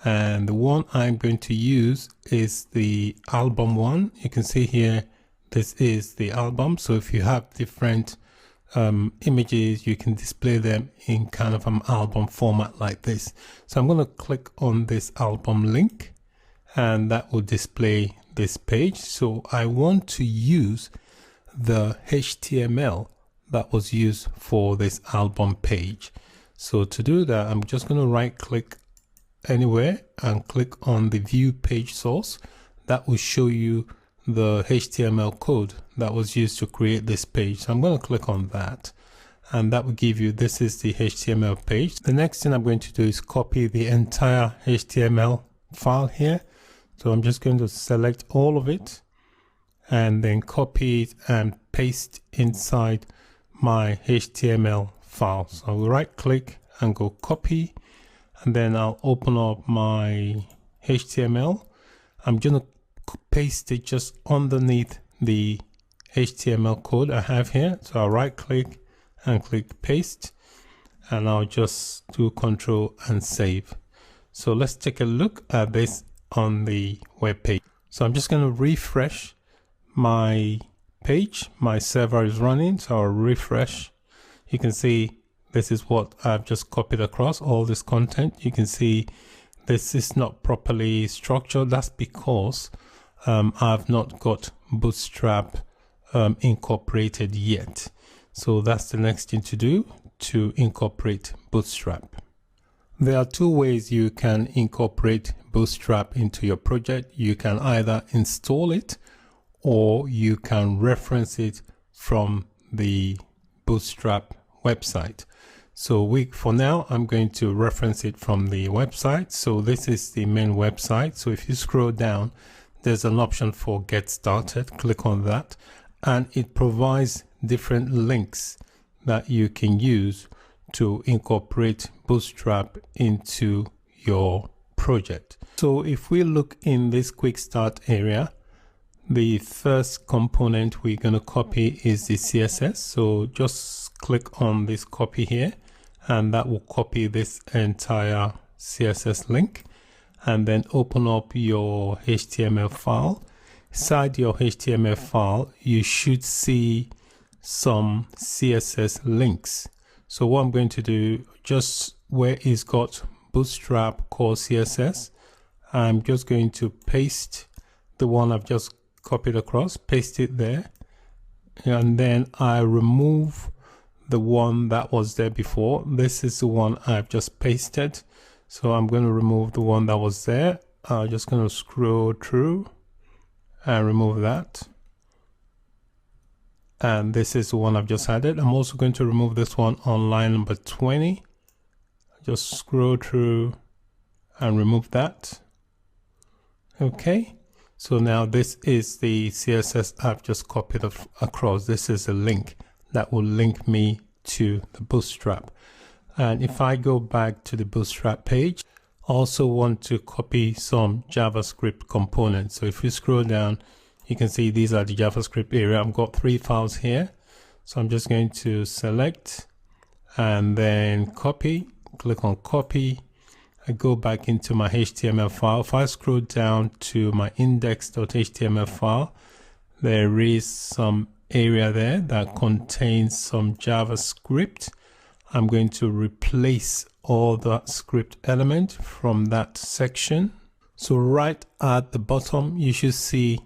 and the one I'm going to use is the album one. You can see here, this is the album. So if you have different images, you can display them in kind of an album format like this. So I'm going to click on this album link, and that will display this page. So I want to use the HTML that was used for this album page. So to do that, I'm just going to right click anywhere and click on the view page source. That will show you the HTML code that was used to create this page. So I'm going to click on that, and that will give you, this is the HTML page. The next thing I'm going to do is copy the entire HTML file here. So I'm just going to select all of it and then copy it and paste inside my HTML file. So I'll right click and go copy, and then I'll open up my HTML. I'm going to paste it just underneath the HTML code I have here. So I'll right click and click paste, and I'll just do Control and save. So let's take a look at this on the web page. So I'm just going to refresh my page. My server is running, so I'll refresh. You can see this is what I've just copied across, all this content. You can see this is not properly structured. That's because I've not got Bootstrap incorporated yet. So that's the next thing to do, to incorporate Bootstrap. There are two ways you can incorporate Bootstrap into your project. You can either install it, or you can reference it from the Bootstrap website. So for now, I'm going to reference it from the website. So this is the main website. So if you scroll down, there's an option for Get Started. Click on that, and it provides different links that you can use to incorporate Bootstrap into your project. So if we look in this quick start area, the first component we're going to copy is the CSS. So just click on this copy here, and that will copy this entire CSS link, and then open up your HTML file. Inside your HTML file, you should see some CSS links. So what I'm going to do, just where it's got Bootstrap core CSS, I'm just going to paste the one I've just copied across, paste it there, and then I remove the one that was there before. This is the one I've just pasted, so I'm going to remove the one that was there. I'm just going to scroll through and remove that, and this is the one I've just added. I'm also going to remove this one on line number 20. Just scroll through and remove that. Okay, so now this is the CSS I've just copied across. This is a link that will link me to the Bootstrap. And if I go back to the Bootstrap page, I also want to copy some JavaScript components. So if you scroll down, you can see these are the JavaScript area. I've got 3 files here. So I'm just going to select and then copy, click on copy. I go back into my HTML file. If I scroll down to my index.html file, there is some area there that contains some JavaScript. I'm going to replace all the script element from that section. So right at the bottom, you should see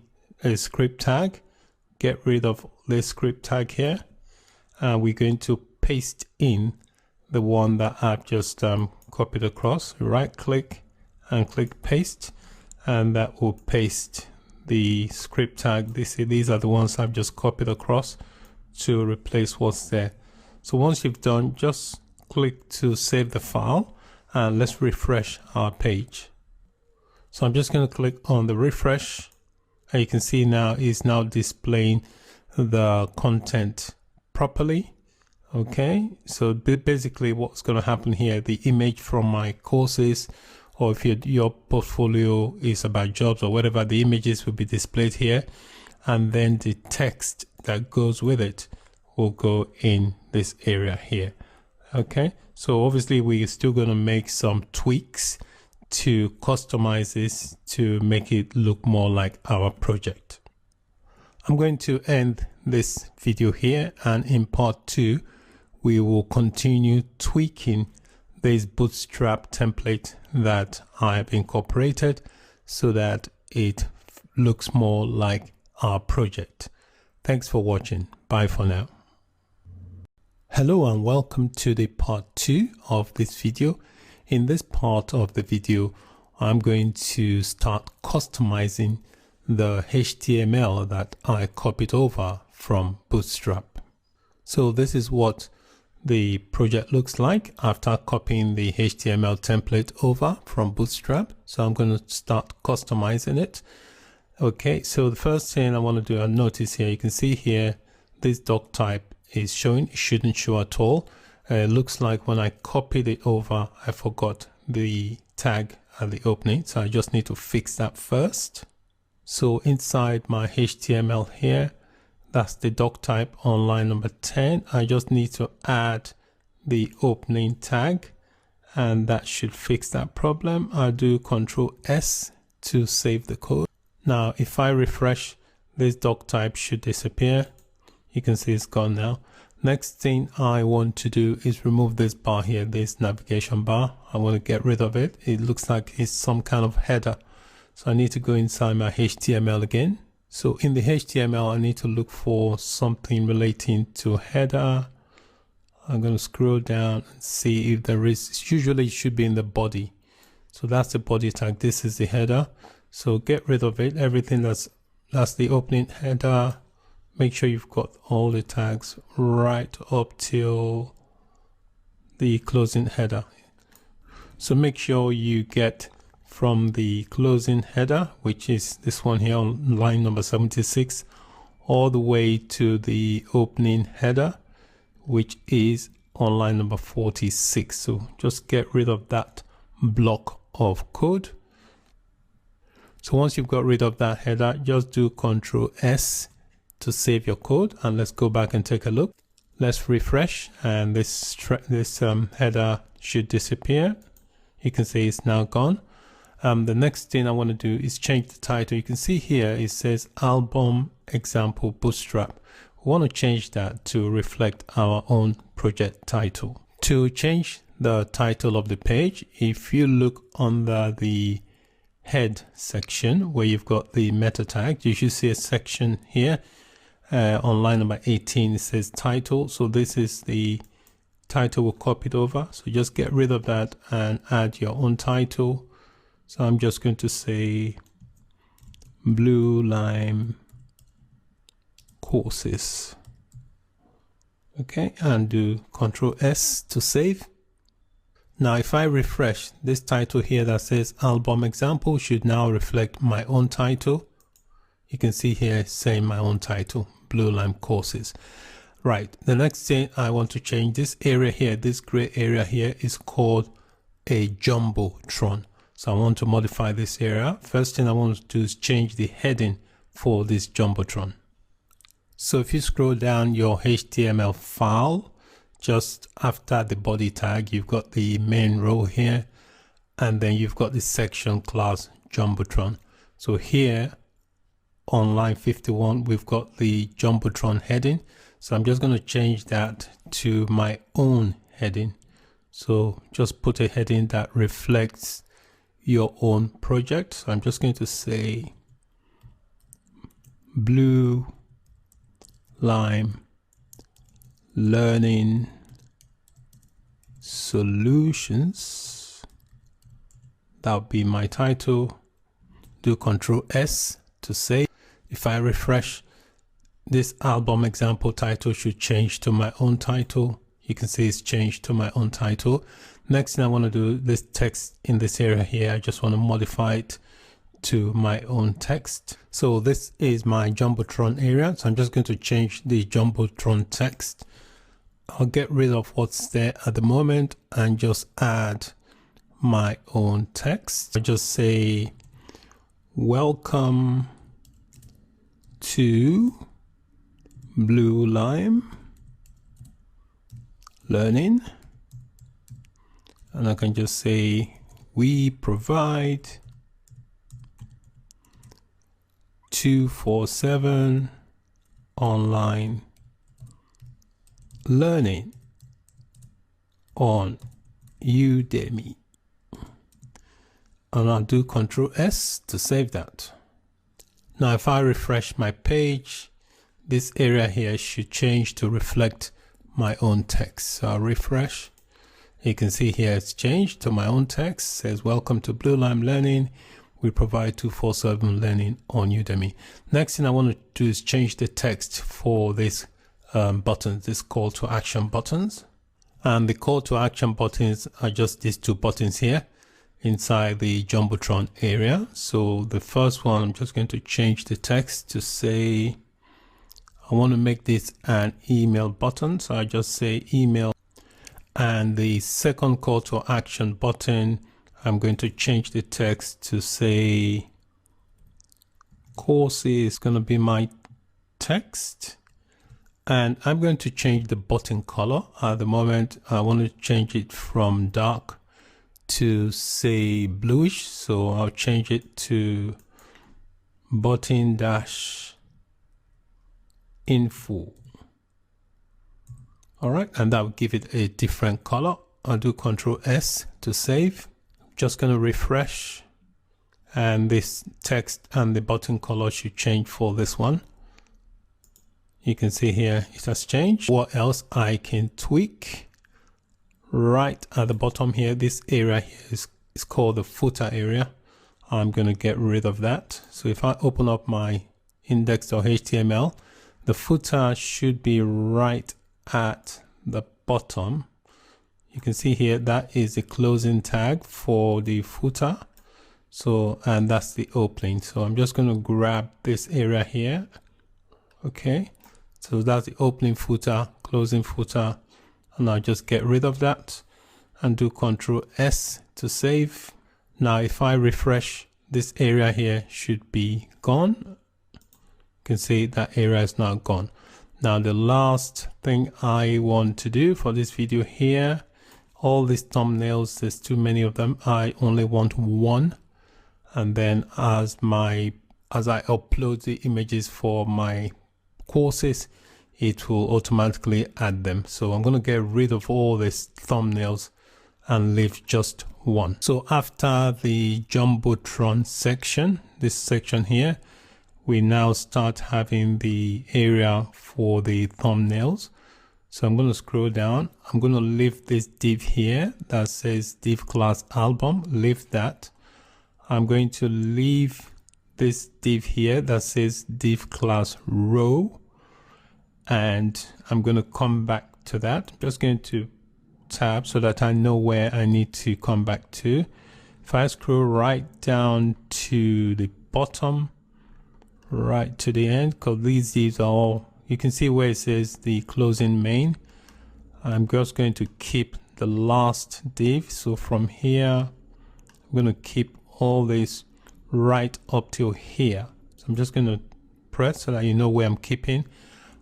a script tag. Get rid of this script tag here. We're going to paste in the one that I've just copied across. Right click and click paste, and that will paste the script tag. These are the ones I've just copied across to replace what's there. So once you've done, just click to save the file, and let's refresh our page. So I'm just going to click on the refresh, and you can see now it's now displaying the content properly. Okay, so basically what's going to happen here, the image from my courses, or if your portfolio is about jobs or whatever, the images will be displayed here, and then the text that goes with it will go in this area here. Okay, so obviously we're still going to make some tweaks to customize this to make it look more like our project. I'm going to end this video here, and in part 2 we will continue tweaking this Bootstrap template that I have incorporated so that it looks more like our project. Thanks for watching. Bye for now. Hello and welcome to the part 2 of this video. In this part of the video, I'm going to start customizing the HTML that I copied over from Bootstrap. So this is what the project looks like after copying the HTML template over from Bootstrap. So I'm going to start customizing it. Okay, so the first thing I want to do, I notice here, you can see here, this doc type is showing. It shouldn't show at all. It looks like when I copied it over, I forgot the tag at the opening. So I just need to fix that first. So inside my HTML here, that's the doc type on line number 10. I just need to add the opening tag, and that should fix that problem. I'll do Control S to save the code. Now, if I refresh, this doc type should disappear. You can see it's gone now. Next thing I want to do is remove this bar here, this navigation bar. I want to get rid of it. It looks like it's some kind of header. So I need to go inside my HTML again. So in the HTML, I need to look for something relating to header. I'm going to scroll down and see if there is. Usually it should be in the body. So that's the body tag. This is the header. So get rid of it. Everything that's the opening header. Make sure you've got all the tags right up till the closing header. So make sure you get from the closing header, which is this one here on line number 76, all the way to the opening header, which is on line number 46. So just get rid of that block of code. So once you've got rid of that header, just do Control S to save your code, and let's go back and take a look. Let's refresh, and this header should disappear. You can see it's now gone. The next thing I want to do is change the title. You can see here it says album example bootstrap. We want to change that to reflect our own project title. To change the title of the page, if you look under the head section where you've got the meta tag, you should see a section here on line number 18. It says title. So this is the title we'll copy it over. So just get rid of that and add your own title. So I'm just going to say Blue Lime Courses. Okay, and do Ctrl S to save. Now if I refresh, this title here that says album example should now reflect my own title. You can see here saying my own title, Blue Lime Courses. Right, the next thing I want to change, this area here, this gray area here is called a Jumbotron. So I want to modify this area. First thing I want to do is change the heading for this Jumbotron. So if you scroll down your HTML file, just after the body tag, you've got the main row here, and then you've got the section class Jumbotron. So here on line 51, we've got the Jumbotron heading. So I'm just going to change that to my own heading. So just put a heading that reflects your own project. So I'm just going to say Blue Lime Learning Solutions. That would be my title. Do Ctrl S to save. If I refresh, this album example title should change to my own title. You can see it's changed to my own title. Next thing I want to do, this text in this area here, I just want to modify it to my own text. So this is my Jumbotron area. So I'm just going to change the Jumbotron text. I'll get rid of what's there at the moment and just add my own text. I just say, welcome to Blue Lime Learning. And I can just say, we provide 24/7 online learning on Udemy. And I'll do Ctrl S to save that. Now if I refresh my page, this area here should change to reflect my own text. So I'll refresh. You can see here it's changed to my own text. It says, welcome to Blue Lime Learning. We provide 24/7 learning on Udemy. Next thing I want to do is change the text for this buttons, this call to action buttons. And the call to action buttons are just these two buttons here inside the Jumbotron area. So the first one, I'm just going to change the text to say, I want to make this an email button. So I just say email. And the second call to action button, I'm going to change the text to say course is going to be my text. And I'm going to change the button color. At the moment, I want to change it from dark to say bluish. So I'll change it to button-info. All right, and that will give it a different color. I'll do Ctrl S to save. Just going to refresh, and this text and the button color should change for this one. You can see here it has changed. What else I can tweak? Right at the bottom here, this area here is called the footer area. I'm going to get rid of that. So if I open up my index.html, the footer should be right at the bottom. You can see here that is the closing tag for the footer. So, and that's the opening. So I'm just going to grab this area here. Okay. So that's the opening footer, closing footer, and I'll just get rid of that and do Ctrl S to save. Now if I refresh, this area here should be gone. You can see that area is now gone. Now the last thing I want to do for this video here, all these thumbnails, there's too many of them. I only want one, and then as I upload the images for my courses, it will automatically add them. So I'm going to get rid of all these thumbnails and leave just one. So after the Jumbotron section, this section here, we now start having the area for the thumbnails. So I'm going to scroll down. I'm going to leave this div here that says div class album, leave that. I'm going to leave this div here that says div class row, and I'm going to come back to that. I'm just going to tab so that I know where I need to come back to. If I scroll right down to the bottom, right to the end, because these divs are all, you can see where it says the closing main. I'm just going to keep the last div. So from here, I'm going to keep all this right up till here. So I'm just going to press so that you know where I'm keeping,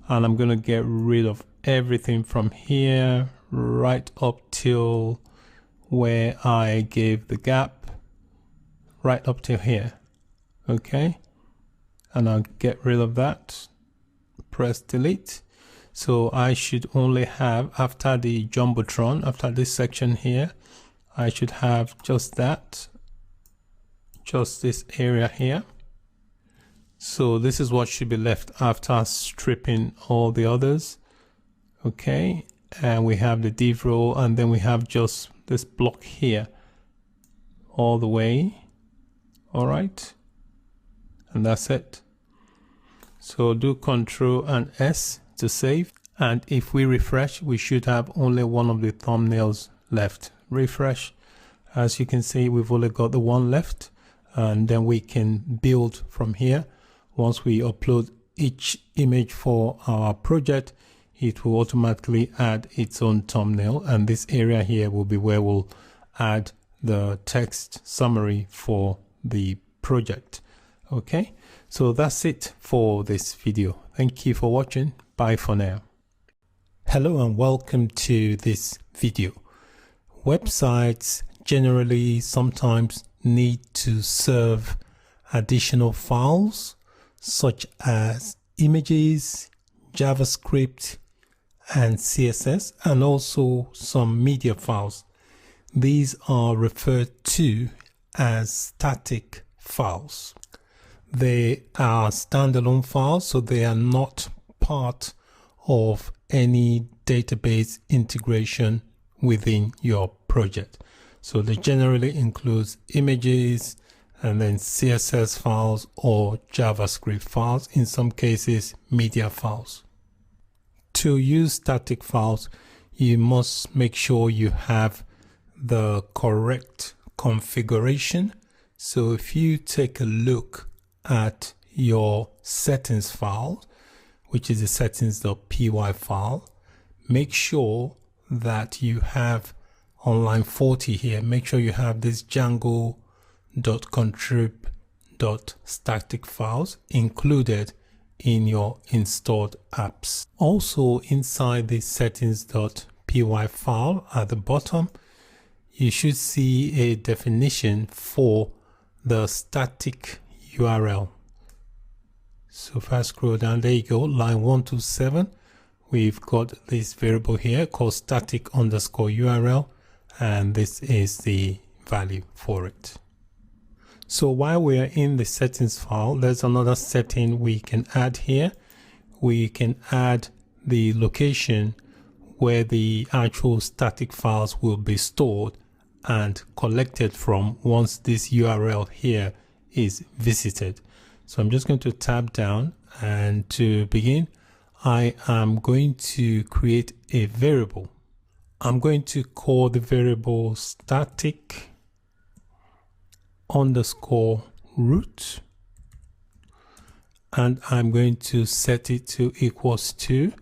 and I'm going to get rid of everything from here right up till where I gave the gap, right up till here. Okay, and I'll get rid of that, press delete. So I should only have, after the Jumbotron, after this section here, I should have just that, just this area here. So this is what should be left after stripping all the others. Okay, and we have the div row, and then we have just this block here all the way. All right, and that's it. So do Ctrl and S to save, and if we refresh, we should have only one of the thumbnails left. Refresh. As you can see, we've only got the one left, and then we can build from here. Once we upload each image for our project, it will automatically add its own thumbnail, and this area here will be where we'll add the text summary for the project. Okay, so that's it for this video. Thank you for watching. Bye for now. Hello and welcome to this video. Websites generally sometimes need to serve additional files such as images, JavaScript, and CSS, and also some media files. These are referred to as static files. They are standalone files, so they are not part of any database integration within your project. So they generally include images and then CSS files or JavaScript files, in some cases media files. To use static files, you must make sure you have the correct configuration. So if you take a look at your settings file, which is a settings.py file, make sure that you have on line 40 here, make sure you have this django.contrib.static files included in your installed apps. Also inside the settings.py file at the bottom, you should see a definition for the static URL. So if I scroll down, there you go, line 127, we've got this variable here called static_URL, and this is the value for it. So while we are in the settings file, there's another setting we can add here. We can add the location where the actual static files will be stored and collected from once this URL here is visited. So I'm just going to tab down, and to begin, I am going to create a variable. I'm going to call the variable static _root, and I'm going to set it to equals to,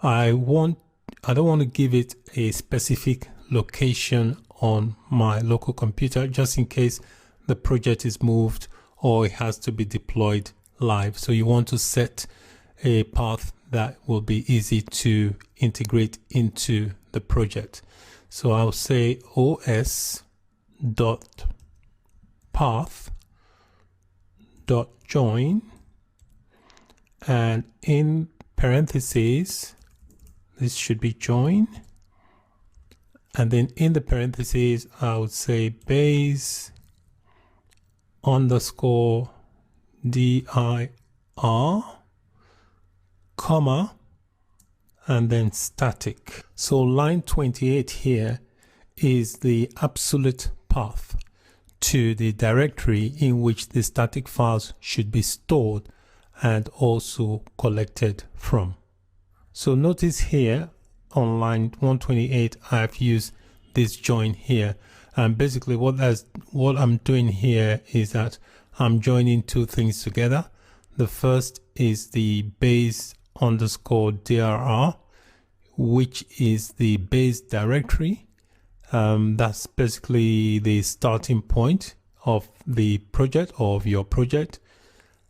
I don't want to give it a specific location on my local computer, just in case the project is moved or it has to be deployed live. So you want to set a path that will be easy to integrate into the project. So I'll say os.path.join, and in parentheses this should be join, and then in the parentheses I would say base underscore dir, comma, and then static. So line 28 here is the absolute path to the directory in which the static files should be stored and also collected from. So notice here on line 128 I've used this join here, and basically what I'm doing here is that I'm joining two things together. The first is the base underscore dir, which is the base directory. That's basically the starting point of the project or of your project,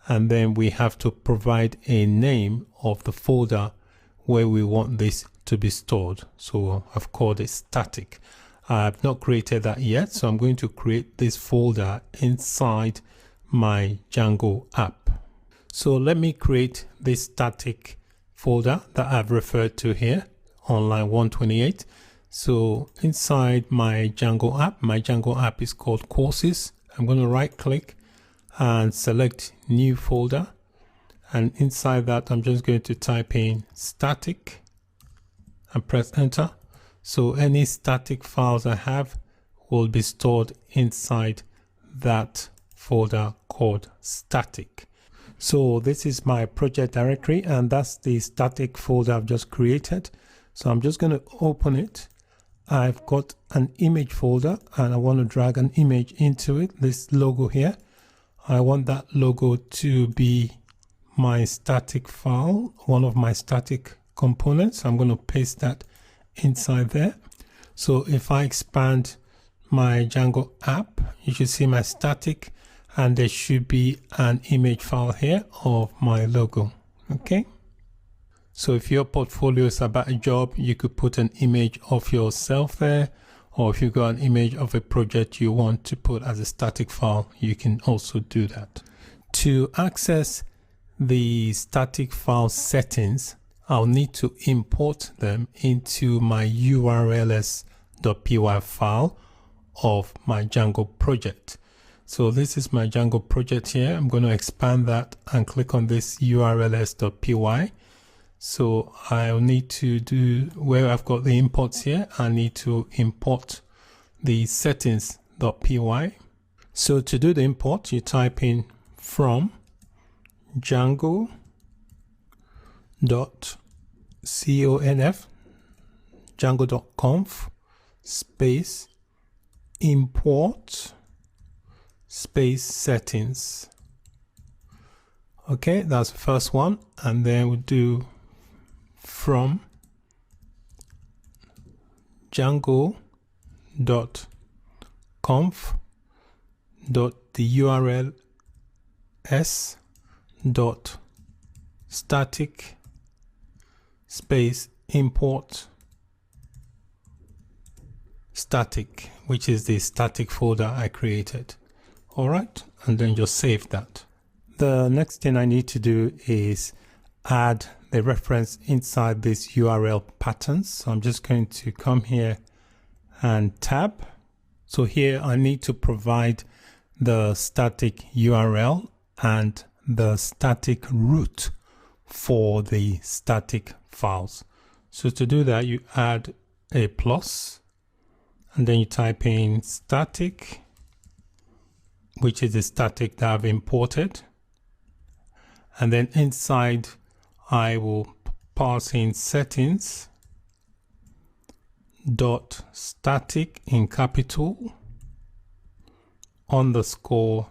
and then we have to provide a name of the folder where we want this to be stored. So I've called it static. I've not created that yet, so I'm going to create this folder inside my Django app. So let me create this static folder that I've referred to here on line 128. So inside my Django app is called courses. I'm going to right click and select new folder, and inside that I'm just going to type in static and press enter. So any static files I have will be stored inside that folder called static. So this is my project directory, and that's the static folder I've just created. So I'm just going to open it. I've got an image folder and I want to drag an image into it, this logo here. I want that logo to be my static file, one of my static components. I'm going to paste that inside there. So if I expand my Django app, you should see my static, and there should be an image file here of my logo. Okay. So if your portfolio is about a job, you could put an image of yourself there, or if you've got an image of a project you want to put as a static file, you can also do that. To access the static file settings, I'll need to import them into my urls.py file of my Django project. So this is my Django project here. I'm going to expand that and click on this urls.py. So I'll need to do, where I've got the imports here, I need to import the settings.py. So to do the import, you type in from django.conf, django.conf space import space settings. Okay, that's the first one, and then we'll do from django.conf the URL s dot static space import static, which is the static folder I created. All right, and then just save that. The next thing I need to do is add the reference inside this URL patterns. So I'm just going to come here and tab. So here I need to provide the static URL and the static root for the static files. So to do that, you add a plus, and then you type in static, which is the static that I've imported. And then inside, I will pass in settings dot static in capital underscore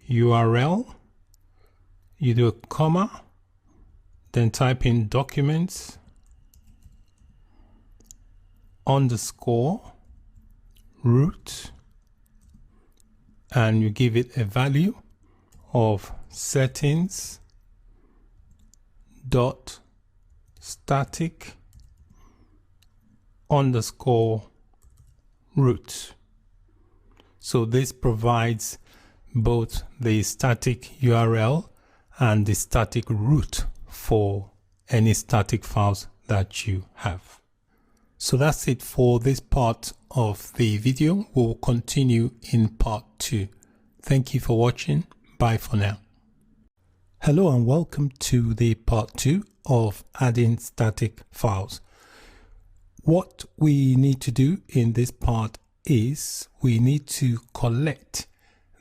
URL. You do a comma, then type in documents underscore root, and you give it a value of settings dot static underscore root. So this provides both the static URL and the static root for any static files that you have. So that's it for this part of the video. We'll continue in part 2. Thank you for watching. Bye for now. Hello and welcome to the part 2 of adding static files. What we need to do in this part is we need to collect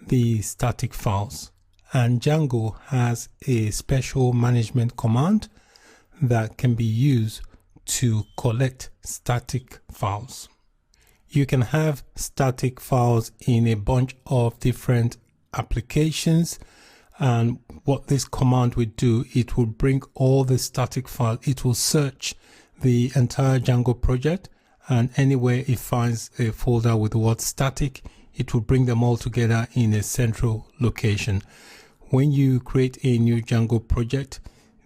the static files, and Django has a special management command that can be used to collect static files. You can have static files in a bunch of different applications, and what this command will do, it will bring all the static files. It will search the entire Django project, and anywhere it finds a folder with the word static, it will bring them all together in a central location. When you create a new Django project,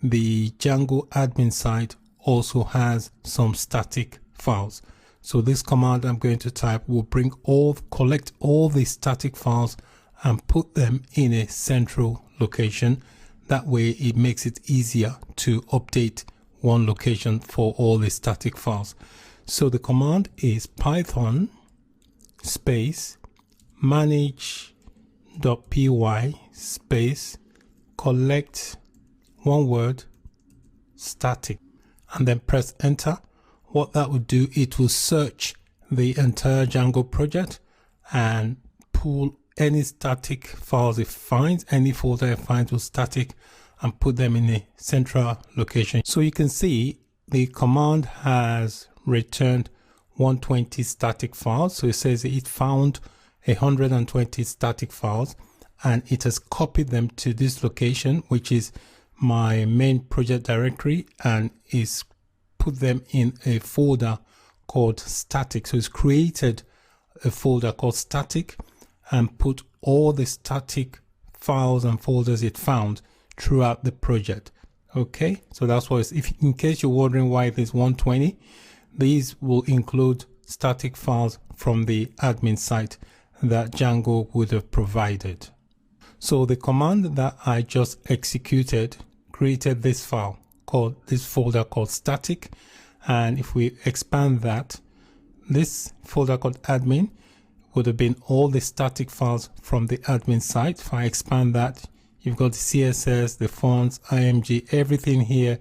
the Django admin side also has some static files. So this command I'm going to type will collect all the static files and put them in a central location. That way it makes it easier to update one location for all the static files. So the command is Python space manage.py space collect, one word, static, and then press enter. What that will do, it will search the entire Django project and pull any static files it finds, any folder it finds with static, and put them in a central location. So you can see the command has returned 120 static files. So it says it found 120 static files and it has copied them to this location, which is my main project directory, and is put them in a folder called static. So it's created a folder called static and put all the static files and folders it found throughout the project. Okay, so that's what if in case you're wondering why there's 120, these will include static files from the admin site that Django would have provided. So the command that I just executed created this file called this folder called static, and if we expand that, this folder called admin would have been all the static files from the admin site. If I expand that, you've got the CSS, the fonts, IMG, everything here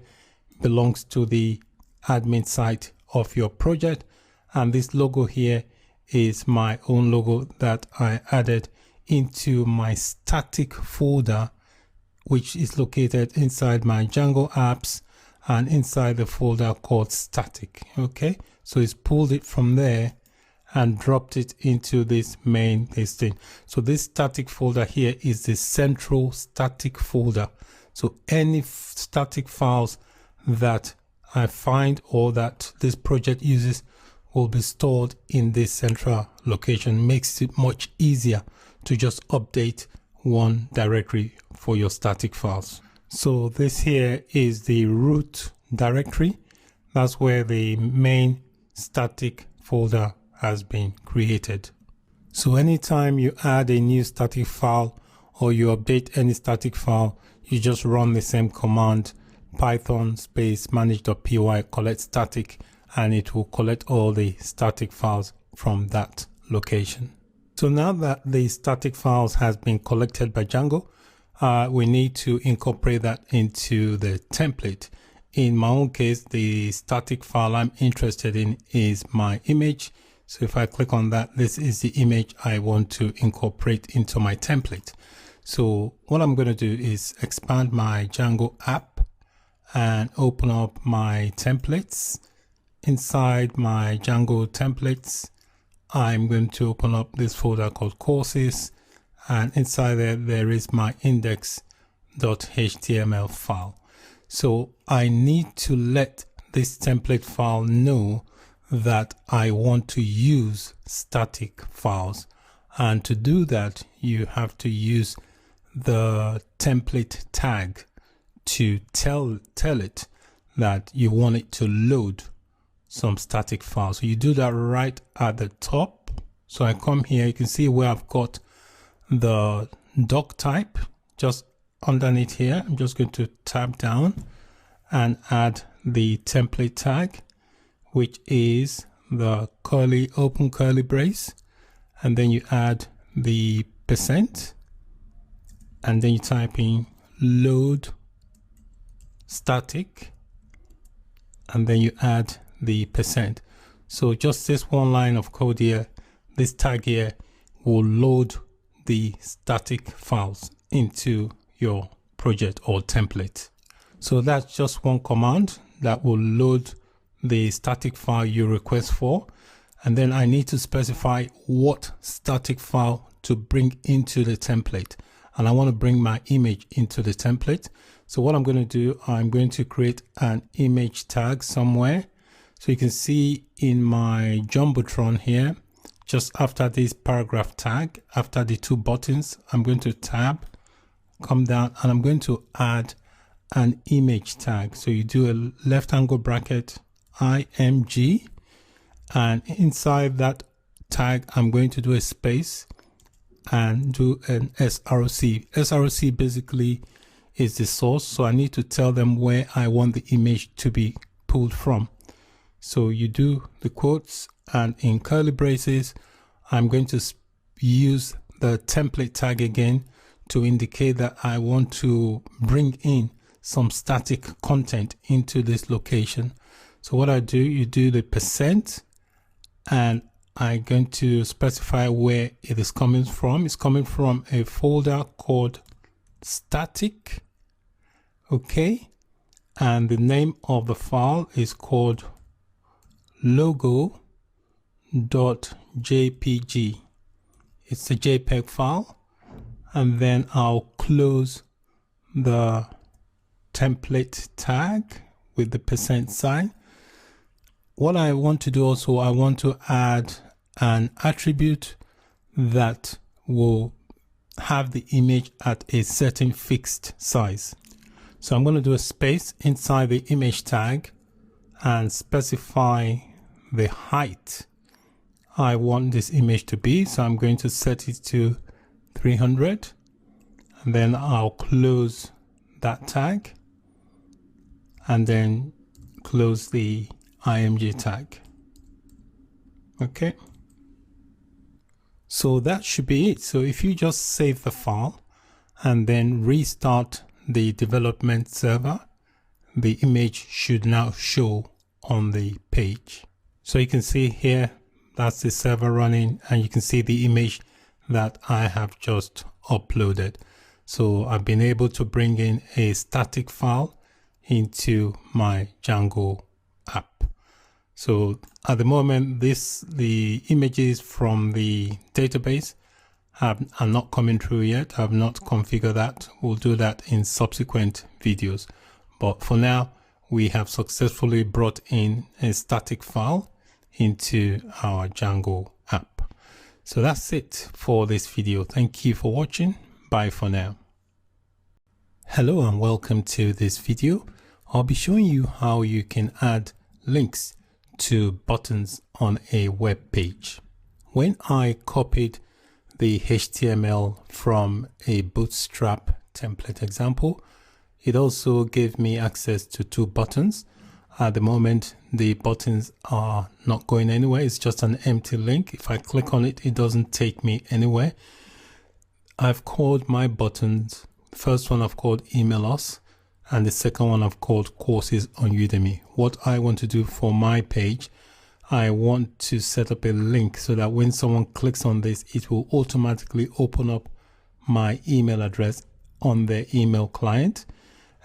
belongs to the admin site of your project. And this logo here is my own logo that I added into my static folder, which is located inside my Django apps and inside the folder called static. Okay, so it's pulled it from there and dropped it into this main listing. So this static folder here is the central static folder. So any static files that I find or that this project uses will be stored in this central location. Makes it much easier to just update one directory for your static files. So this here is the root directory. That's where the main static folder has been created. So anytime you add a new static file or you update any static file, you just run the same command, Python space manage.py collect static, and it will collect all the static files from that location. So now that the static files has been collected by Django, we need to incorporate that into the template. In my own case, the static file I'm interested in is my image. So if I click on that, this is the image I want to incorporate into my template. So what I'm going to do is expand my Django app and open up my templates. Inside my Django templates, I'm going to open up this folder called courses, and inside there is my index.html file. So I need to let this template file know that I want to use static files, and to do that you have to use the template tag to tell it that you want it to load some static files. So you do that right at the top. So I come here, you can see where I've got the doc type just underneath here. I'm just going to tab down and add the template tag, which is the curly, open curly brace, and then you add the %, and then you type in load static, and then you add the %. So just this one line of code here, this tag here will load the static files into your project or template. So that's just one command that will load the static file you request for. And then I need to specify what static file to bring into the template. And I want to bring my image into the template. So what I'm going to do, I'm going to create an image tag somewhere. So you can see in my Jumbotron here, just after this paragraph tag, after the 2 buttons, I'm going to tab, come down, and I'm going to add an image tag. So you do a left angle bracket img, and inside that tag, I'm going to do a space and do an src. Src basically is the source, so I need to tell them where I want the image to be pulled from. So you do the quotes, and in curly braces, I'm going to use the template tag again to indicate that I want to bring in some static content into this location. So what I do, you do the %, and I'm going to specify where it is coming from. It's coming from a folder called static. Okay. And the name of the file is called logo.jpg. It's a JPEG file. And then I'll close the template tag with the % sign. What I want to do also, I want to add an attribute that will have the image at a certain fixed size. So I'm going to do a space inside the image tag and specify the height I want this image to be. So I'm going to set it to 300, and then I'll close that tag and then close the img tag. Okay, so that should be it. So if you just save the file and then restart the development server, the image should now show on the page. So you can see here, that's the server running, and you can see the image that I have just uploaded. So I've been able to bring in a static file into my Django app. So at the moment, the images from the database are not coming through yet. I've not configured that. We'll do that in subsequent videos. But for now, we have successfully brought in a static file into our Django app. So that's it for this video. Thank you for watching. Bye for now. Hello and welcome to this video. I'll be showing you how you can add links to buttons on a web page. When I copied the HTML from a Bootstrap template example, it also gave me access to 2 buttons. At the moment, the buttons are not going anywhere. It's just an empty link. If I click on it, it doesn't take me anywhere. I've called my buttons, first one I've called Email Us, and the second one I've called Courses on Udemy. What I want to do for my page, I want to set up a link so that when someone clicks on this, it will automatically open up my email address on their email client.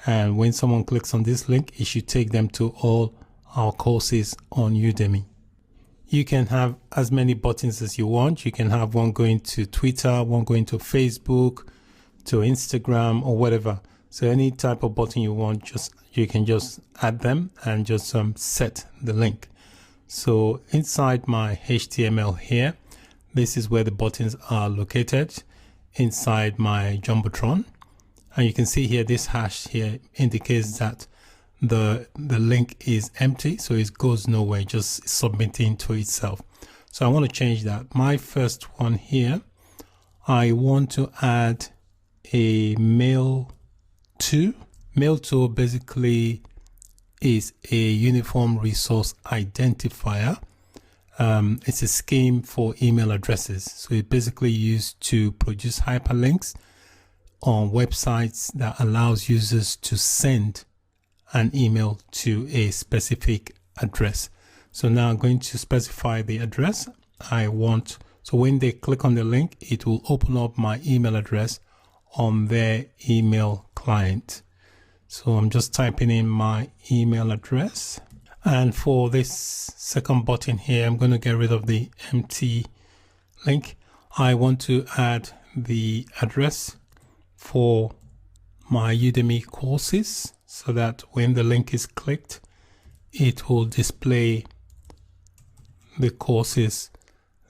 And when someone clicks on this link, it should take them to all our courses on Udemy. You can have as many buttons as you want. You can have one going to Twitter, one going to Facebook, to Instagram, or whatever. So any type of button you want, you can just add them and just set the link. So inside my HTML here, this is where the buttons are located inside my Jumbotron. And you can see here, this hash here indicates that the link is empty, so it goes nowhere, just submitting to itself. So I want to change that. My first one here, I want to add a mail to. Mail to basically is a uniform resource identifier. It's a scheme for email addresses. So it's basically used to produce hyperlinks on websites that allows users to send an email to a specific address. So now I'm going to specify the address I want. So when they click on the link, it will open up my email address on their email client. So I'm just typing in my email address. And for this second button here, I'm going to get rid of the empty link. I want to add the address for my Udemy courses so that when the link is clicked, it will display the courses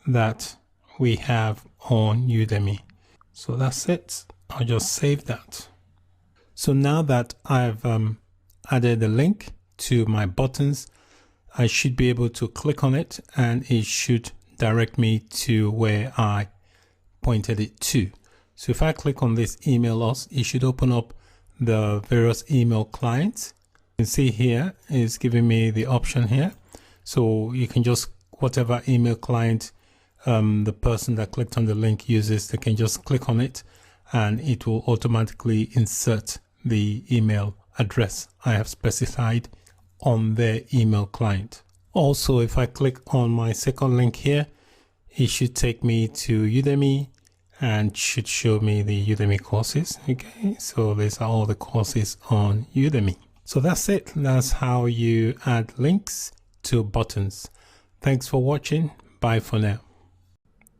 that we have on Udemy. So that's it. I'll just save that. So now that I've added the link to my buttons, I should be able to click on it and it should direct me to where I pointed it to. So if I click on this email us, it should open up the various email clients. You can see here is giving me the option here. So you can just, whatever email client the person that clicked on the link uses, they can just click on it and it will automatically insert the email address I have specified on their email client. Also, if I click on my second link here, it should take me to Udemy and should show me the Udemy courses. Okay, so these are all the courses on Udemy. So that's it. That's how you add links to buttons. Thanks for watching. Bye for now.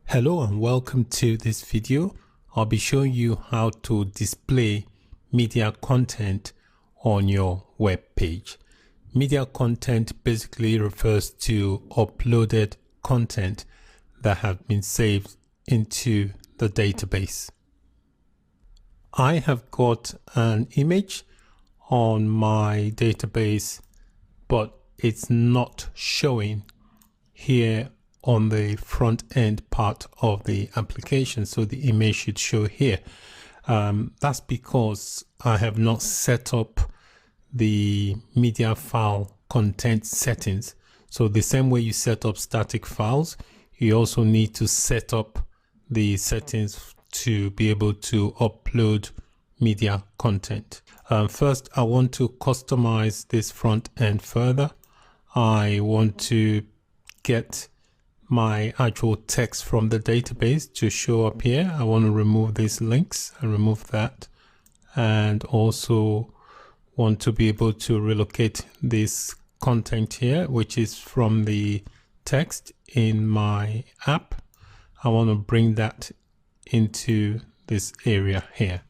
Hello and welcome to this video. I'll be showing you how to display media content on your web page. Media content basically refers to uploaded content that have been saved into the database. I have got an image on my database, but it's not showing here on the front end part of the application. So the image should show here. That's because I have not set up the media file content settings. So the same way you set up static files, you also need to set up the settings to be able to upload media content. First, I want to customize this front end further. I want to get my actual text from the database to show up here. I want to remove these links and remove that, and also want to be able to relocate this content here, which is from the text in my app. I want to bring that into this area here.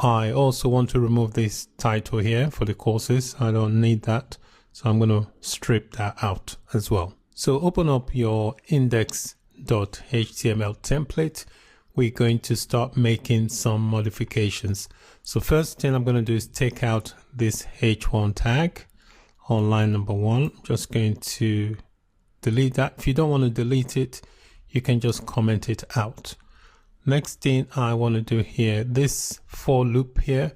I also want to remove this title here for the courses. I don't need that, so I'm going to strip that out as well. So open up your index.html template. We're going to start making some modifications. So first thing I'm going to do is take out this h1 tag on line number 1. I'm just going to delete that. If you don't want to delete it, you can just comment it out. Next thing I want to do here, this for loop here,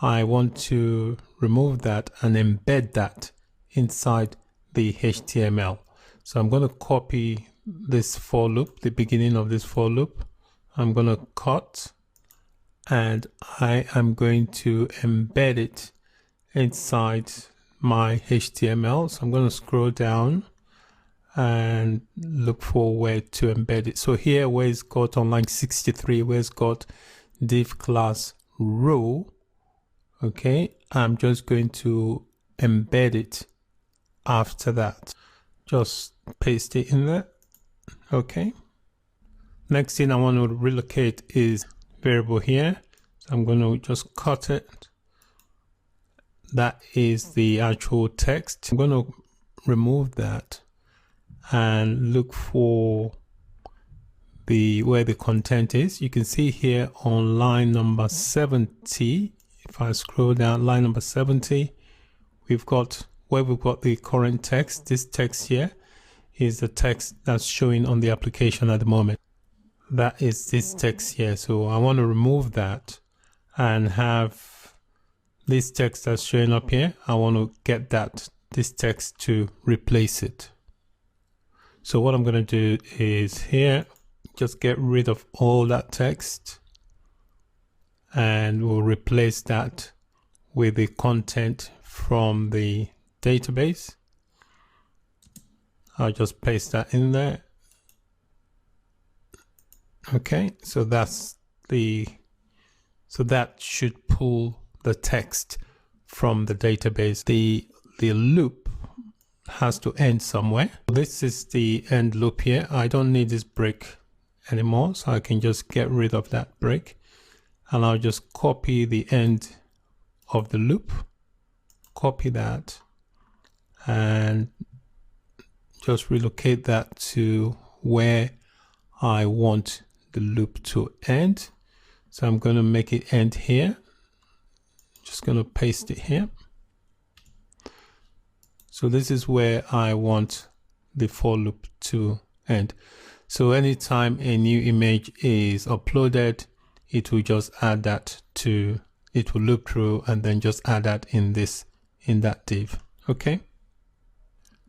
I want to remove that and embed that inside the HTML. So I'm going to copy this for loop, the beginning of this for loop. I'm going to cut and I am going to embed it inside my HTML. So I'm going to scroll down and look for where to embed it. So here where it's got on line 63, where it's got div class row, okay, I'm just going to embed it after that. Just paste it in there. Okay. Next thing I want to relocate is variable here. So I'm going to just cut it. That is the actual text. I'm going to remove that and look for where the content is. You can see here on line number 70, if I scroll down line number 70, we've got the current text. This text here is the text that's showing on the application at the moment. That is this text here. So I want to remove that and have this text that's showing up here. I want to get this text to replace it. So what I'm going to do is here, just get rid of all that text, and we'll replace that with the content from the database. I'll just paste that in there. Okay, so that should pull the text from the database. The loop has to end somewhere. This is the end loop here. I don't need this break anymore, so I can just get rid of that break, and I'll just copy the end of the loop, copy that, and just relocate that to where I want the loop to end. So I'm going to make it end here. Just going to paste it here. So this is where I want the for loop to end. So anytime a new image is uploaded, it will just add that to, it will loop through and then just add that in that div. Okay.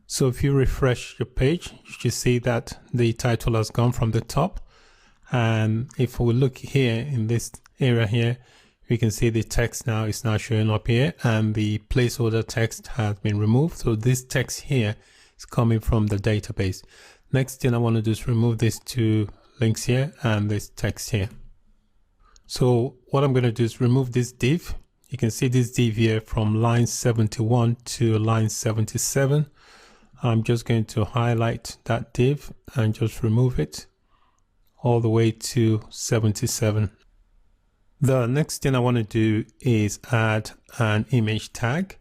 So if you refresh your page, you should see that the title has gone from the top. And if we look here in this area here, we can see the text now is now showing up here, and the placeholder text has been removed. So this text here is coming from the database. Next thing I want to do is remove these two links here and this text here. So what I'm going to do is remove this div. You can see this div here from line 71 to line 77. I'm just going to highlight that div and just remove it all the way to 77. The next thing I want to do is add an image tag.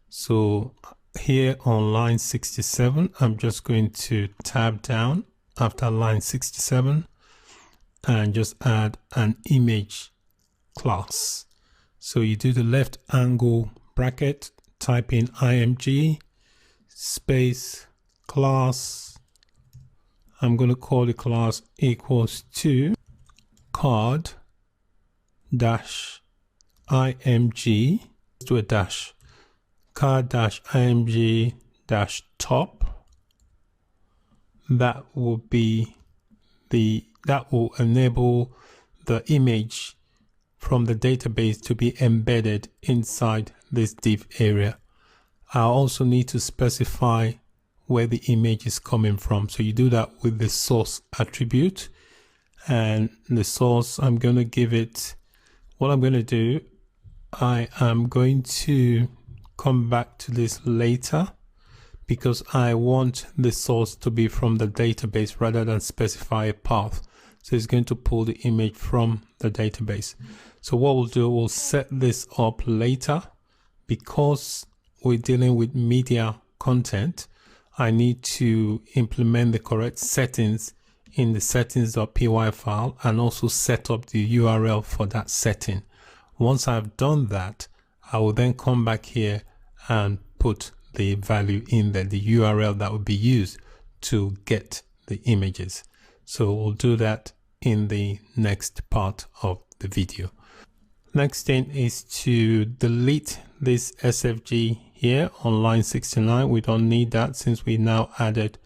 So here on line 67, I'm just going to tab down after line 67 and just add an image class. So you do the left angle bracket, type in img space class. I'm going to call the class equals to card dash img, do a dash, card dash img dash top. That will be that will enable the image from the database to be embedded inside this div area. I also need to specify where the image is coming from. So you do that with the source attribute, and the source, I'm going to give it, what I'm going to do, I am going to come back to this later because I want the source to be from the database rather than specify a path. So it's going to pull the image from the database. So what we'll do, we'll set this up later. Because we're dealing with media content, I need to implement the correct settings in the settings.py file and also set up the URL for that setting. Once I've done that, I will then come back here and put the value in there, the URL that will be used to get the images. So we'll do that in the next part of the video. Next thing is to delete this SFG here on line 69. We don't need that since we now added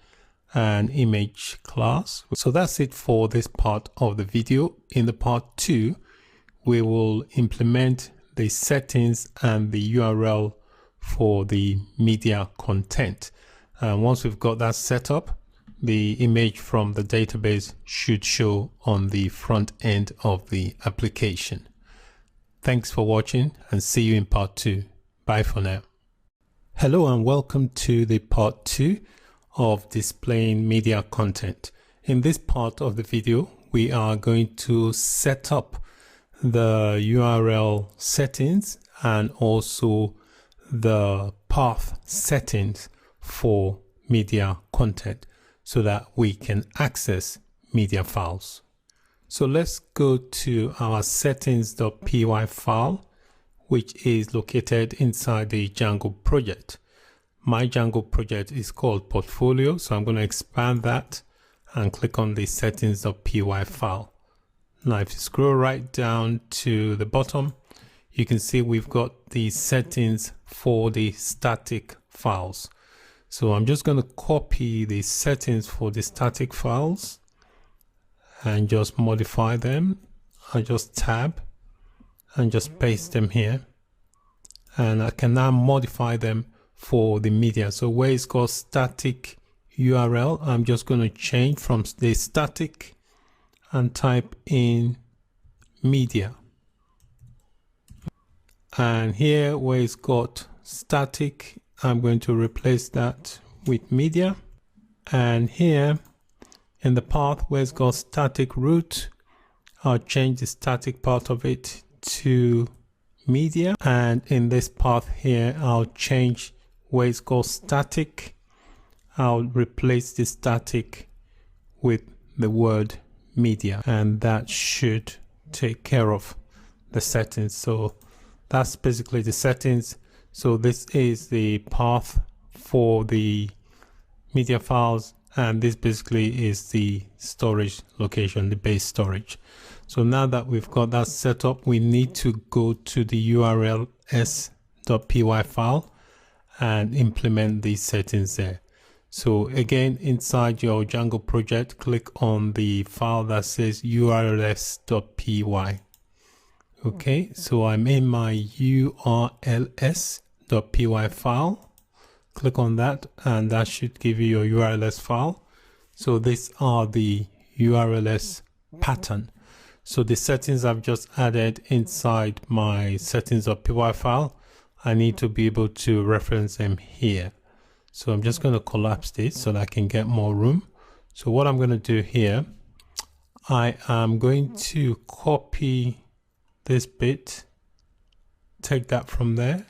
an image class. So that's it for this part of the video. In the part 2, we will implement the settings and the URL for the media content. And once we've got that set up, the image from the database should show on the front end of the application. Thanks for watching and see you in part 2. Bye for now. Hello and welcome to the part 2 of displaying media content. In this part of the video, we are going to set up the URL settings and also the path settings for media content so that we can access media files. So let's go to our settings.py file which is located inside the Django project. My Django project is called Portfolio, so I'm going to expand that and click on the settings.py file. Now if you scroll right down to the bottom, you can see we've got the settings for the static files. So I'm just going to copy the settings for the static files and just modify them. I just tab and just paste them here, and I can now modify them for the media. So where it's got static URL, I'm just going to change from the static and type in media. And here where it's got static, I'm going to replace that with media. And here in the path where it's got static root, I'll change the static part of it to media. And in this path here, I'll change where it's got static. I'll replace the static with the word media, and that should take care of the settings. So that's basically the settings. So this is the path for the media files, and this basically is the storage location, the base storage. So now that we've got that set up, we need to go to the URL s.py file and implement these settings there. So again, inside your Django project, click on the file that says urls.py. Okay, so I'm in my urls.py file. Click on that, and that should give you your urls file. So these are the urls pattern. So the settings I've just added inside my settings.py file, I need to be able to reference them here. So I'm just going to collapse this so that I can get more room. So what I'm going to do here, I am going to copy this bit, take that from there,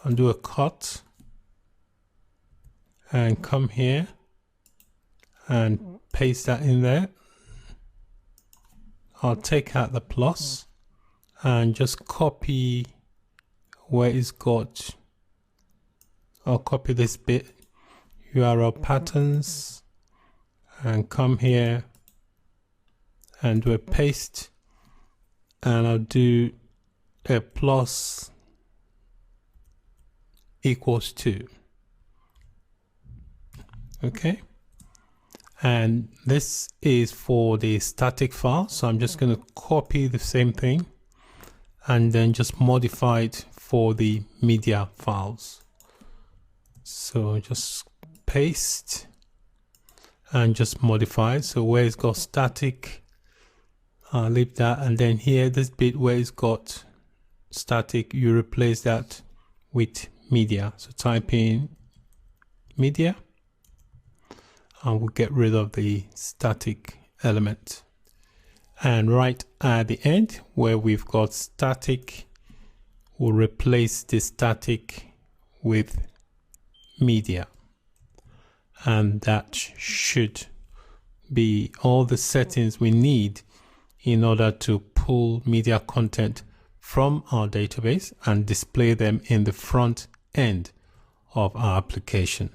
and do a cut, and come here and paste that in there. I'll take out the plus and just copy where it's got. I'll copy this bit, URL patterns, and come here and do a paste, and I'll do a plus equals 2. Okay, and this is for the static file, so I'm just going to copy the same thing and then just modify it for the media files. So just paste and just modify. So where it's got static, I'll leave that, and then here this bit where it's got static, you replace that with media. So type in media, and we'll get rid of the static element. And right at the end where we've got static, we'll replace the static with media, and that should be all the settings we need in order to pull media content from our database and display them in the front end of our application.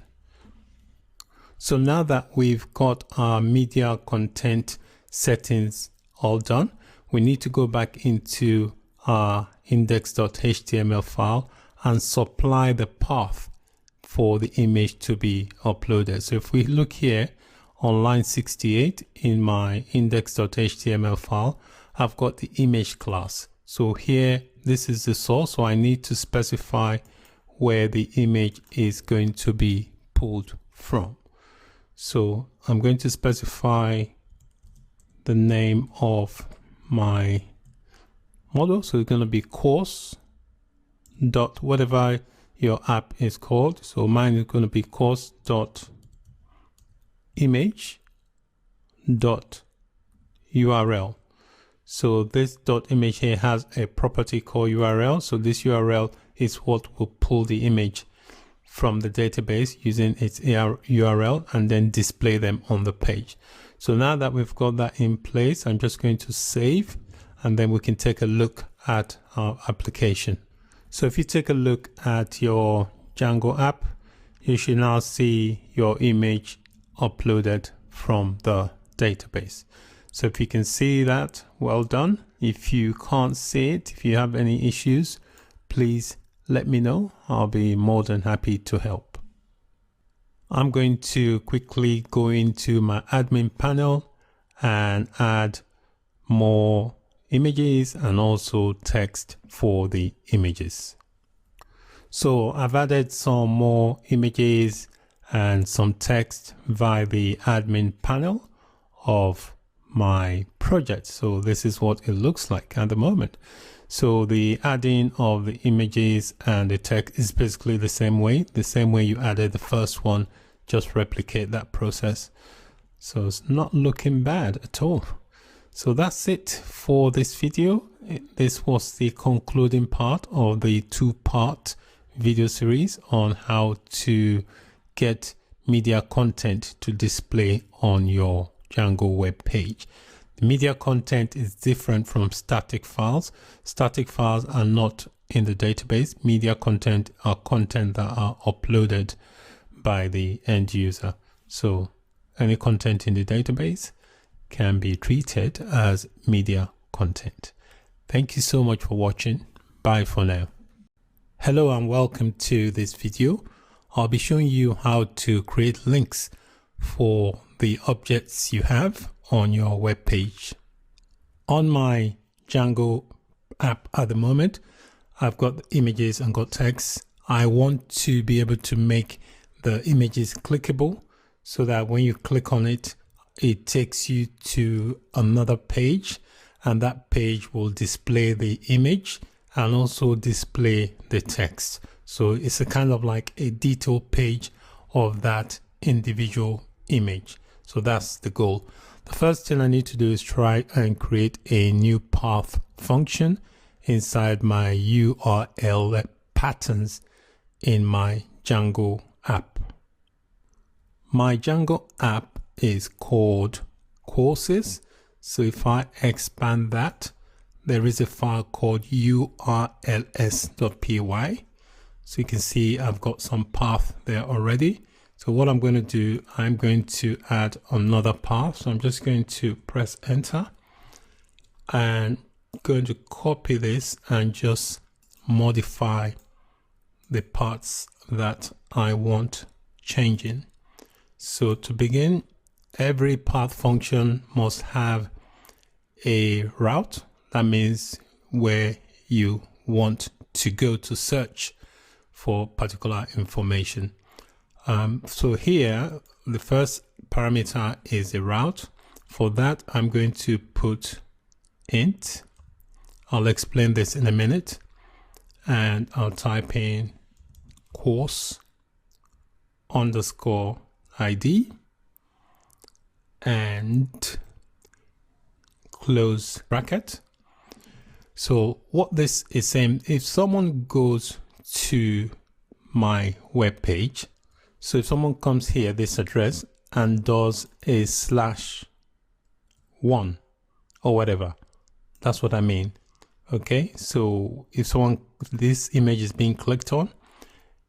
So now that we've got our media content settings all done, we need to go back into our index.html file and supply the path for the image to be uploaded. So if we look here on line 68 in my index.html file, I've got the image class. So here, this is the source, so I need to specify where the image is going to be pulled from. So I'm going to specify the name of my model. So it's going to be course dot whatever your app is called. So mine is going to be course dot image dot URL. So this dot image here has a property called URL. So this URL is what will pull the image from the database using its URL and then display them on the page. So now that we've got that in place, I'm just going to save and then we can take a look at our application. So if you take a look at your Django app, you should now see your image uploaded from the database. So if you can see that, well done. If you can't see it, if you have any issues, please let me know. I'll be more than happy to help. I'm going to quickly go into my admin panel and add more images and also text for the images. So I've added some more images and some text via the admin panel of my project. So this is what it looks like at the moment. So the adding of the images and the text is basically the same way you added the first one, just replicate that process. So it's not looking bad at all. So that's it for this video. This was the concluding part of the two-part video series on how to get media content to display on your Django web page. The media content is different from static files. Static files are not in the database. Media content are content that are uploaded by the end user. So any content in the database can be treated as media content. Thank you so much for watching. Bye for now. Hello and welcome to this video. I'll be showing you how to create links for the objects you have on your web page. On my Django app at the moment, I've got images and got text. I want to be able to make the images clickable so that when you click on it, it takes you to another page, and that page will display the image and also display the text. So it's a kind of like a detailed page of that individual image. So that's the goal. The first thing I need to do is try and create a new path function inside my URL patterns in my Django app. My Django app is called courses. So if I expand that, there is a file called urls.py. So you can see I've got some path there already. So what I'm going to do, I'm going to add another path. So I'm just going to press enter and going to copy this and just modify the parts that I want changing. So to begin, every path function must have a route. That means where you want to go to search for particular information. So here, the first parameter is a route. For that, I'm going to put int. I'll explain this in a minute. And I'll type in course underscore ID and close bracket. So what this is saying, if someone goes to my web page, so if someone comes here, this address, and does a /1 or whatever, that's what I mean. Okay, so if this image is being clicked on,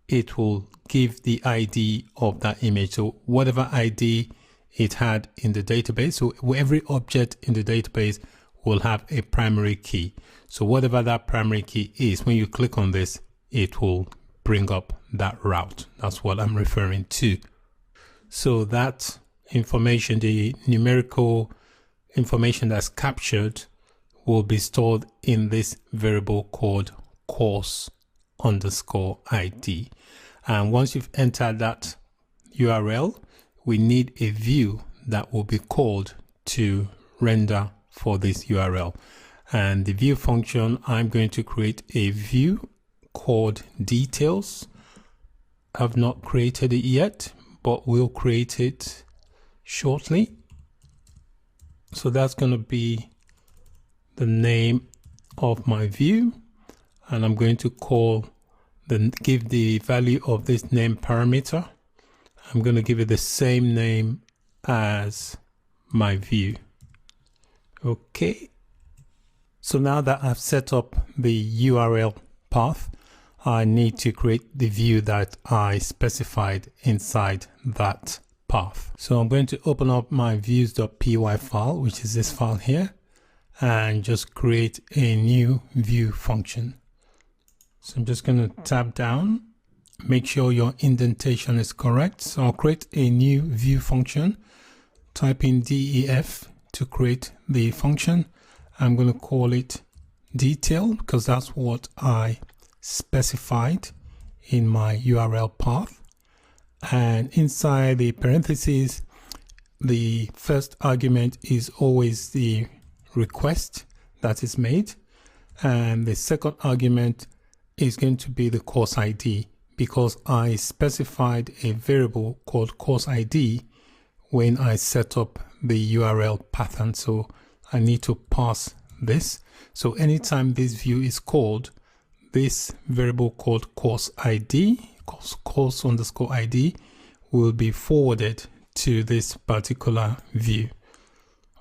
it will give the ID of that image. So whatever ID it had in the database, so every object in the database will have a primary key. So whatever that primary key is, when you click on this, it will bring up that route. That's what I'm referring to. So that information, the numerical information that's captured, will be stored in this variable called course underscore ID. And once you've entered that URL, we need a view that will be called to render for this URL. And the view function, I'm going to create a view called details. I've not created it yet, but we'll create it shortly. So that's going to be the name of my view, and I'm going to give the value of this name parameter. I'm going to give it the same name as my view. Okay, So now that I've set up the URL path, I need to create the view that I specified inside that path. So I'm going to open up my views.py file, which is this file here, and just create a new view function. So I'm just going to tab down, make sure your indentation is correct. So I'll create a new view function, type in def to create the function. I'm going to call it detail because that's what I specified in my URL path. And inside the parentheses, the first argument is always the request that is made, and the second argument is going to be the course ID, because I specified a variable called course ID when I set up the URL pattern. So I need to pass this. So anytime this view is called, this variable called course ID, course_ID, will be forwarded to this particular view.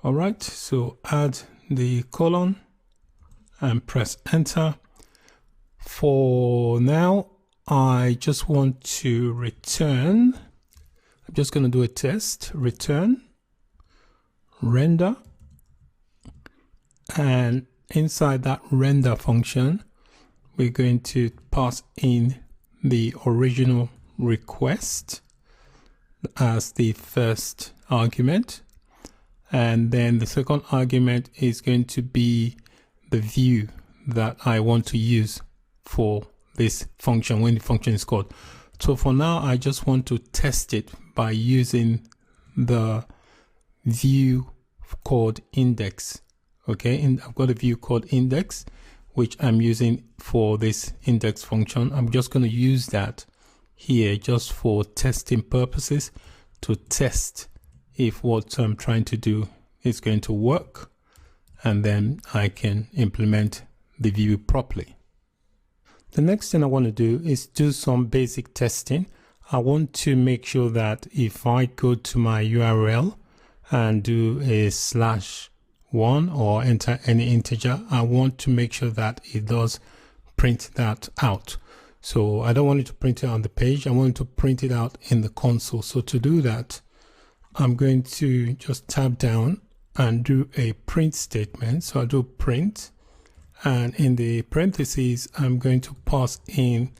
All right, so add the colon and press enter. For now, I just want to return. I'm just going to do a test, return, render, and inside that render function, we're going to pass in the original request as the first argument. And then the second argument is going to be the view that I want to use for this function when the function is called. So for now, I just want to test it by using the view called index. Okay, and I've got a view called index, which I'm using for this index function. I'm just going to use that here just for testing purposes to test if what I'm trying to do is going to work, and then I can implement the view properly. The next thing I want to do is do some basic testing. I want to make sure that if I go to my URL and do a /1 or enter any integer, I want to make sure that it does print that out. So I don't want it to print it on the page. I want it to print it out in the console. So to do that, I'm going to just tab down and do a print statement. So I do print, and in the parentheses, I'm going to pass in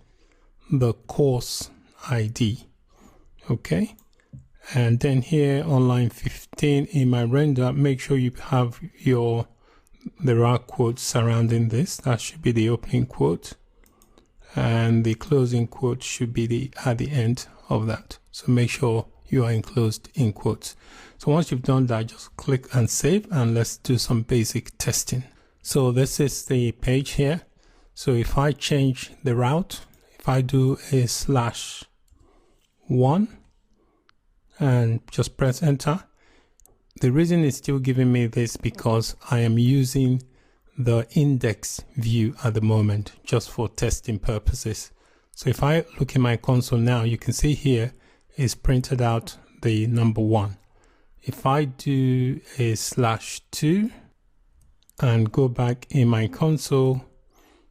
the course ID. Okay. And then here on line 15 in my render, make sure you have there are quotes surrounding this. That should be the opening quote, and the closing quote should be at the end of that. So make sure you are enclosed in quotes. So once you've done that, just click and save, and let's do some basic testing. So this is the page here. So if I change the route, if I do a /1 and just press enter, the reason it's still giving me this because I am using the index view at the moment just for testing purposes. So if I look in my console now, you can see here is printed out the number 1. If I do a /2 and go back in my console,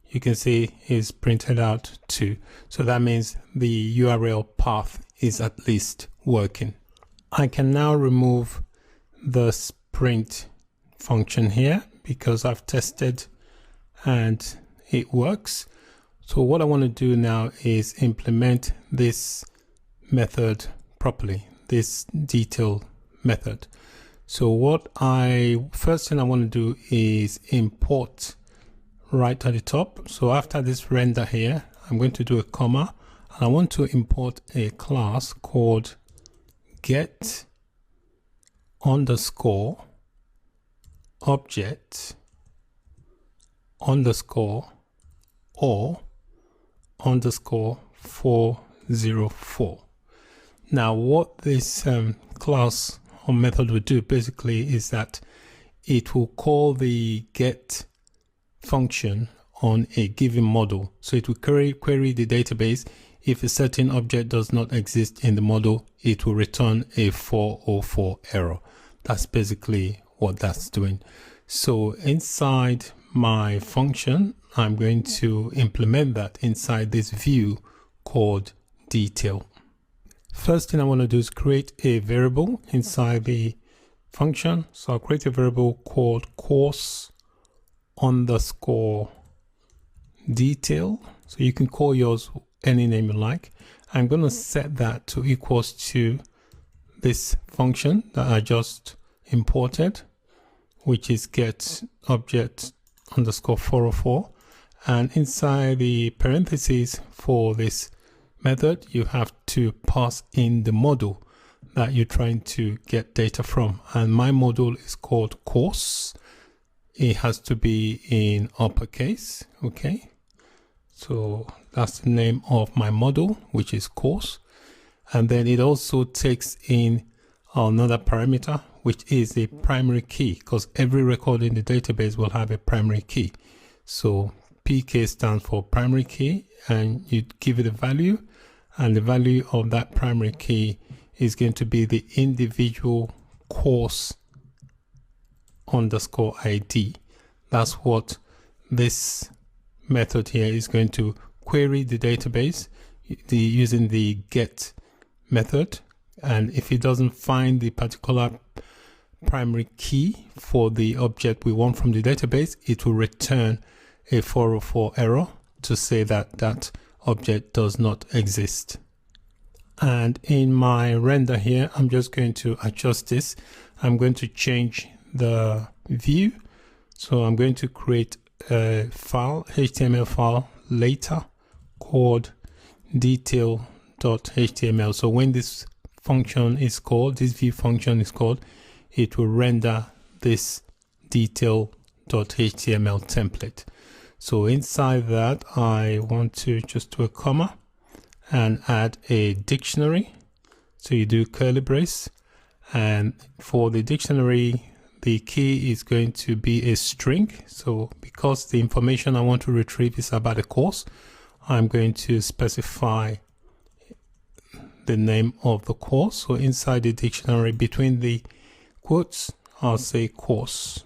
you can see is printed out 2. So that means the URL path is at least working. I can now remove the print function here because I've tested and it works. So what I want to do now is implement this method properly, this detail method. So first thing I want to do is import right at the top. So after this render here, I'm going to do a comma, and I want to import a class called get underscore object underscore or underscore 404. Now what this class or method will do basically is that it will call the get function on a given model. So it will query the database. If a certain object does not exist in the model, it will return a 404 error. That's basically what that's doing. So inside my function, I'm going to implement that inside this view called detail. First thing I want to do is create a variable inside the function. So I'll create a variable called course underscore detail. So you can call yours any name you like. I'm going to set that to equals to this function that I just imported, which is get object underscore 404. And inside the parentheses for this method, you have to pass in the module that you're trying to get data from. And my module is called course. It has to be in uppercase. Okay. So that's the name of my module, which is course. And then it also takes in another parameter, which is a primary key, because every record in the database will have a primary key. So PK stands for primary key, and you give it a value, and the value of that primary key is going to be the individual course underscore ID. That's what this method here is going to query the database using the get method. And if it doesn't find the particular primary key for the object we want from the database, it will return a 404 error to say that that object does not exist. And in my render here, I'm just going to adjust this. I'm going to change the view. So I'm going to create a file, HTML file later called detail.html. So when this function is called, this view function is called, it will render this detail.html template. So inside that, I want to just do a comma and add a dictionary. So you do curly brace, and for the dictionary, the key is going to be a string. So because the information I want to retrieve is about a course, I'm going to specify the name of the course. So inside the dictionary, between the quotes, I'll say course.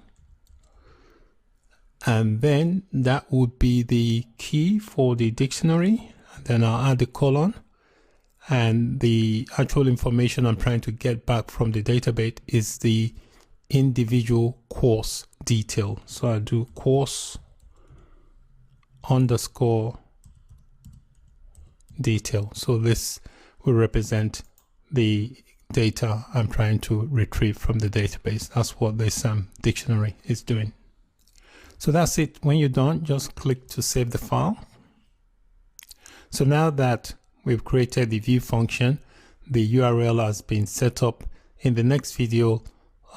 And then that would be the key for the dictionary. And then I'll add the colon, and the actual information I'm trying to get back from the database is the individual course detail. So I do course underscore detail. So this will represent the data I'm trying to retrieve from the database. That's what this dictionary is doing. So that's it. When you're done, just click to save the file. So now that we've created the view function, the URL has been set up. In the next video,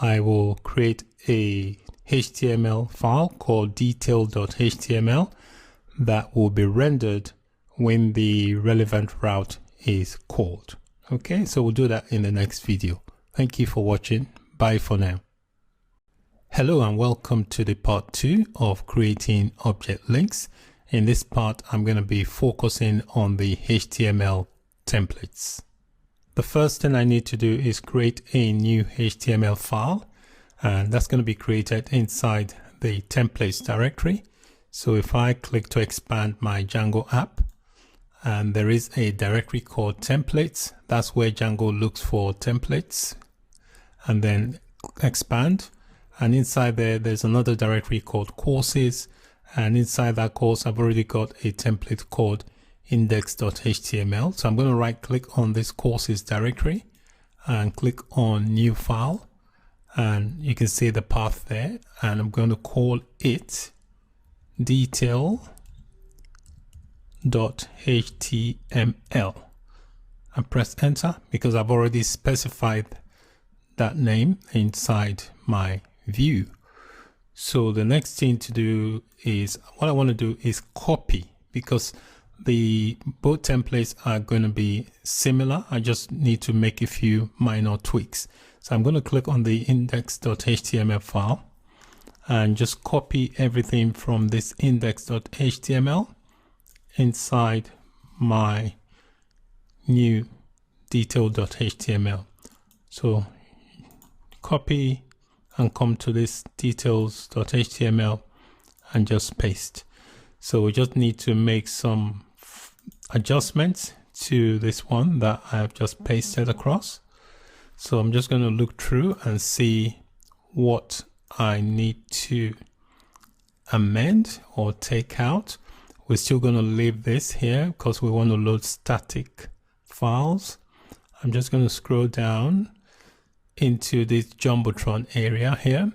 I will create a HTML file called detail.html that will be rendered when the relevant route is called. Okay, so we'll do that in the next video. Thank you for watching. Bye for now. Hello and welcome to the part 2 of creating object links. In this part, I'm going to be focusing on the HTML templates. The first thing I need to do is create a new HTML file, and that's going to be created inside the templates directory. So if I click to expand my Django app, and there is a directory called templates, that's where Django looks for templates, and then expand. And inside there's another directory called courses. And inside that course, I've already got a template called index.html. So I'm going to right click on this courses directory and click on new file. And you can see the path there. And I'm going to call it detail.html and press enter because I've already specified that name inside my view. So the next thing to do is, what I want to do is copy, because both templates are going to be similar. I just need to make a few minor tweaks. So I'm going to click on the index.html file and just copy everything from this index.html inside my new detail.html. So copy and come to this details.html and just paste. So we just need to make some adjustments to this one that I have just pasted across. So I'm just going to look through and see what I need to amend or take out. We're still going to leave this here because we want to load static files. I'm just going to scroll down into this Jumbotron area here.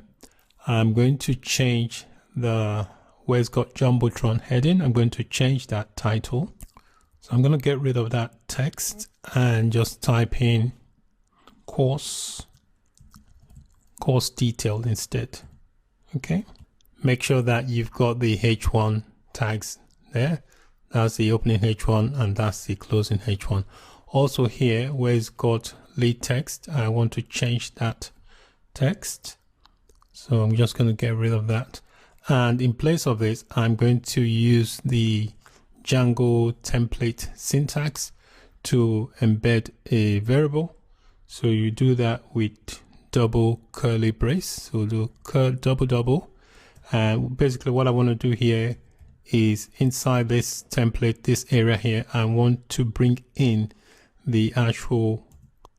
I'm going to change the where it's got Jumbotron heading. I'm going to change that title. So I'm going to get rid of that text and just type in course detailed instead. Okay. Make sure that you've got the H1 tags there. That's the opening H1 and that's the closing H1. Also here where it's got lead text, I want to change that text. So I'm just going to get rid of that. And in place of this, I'm going to use the Django template syntax to embed a variable. So you do that with double curly brace. So do double. And basically what I want to do here is inside this template, this area here, I want to bring in the actual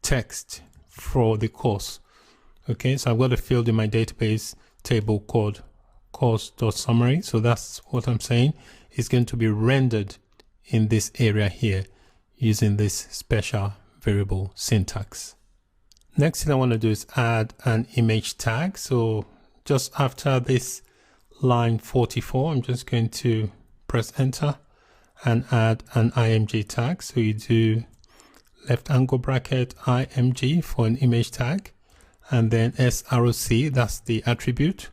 text for the course. Okay, so I've got a field in my database table called course.summary. So that's what I'm saying. It's going to be rendered in this area here using this special variable syntax. Next thing I want to do is add an image tag. So just after this line 44, I'm just going to press enter and add an img tag. So you do left angle bracket img for an image tag, and then sroc, that's the attribute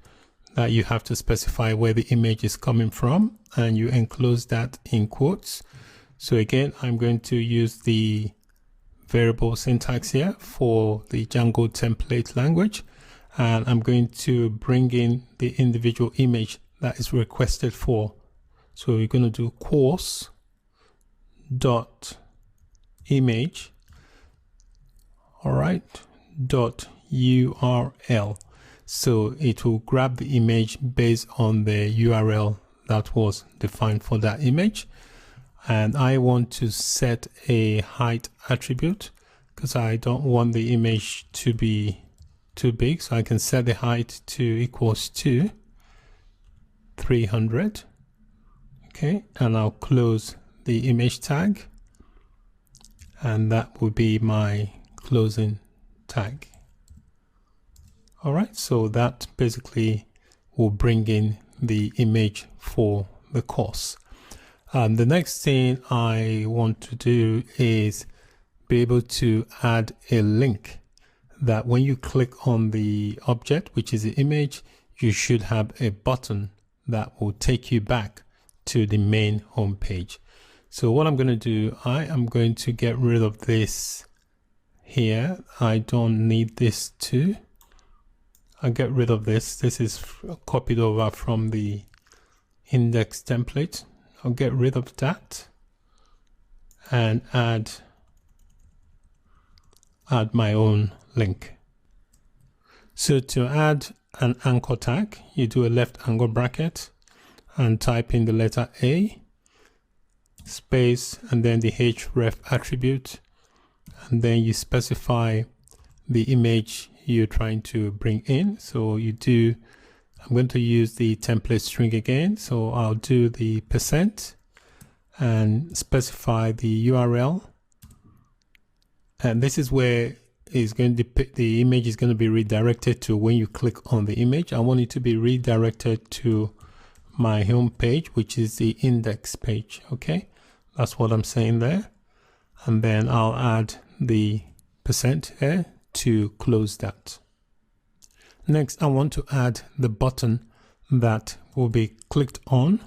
that you have to specify where the image is coming from, and you enclose that in quotes. So again, I'm going to use the variable syntax here for the Django template language, and I'm going to bring in the individual image that is requested for. So we're going to do course dot image, all right, dot URL. So it will grab the image based on the URL that was defined for that image. And I want to set a height attribute because I don't want the image to be too big. So I can set the height to equals to 300. Okay, and I'll close the image tag, and that will be my closing tag. All right, so that basically will bring in the image for the course. The next thing I want to do is be able to add a link that when you click on the object, which is the image, you should have a button that will take you back to the main home page. So what I'm going to do, I am going to get rid of this here. I don't need this too. I'll get rid of this. This is copied over from the index template. I'll get rid of that and add my own link. So to add an anchor tag, you do a left angle bracket and type in the letter A, space, and then the href attribute, and then you specify the image you're trying to bring in. So you do, I'm going to use the template string again. So I'll do the % and specify the URL. And this is where is going to the image is going to be redirected to when you click on the image. I want it to be redirected to my home page, which is the index page. Okay, that's what I'm saying there. And then I'll add the % here to close that. Next, I want to add the button that will be clicked on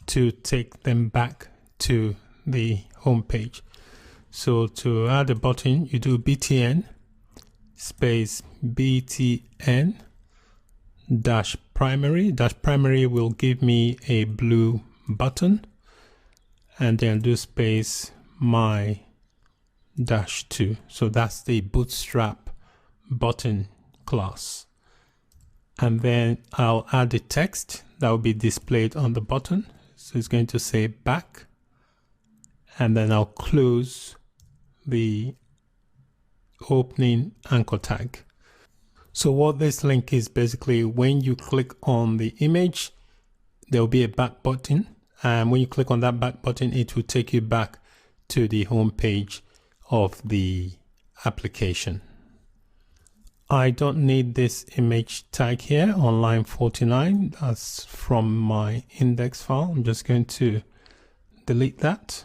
to take them back to the home page. So to add a button, you do btn space btn dash primary. Dash primary will give me a blue button, and then do space my dash 2. So that's the Bootstrap button class. and then I'll add the text that will be displayed on the button. So it's going to say back, and then I'll close the opening anchor tag. So what this link is basically, when you click on the image, there will be a back button, and when you click on that back button, it will take you back to the home page of the application. I don't need this image tag here on line 49. That's from my index file. I'm just going to delete that.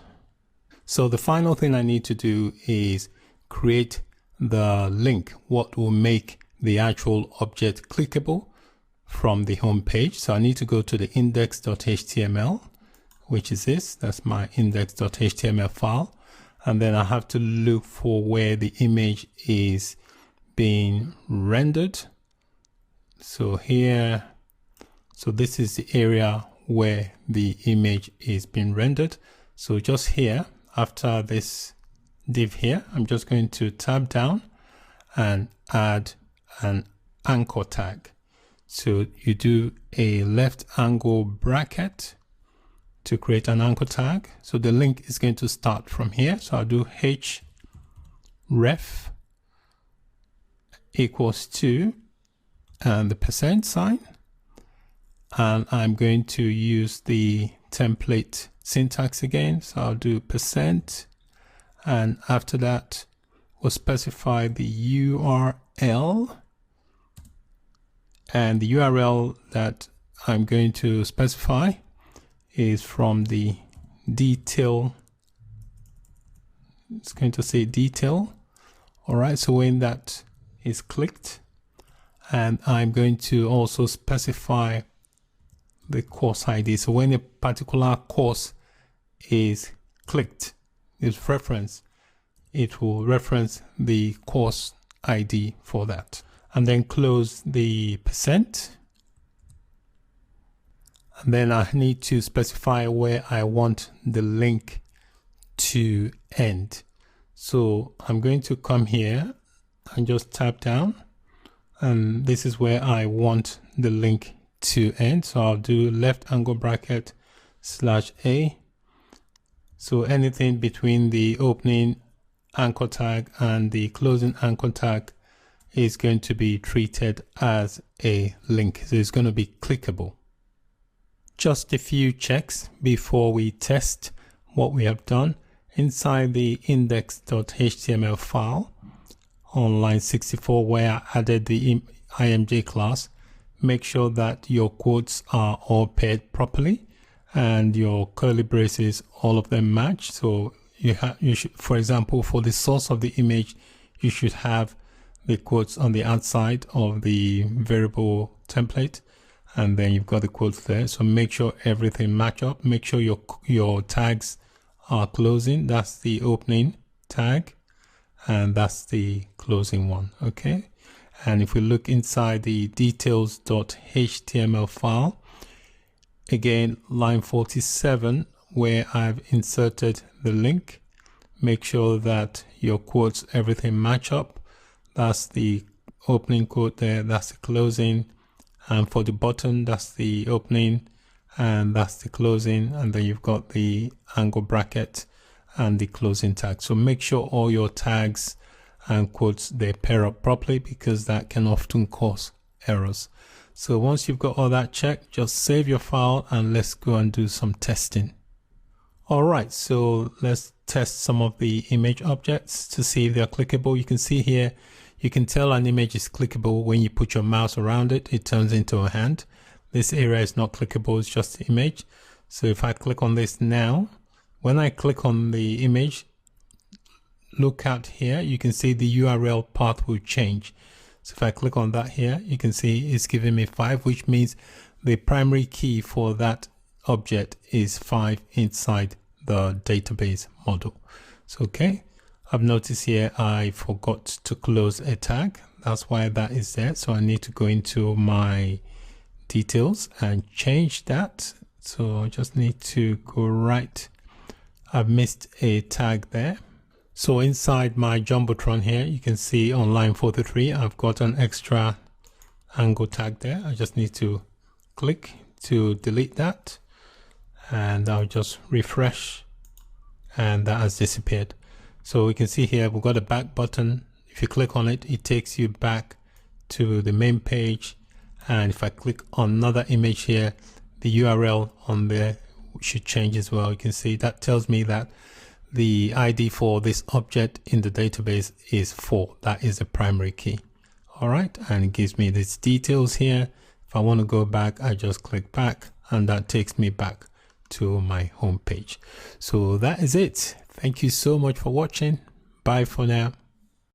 So the final thing I need to do is create the link, what will make the actual object clickable from the home page. So I need to go to the index.html, which is this. That's my index.html file. And then I have to look for where the image is being rendered. So here, so this is the area where the image is being rendered. So just here, after this div here, I'm just going to tab down and add an anchor tag. So you do a left angle bracket to create an anchor tag. So the link is going to start from here. So I'll do href equals to and the percent sign, and I'm going to use the template syntax again. So I'll do percent, and after that we'll specify the URL, and the URL that I'm going to specify is from the detail. It's going to say detail. All right, so when that is clicked, and I'm going to also specify the course ID. So when a particular course is clicked, is referenced, it will reference the course ID for that. And then close the percent. And then I need to specify where I want the link to end. So I'm going to come here and just tap down, and this is where I want the link to end. So I'll do left angle bracket /a. So anything between the opening anchor tag and the closing anchor tag is going to be treated as a link. So it's going to be clickable. Just a few checks before we test what we have done. Inside the index.html file on line 64, where I added the imj class, make sure that your quotes are all paired properly and your curly braces, all of them match. So you should, for example, for the source of the image, you should have the quotes on the outside of the variable template, and then you've got the quotes there. So make sure everything match up. Make sure your tags are closing. That's the opening tag, and that's the closing one. Okay. And if we look inside the details.html file, again, line 47, where I've inserted the link, make sure that your quotes, everything match up. That's the opening quote there, that's the closing. And for the button, that's the opening and that's the closing. And then you've got the angle bracket and the closing tag. So make sure all your tags and quotes, they pair up properly, because that can often cause errors. So once you've got all that checked, just save your file and let's go and do some testing. All right, so let's test some of the image objects to see if they're clickable. You can see here, you can tell an image is clickable when you put your mouse around it, it turns into a hand. This area is not clickable, it's just the image. So if I click on this now, when I click on the image, look out here, you can see the URL path will change. So if I click on that here, you can see it's giving me 5, which means the primary key for that object is 5 inside the database model. So, okay, I've noticed here I forgot to close a tag. That's why that is there. So I need to go into my details and change that. So I just need to go right. I've missed a tag there. So inside my Jumbotron here, you can see on line 43, I've got an extra angle tag there. I just need to click to delete that, and I'll just refresh, and that has disappeared. So we can see here we've got a back button. If you click on it, it takes you back to the main page, and if I click on another image here, the URL on there should change as well. You can see that tells me that the ID for this object in the database is 4. That is the primary key. All right, and it gives me these details here. If I want to go back, I just click back, and that takes me back to my home page. So that is it. Thank you so much for watching. Bye for now.